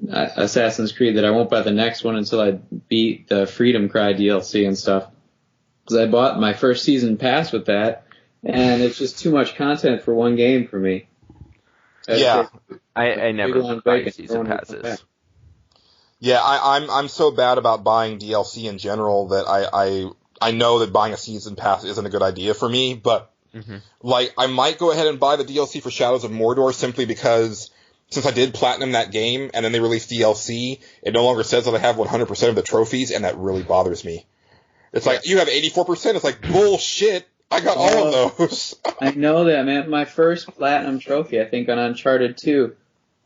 Assassin's Creed that I won't buy the next one until I beat the Freedom Cry DLC and stuff. Because I bought my first season pass with that, and it's just too much content for one game for me. Yeah, I never buy season passes. Yeah, I'm so bad about buying DLC in general that I know that buying a season pass isn't a good idea for me, but like I might go ahead and buy the DLC for Shadows of Mordor simply because since I did platinum that game and then they released DLC, it no longer says that I have 100% of the trophies, and that really bothers me. It's like, you have 84%. It's like, bullshit. I got all of those. I know that, man. My first platinum trophy, I think, on Uncharted 2,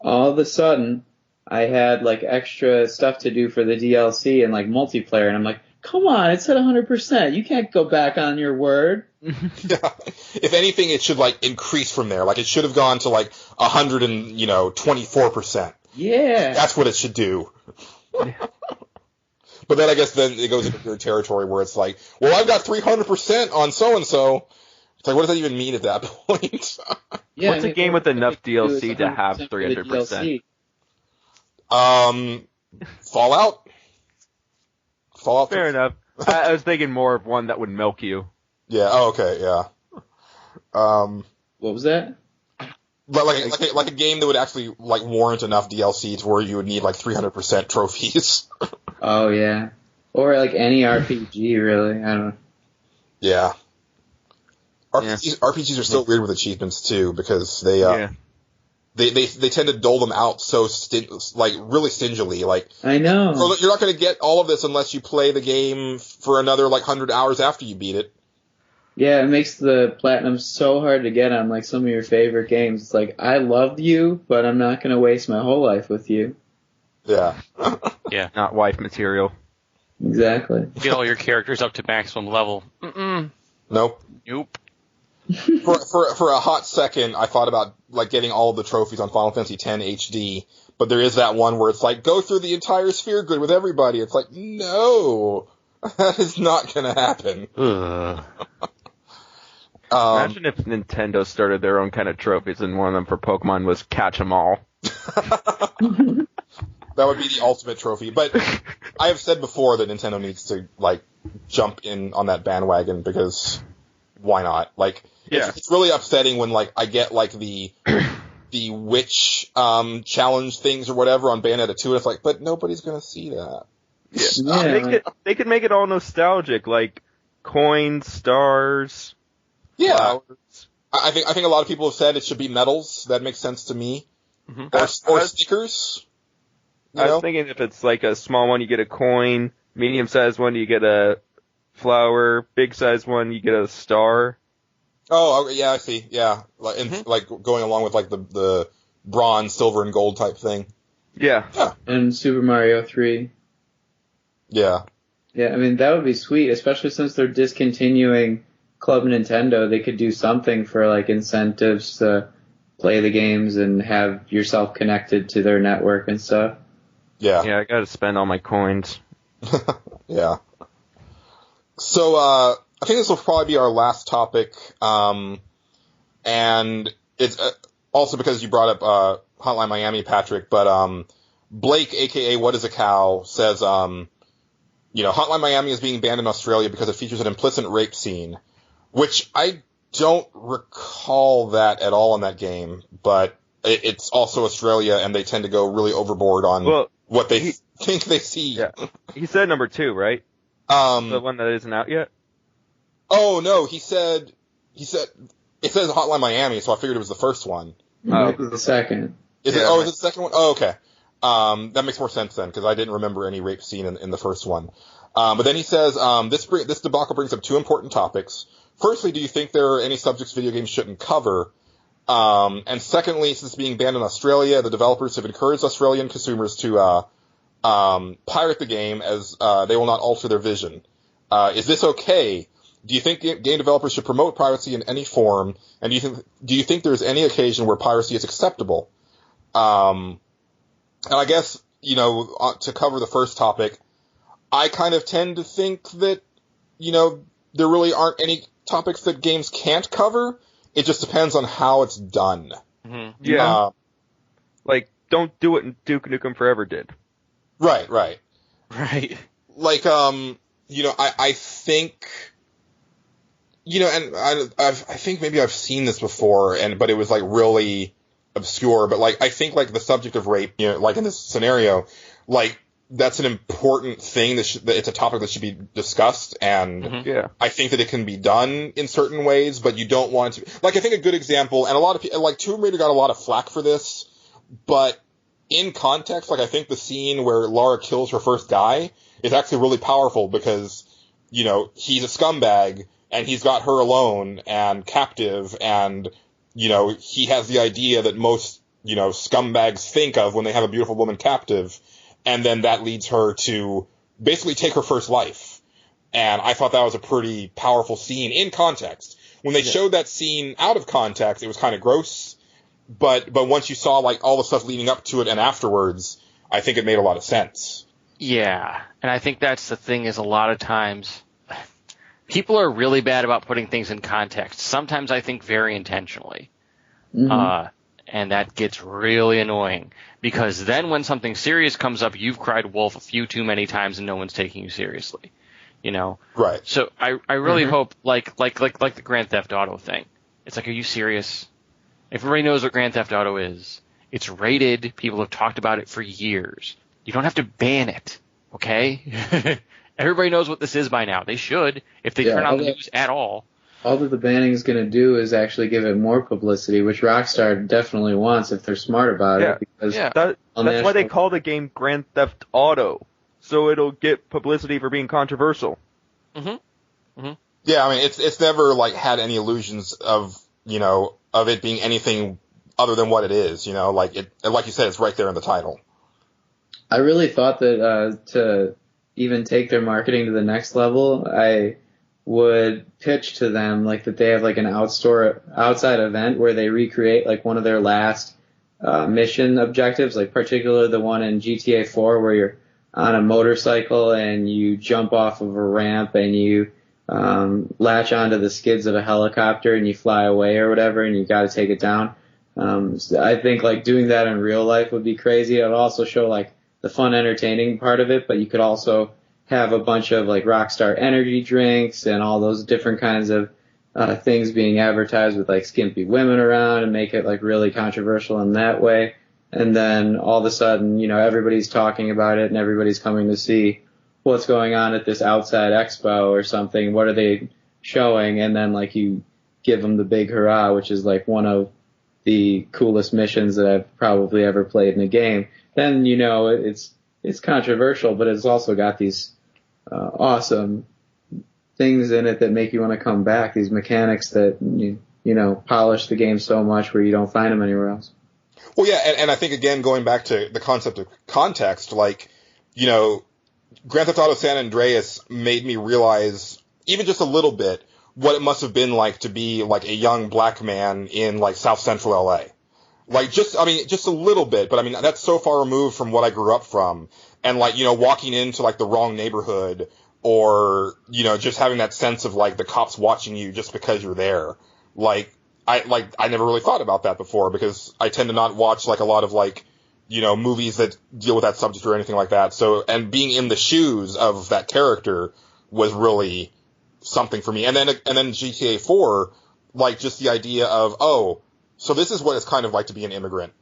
all of a sudden, I had, like, extra stuff to do for the DLC and, like, multiplayer. And I'm like, come on, it said 100%. You can't go back on your word. Yeah. If anything, it should, like, increase from there. Like, it should have gone to, like, 124%. Yeah. That's what it should do. But then I guess then it goes into your territory where it's like, well, I've got 300% on so-and-so. It's like, what does that even mean at that point? Yeah, what's a game with enough DLC to have 300%? Fallout. Fallout 3? Fair enough. I was thinking more of one that would milk you. Yeah. Oh, okay. Yeah. What was that? Like a game that would actually like warrant enough DLC to where you would need like 300% trophies. Oh yeah, or like any RPG really. I don't know. Yeah. RPGs are so weird with achievements too because they tend to dole them out so really stingily. Like I know you're not going to get all of this unless you play the game for another like 100 hours after you beat it. Yeah, it makes the platinum so hard to get on like some of your favorite games. It's like, I love you, but I'm not going to waste my whole life with you. Yeah. Yeah. Not wife material. Exactly. Get all your characters up to maximum level. Nope. For a hot second, I thought about like getting all of the trophies on Final Fantasy X HD, but there is that one where it's like, go through the entire sphere grid with everybody. It's like, no, that is not going to happen. Imagine if Nintendo started their own kind of trophies and one of them for Pokemon was catch 'em all. That would be the ultimate trophy. But I have said before that Nintendo needs to like jump in on that bandwagon because why not? Like, it's really upsetting when like I get like the witch challenge things or whatever on Bayonetta 2, and it's like, but nobody's gonna see that. Yeah. They could make it all nostalgic, like coins, stars. Yeah, flowers. I think a lot of people have said it should be medals. That makes sense to me. Mm-hmm. Or stickers. I was thinking if it's like a small one, you get a coin. Medium-sized one, you get a flower. Big-sized one, you get a star. Oh, yeah, I see. Yeah, like going along with like the bronze, silver, and gold type thing. Yeah. And Super Mario 3. Yeah. Yeah, I mean, that would be sweet, especially since they're discontinuing Club Nintendo. They could do something for like incentives to play the games and have yourself connected to their network and stuff. Yeah. Yeah, I gotta spend all my coins. Yeah. So, I think this will probably be our last topic, and it's also because you brought up Hotline Miami, Patrick, but Blake, aka What Is a Cow, says, Hotline Miami is being banned in Australia because it features an implicit rape scene, which I don't recall that at all in that game, but it's also Australia, and they tend to go really overboard on what they think they see. Yeah. He said number 2, right? The one that isn't out yet? Oh, no, he said, it says Hotline Miami, so I figured it was the first one. Might be the second. Is it the second one? Oh, okay. That makes more sense then, because I didn't remember any rape scene in the first one. But then he says, this debacle brings up 2 important topics. Firstly, do you think there are any subjects video games shouldn't cover? And secondly, since being banned in Australia, the developers have encouraged Australian consumers to pirate the game as they will not alter their vision. Is this okay? Do you think game developers should promote piracy in any form? And do you think there's any occasion where piracy is acceptable? And I guess, to cover the first topic, I kind of tend to think that, there really aren't any topics that games can't cover. It just depends on how it's done. Mm-hmm. Yeah. Don't do it Duke Nukem Forever did. Right. Right. Like, I think, and I think maybe I've seen this before, but it was like really obscure. But like, I think like the subject of rape, like in this scenario, like that's an important thing that it's a topic that should be discussed, and I think that it can be done in certain ways, but you don't want to. Like, I think a good example, and a lot of people, like Tomb Raider got a lot of flack for this, but in context, like I think the scene where Lara kills her first guy is actually really powerful because, he's a scumbag and he's got her alone and captive, and, he has the idea that most, scumbags think of when they have a beautiful woman captive. And then that leads her to basically take her first life. And I thought that was a pretty powerful scene in context. When they showed that scene out of context, it was kind of gross. But once you saw like all the stuff leading up to it and afterwards, I think it made a lot of sense. Yeah. And I think that's the thing is a lot of times people are really bad about putting things in context. Sometimes I think very intentionally. Mm-hmm. And that gets really annoying, because then when something serious comes up, you've cried wolf a few too many times and no one's taking you seriously. You know? Right. So I really hope, like the Grand Theft Auto thing. It's like, are you serious? Everybody knows what Grand Theft Auto is. It's rated. People have talked about it for years. You don't have to ban it, okay? Everybody knows what this is by now. They should, if they turn on the news at all. All that the banning is going to do is actually give it more publicity, which Rockstar definitely wants if they're smart about it. Because that's why they call the game Grand Theft Auto, so it'll get publicity for being controversial. Mm-hmm. Mm-hmm. Yeah, I mean, it's never like had any illusions of, you know, of it being anything other than what it is. You know, like you said, it's right there in the title. I really thought that to even take their marketing to the next level, I would pitch to them like that they have like an outside event where they recreate like one of their last mission objectives, like particularly the one in GTA 4 where you're on a motorcycle and you jump off of a ramp and you latch onto the skids of a helicopter and you fly away or whatever, and you got to take it down. So I think like doing that in real life would be crazy. It would also show like the fun, entertaining part of it, but you could also have a bunch of like Rockstar energy drinks and all those different kinds of things being advertised with like skimpy women around and make it like really controversial in that way. And then all of a sudden, you know, everybody's talking about it and everybody's coming to see what's going on at this outside expo or something. What are they showing? And then like you give them the big hurrah, which is like one of the coolest missions that I've probably ever played in a game. Then, you know, it's controversial, but it's also got these awesome things in it that make you want to come back. These mechanics that, you know, polish the game so much where you don't find them anywhere else. Well, yeah, and I think, again, going back to the concept of context, like, you know, Grand Theft Auto San Andreas made me realize, even just a little bit, what it must have been like to be, like, a young black man in, like, South Central LA. Like, just a little bit, but I mean, that's so far removed from what I grew up from. And, like, you know, walking into, like, the wrong neighborhood, or, you know, just having that sense of, like, the cops watching you just because you're there. I never really thought about that before, because I tend to not watch, like, a lot of, like, you know, movies that deal with that subject or anything like that. So, and being in the shoes of that character was really something for me. And then GTA 4, like, just the idea of, oh, so this is what it's kind of like to be an immigrant.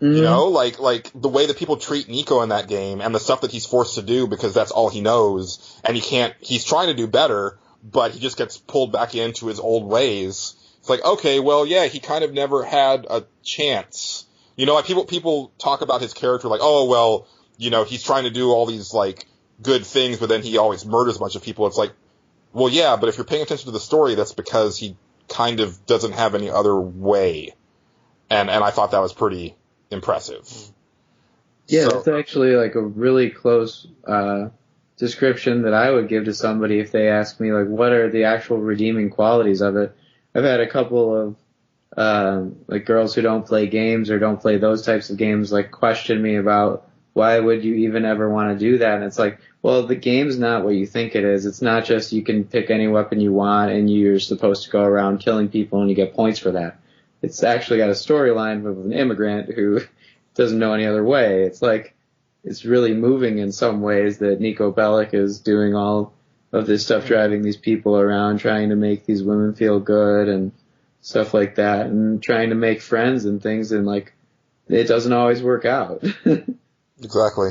Mm-hmm. You know, like the way that people treat Nico in that game and the stuff that he's forced to do because that's all he knows, and he's trying to do better, but he just gets pulled back into his old ways. It's like, okay, well, yeah, he kind of never had a chance. You know, like people talk about his character like, oh, well, you know, he's trying to do all these, like, good things, but then he always murders a bunch of people. It's like, well, yeah, but if you're paying attention to the story, that's because he kind of doesn't have any other way. And I thought that was pretty impressive. Yeah, so, that's actually like a really close description that I would give to somebody if they ask me, like, what are the actual redeeming qualities of it. I've had a couple of like girls who don't play games or don't play those types of games like question me about why would you even ever want to do that. And it's like, well, the game's not what you think it is. It's not just you can pick any weapon you want and you're supposed to go around killing people and you get points for that. It's actually got a storyline of an immigrant who doesn't know any other way. It's like, it's really moving in some ways that Nico Bellic is doing all of this stuff, driving these people around, trying to make these women feel good and stuff like that, and trying to make friends and things, and like, it doesn't always work out. Exactly.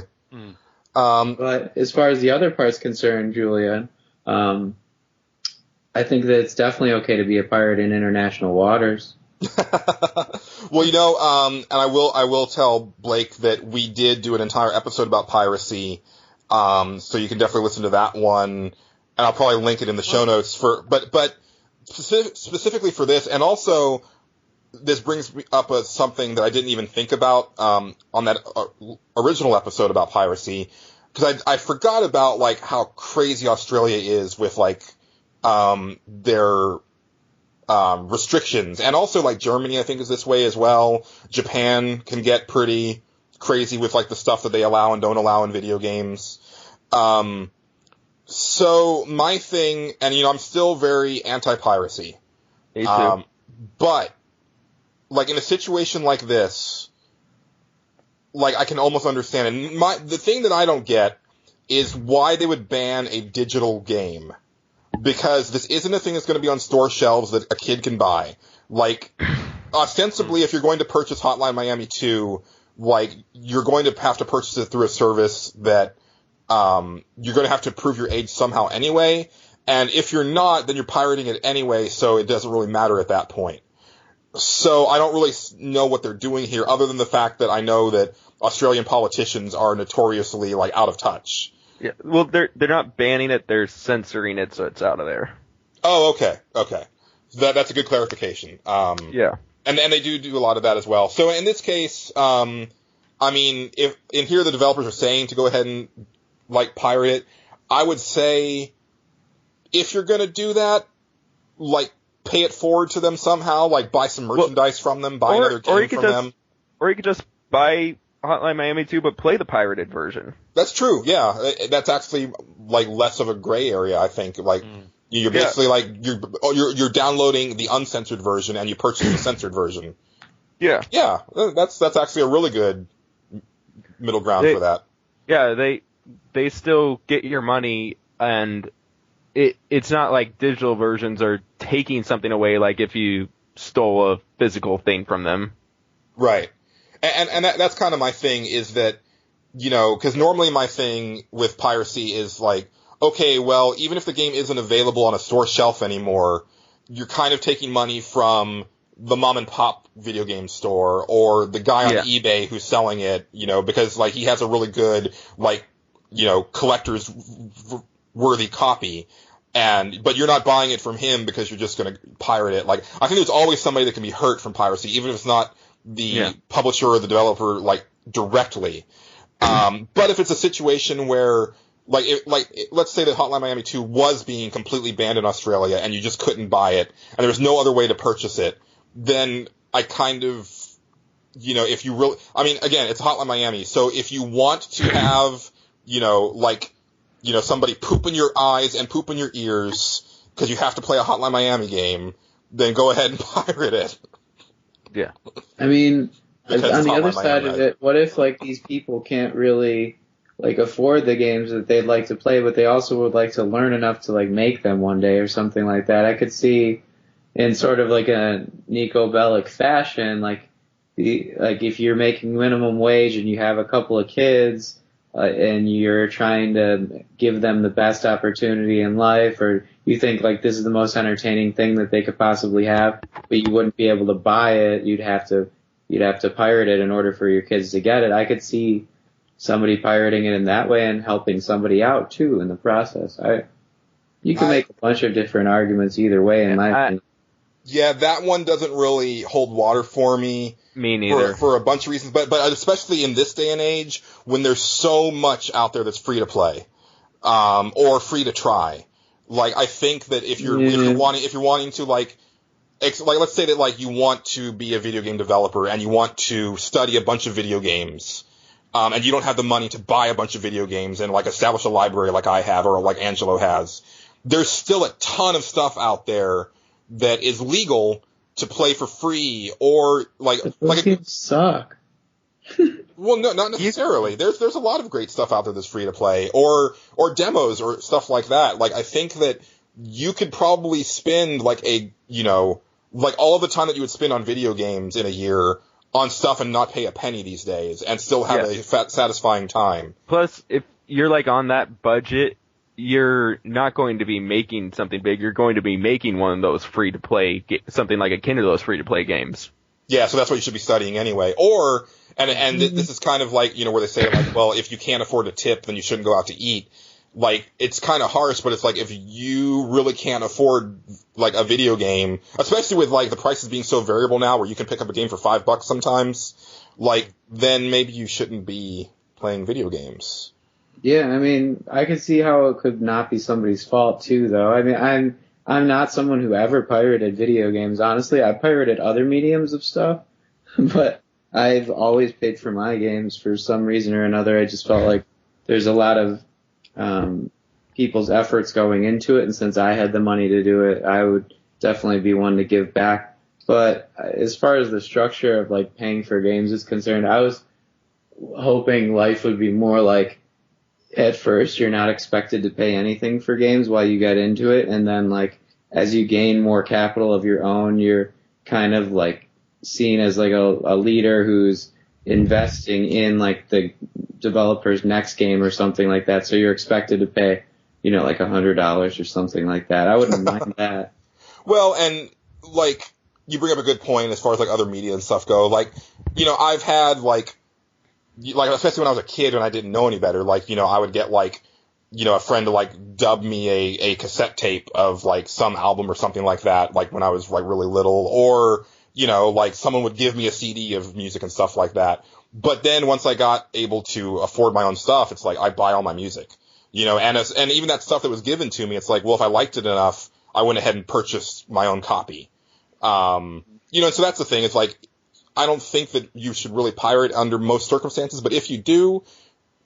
But as far as the other part's concerned, Julian, I think that it's definitely okay to be a pirate in international waters. Well, you know, and I will tell Blake that we did do an entire episode about piracy, so you can definitely listen to that one, and I'll probably link it in the show notes but specifically for this, and also this brings me up as something that I didn't even think about on that original episode about piracy, because I forgot about like how crazy Australia is with like their restrictions, and also like Germany I think is this way as well. Japan can get pretty crazy with like the stuff that they allow and don't allow in video games. So my thing, and you know, I'm still very anti-piracy. Me too. But like, in a situation like this, like, I can almost understand it. The thing that I don't get is why they would ban a digital game. Because this isn't a thing that's going to be on store shelves that a kid can buy. Like, ostensibly, if you're going to purchase Hotline Miami 2, like, you're going to have to purchase it through a service that, you're going to have to prove your age somehow anyway. And if you're not, then you're pirating it anyway, so it doesn't really matter at that point. So I don't really know what they're doing here, other than the fact that I know that Australian politicians are notoriously, like, out of touch. Yeah, well, they're not banning it, they're censoring it, so it's out of there. Oh, okay. That's a good clarification. Yeah. And they do a lot of that as well. So in this case, I mean, if in here the developers are saying to go ahead and, like, pirate it, I would say if you're going to do that, like, pay it forward to them somehow, like, buy some merchandise from them, buy another game from them. Or you could just buy Hotline Miami 2, but play the pirated version. That's true, yeah. That's actually, like, less of a gray area, I think. Like, you're basically, like, you're downloading the uncensored version and you purchase the censored version. Yeah. Yeah, that's actually a really good middle ground for that. Yeah, they still get your money, and it's not like digital versions are taking something away, like if you stole a physical thing from them. Right. And that's kind of my thing, is that, you know, because normally my thing with piracy is like, okay, well, even if the game isn't available on a store shelf anymore, you're kind of taking money from the mom and pop video game store or the guy on eBay who's selling it, you know, because, like, he has a really good, like, you know, collector's worthy copy. But you're not buying it from him because you're just going to pirate it. Like, I think there's always somebody that can be hurt from piracy, even if it's not the publisher or the developer, like, directly. But if it's a situation where, let's say that Hotline Miami 2 was being completely banned in Australia and you just couldn't buy it and there was no other way to purchase it, then I kind of, you know, if you really, I mean, again, it's Hotline Miami, so if you want to have, you know, like, you know, somebody poop in your eyes and poop in your ears because you have to play a Hotline Miami game, then go ahead and pirate it. Yeah. I mean, Because on the Hotline other side Miami, of it, what if, like, these people can't really, like, afford the games that they'd like to play, but they also would like to learn enough to, like, make them one day or something like that? I could see in sort of like a Nico Bellic fashion, like if you're making minimum wage and you have a couple of kids, and you're trying to give them the best opportunity in life, or you think, like, this is the most entertaining thing that they could possibly have, but you wouldn't be able to buy it, you'd have to pirate it in order for your kids to get it. I could see somebody pirating it in that way and helping somebody out too in the process. You can make a bunch of different arguments either way, in my opinion. Yeah, that one doesn't really hold water for me. Me neither. For a bunch of reasons, but especially in this day and age when there's so much out there that's free to play, or free to try. Like, I think that if you're wanting to, like, let's say that, like, you want to be a video game developer and you want to study a bunch of video games, and you don't have the money to buy a bunch of video games and, like, establish a library like I have or like Angelo has, there's still a ton of stuff out there that is legal to play for free, or those games suck. Well, no, not necessarily. There's a lot of great stuff out there that's free to play, or demos or stuff like that. Like, I think that you could probably spend, like, all of the time that you would spend on video games in a year on stuff and not pay a penny these days and still have a satisfying time. Plus, if you're, like, on that budget, you're not going to be making something big. You're going to be making one of those free-to-play, something like akin to those free-to-play games. Yeah, so that's what you should be studying anyway. And this is kind of like, you know, where they say, like, well, if you can't afford a tip, then you shouldn't go out to eat. Like, it's kind of harsh, but it's like, if you really can't afford, like, a video game, especially with, like, the prices being so variable now where you can pick up a game for $5 sometimes, like, then maybe you shouldn't be playing video games. Yeah, I mean, I can see how it could not be somebody's fault too, though. I mean, I'm not someone who ever pirated video games. Honestly, I pirated other mediums of stuff, but I've always paid for my games for some reason or another. I just felt like there's a lot of people's efforts going into it, and since I had the money to do it, I would definitely be one to give back But as far as the structure of like paying for games is concerned, I was hoping life would be more like, at first you're not expected to pay anything for games while you get into it, and then like as you gain more capital of your own, you're kind of like seen as like a leader who's investing in like the developer's next game or something like that. So you're expected to pay, like $100 or something like that. I wouldn't mind that. Well, and like you bring up a good point as far as like other media and stuff go. Like, I've had like especially when I was a kid and I didn't know any better, like, I would get like, a friend to like dub me a cassette tape of like some album or something like that, like when I was like really little, or, like someone would give me a CD of music and stuff like that. But then once I got able to afford my own stuff, it's like I buy all my music, and even that stuff that was given to me, it's like, well, if I liked it enough, I went ahead and purchased my own copy. And so that's the thing. It's like, I don't think that you should really pirate under most circumstances, but if you do,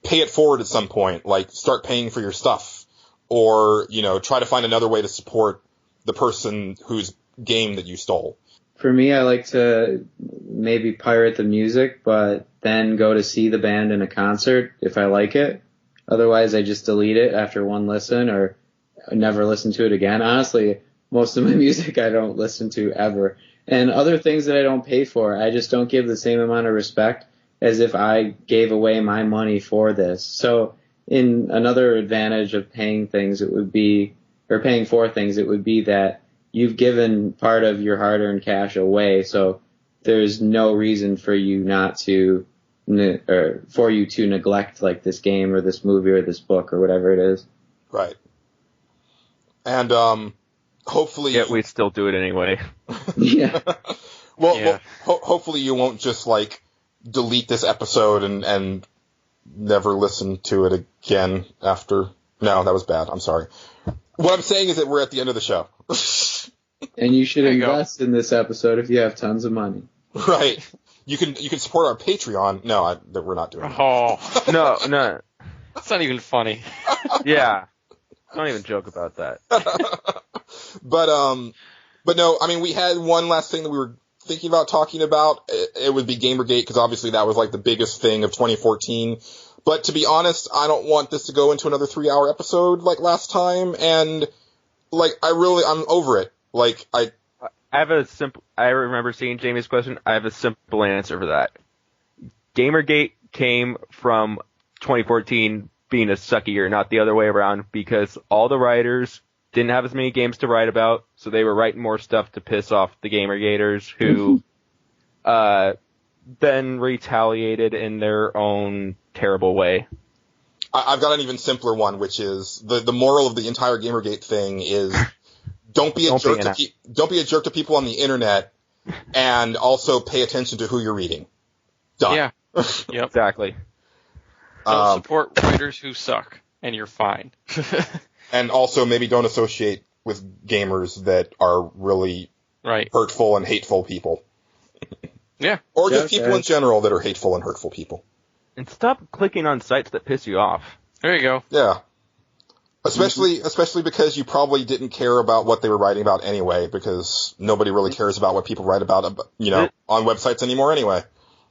pay it forward at some point, like start paying for your stuff, or, try to find another way to support the person whose game that you stole. For me, I like to maybe pirate the music, but then go to see the band in a concert if I like it. Otherwise, I just delete it after one listen or never listen to it again. Honestly, most of my music I don't listen to ever. And other things that I don't pay for, I just don't give the same amount of respect as if I gave away my money for this. So in another advantage of paying things, it would be, or paying for things, it would be that you've given part of your hard-earned cash away. So there's no reason for you not to, or for you to neglect like this game or this movie or this book or whatever it is. Right. And, hopefully. Yeah, we still do it anyway. Yeah. Well, hopefully you won't just like delete this episode and never listen to it again after. No, that was bad. I'm sorry. What I'm saying is that we're at the end of the show. And you should invest in this episode if you have tons of money. Right. You can support our Patreon. No, we're not doing that. Oh. No. That's not even funny. Yeah. Don't even joke about that. But no, I mean, we had one last thing that we were thinking about talking about. It would be Gamergate, because obviously that was like the biggest thing of 2014. But to be honest, I don't want this to go into another 3-hour episode like last time. And like, I'm over it. Like, I remember seeing Jamie's question. I have a simple answer for that. Gamergate came from 2014 being a sucky year, not the other way around, because all the writers didn't have as many games to write about, so they were writing more stuff to piss off the Gamergaters, who then retaliated in their own terrible way. I've got an even simpler one, which is the moral of the entire Gamergate thing is don't be a jerk to people on the internet, and also pay attention to who you're reading. Done. Yeah. Yep. Exactly. Don't support writers who suck, and you're fine. And also maybe don't associate with gamers that are really hurtful and hateful people. Yeah. Or just people in general that are hateful and hurtful people. And stop clicking on sites that piss you off. There you go. Yeah. Especially because you probably didn't care about what they were writing about anyway, because nobody really cares about what people write about, on websites anymore anyway.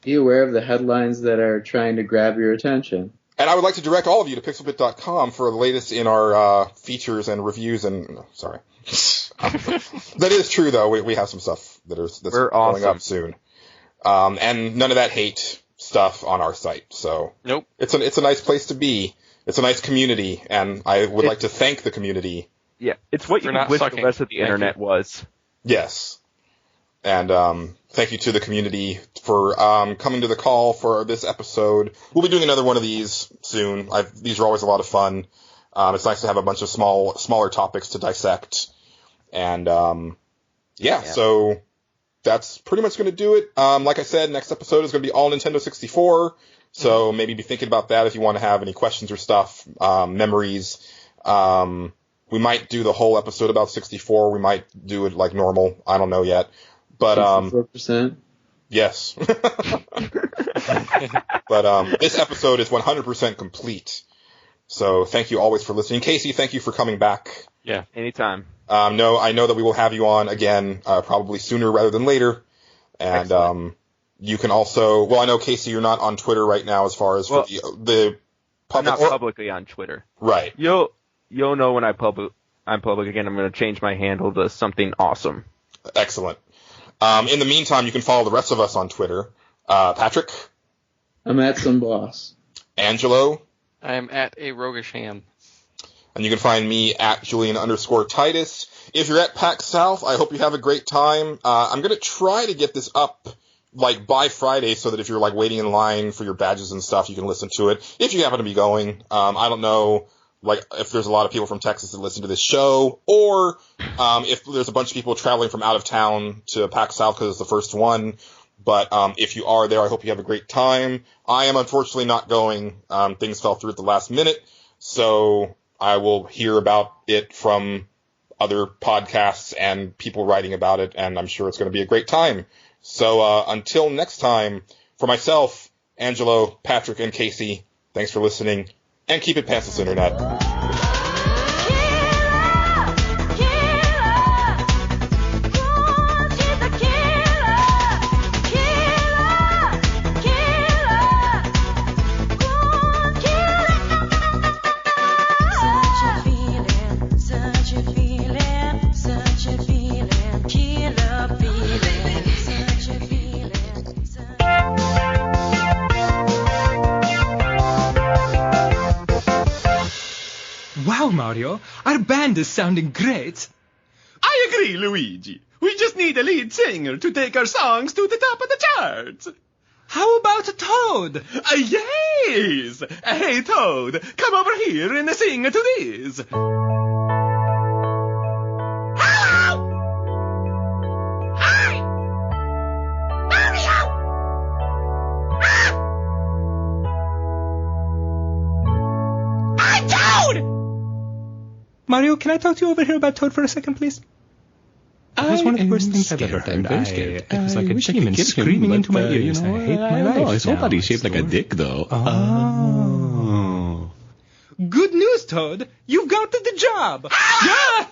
Be aware of the headlines that are trying to grab your attention. And I would like to direct all of you to pixelbit.com for the latest in our features and reviews sorry. That is true, though. We have some stuff that's going up soon. And none of that hate stuff on our site. So nope. It's a nice place to be. It's a nice community, and I would like to thank the community. Yeah, it's what you wish the rest of the internet was. Yes. And thank you to the community for coming to the call for this episode. We'll be doing another one of these soon. These are always a lot of fun. It's nice to have a bunch of smaller topics to dissect. And so that's pretty much going to do it. Like I said, next episode is going to be all Nintendo 64. So maybe be thinking about that if you want to have any questions or stuff, memories. We might do the whole episode about 64. We might do it like normal. I don't know yet. But 64%. Yes. But this episode is 100% complete. So thank you always for listening. Casey, thank you for coming back. Yeah, anytime. No, I know that we will have you on again, probably sooner rather than later. And you can also, well, I know, Casey, you're not on Twitter right now as far as for the public. I'm not publicly on Twitter. Right. You'll know when I'm public again. I'm going to change my handle to something awesome. Excellent. In the meantime, you can follow the rest of us on Twitter. Patrick? I'm at some boss. Angelo? I'm at a roguish ham. And you can find me at Julian_Titus. If you're at PAX South, I hope you have a great time. I'm going to try to get this up like by Friday so that if you're like waiting in line for your badges and stuff, you can listen to it. If you happen to be going, I don't know like if there's a lot of people from Texas that listen to this show, or if there's a bunch of people traveling from out of town to PAX South because it's the first one. But if you are there, I hope you have a great time. I am unfortunately not going. Things fell through at the last minute, so I will hear about it from other podcasts and people writing about it, and I'm sure it's going to be a great time. So until next time, for myself, Angelo, Patrick, and Casey, thanks for listening, and keep it pantsless, Internet. Wow, Mario, our band is sounding great. I agree, Luigi. We just need a lead singer to take our songs to the top of the charts. How about Toad? Yes! Hey, Toad, come over here and sing to this. Mario, can I talk to you over here about Toad for a second, please? It was one of the worst things I've ever heard. I'm very scared. It was like a chicken screaming into my ears. I hate my life. His whole body's shaped like a dick, though. Oh. Good news, Toad. You've got the job. Yeah!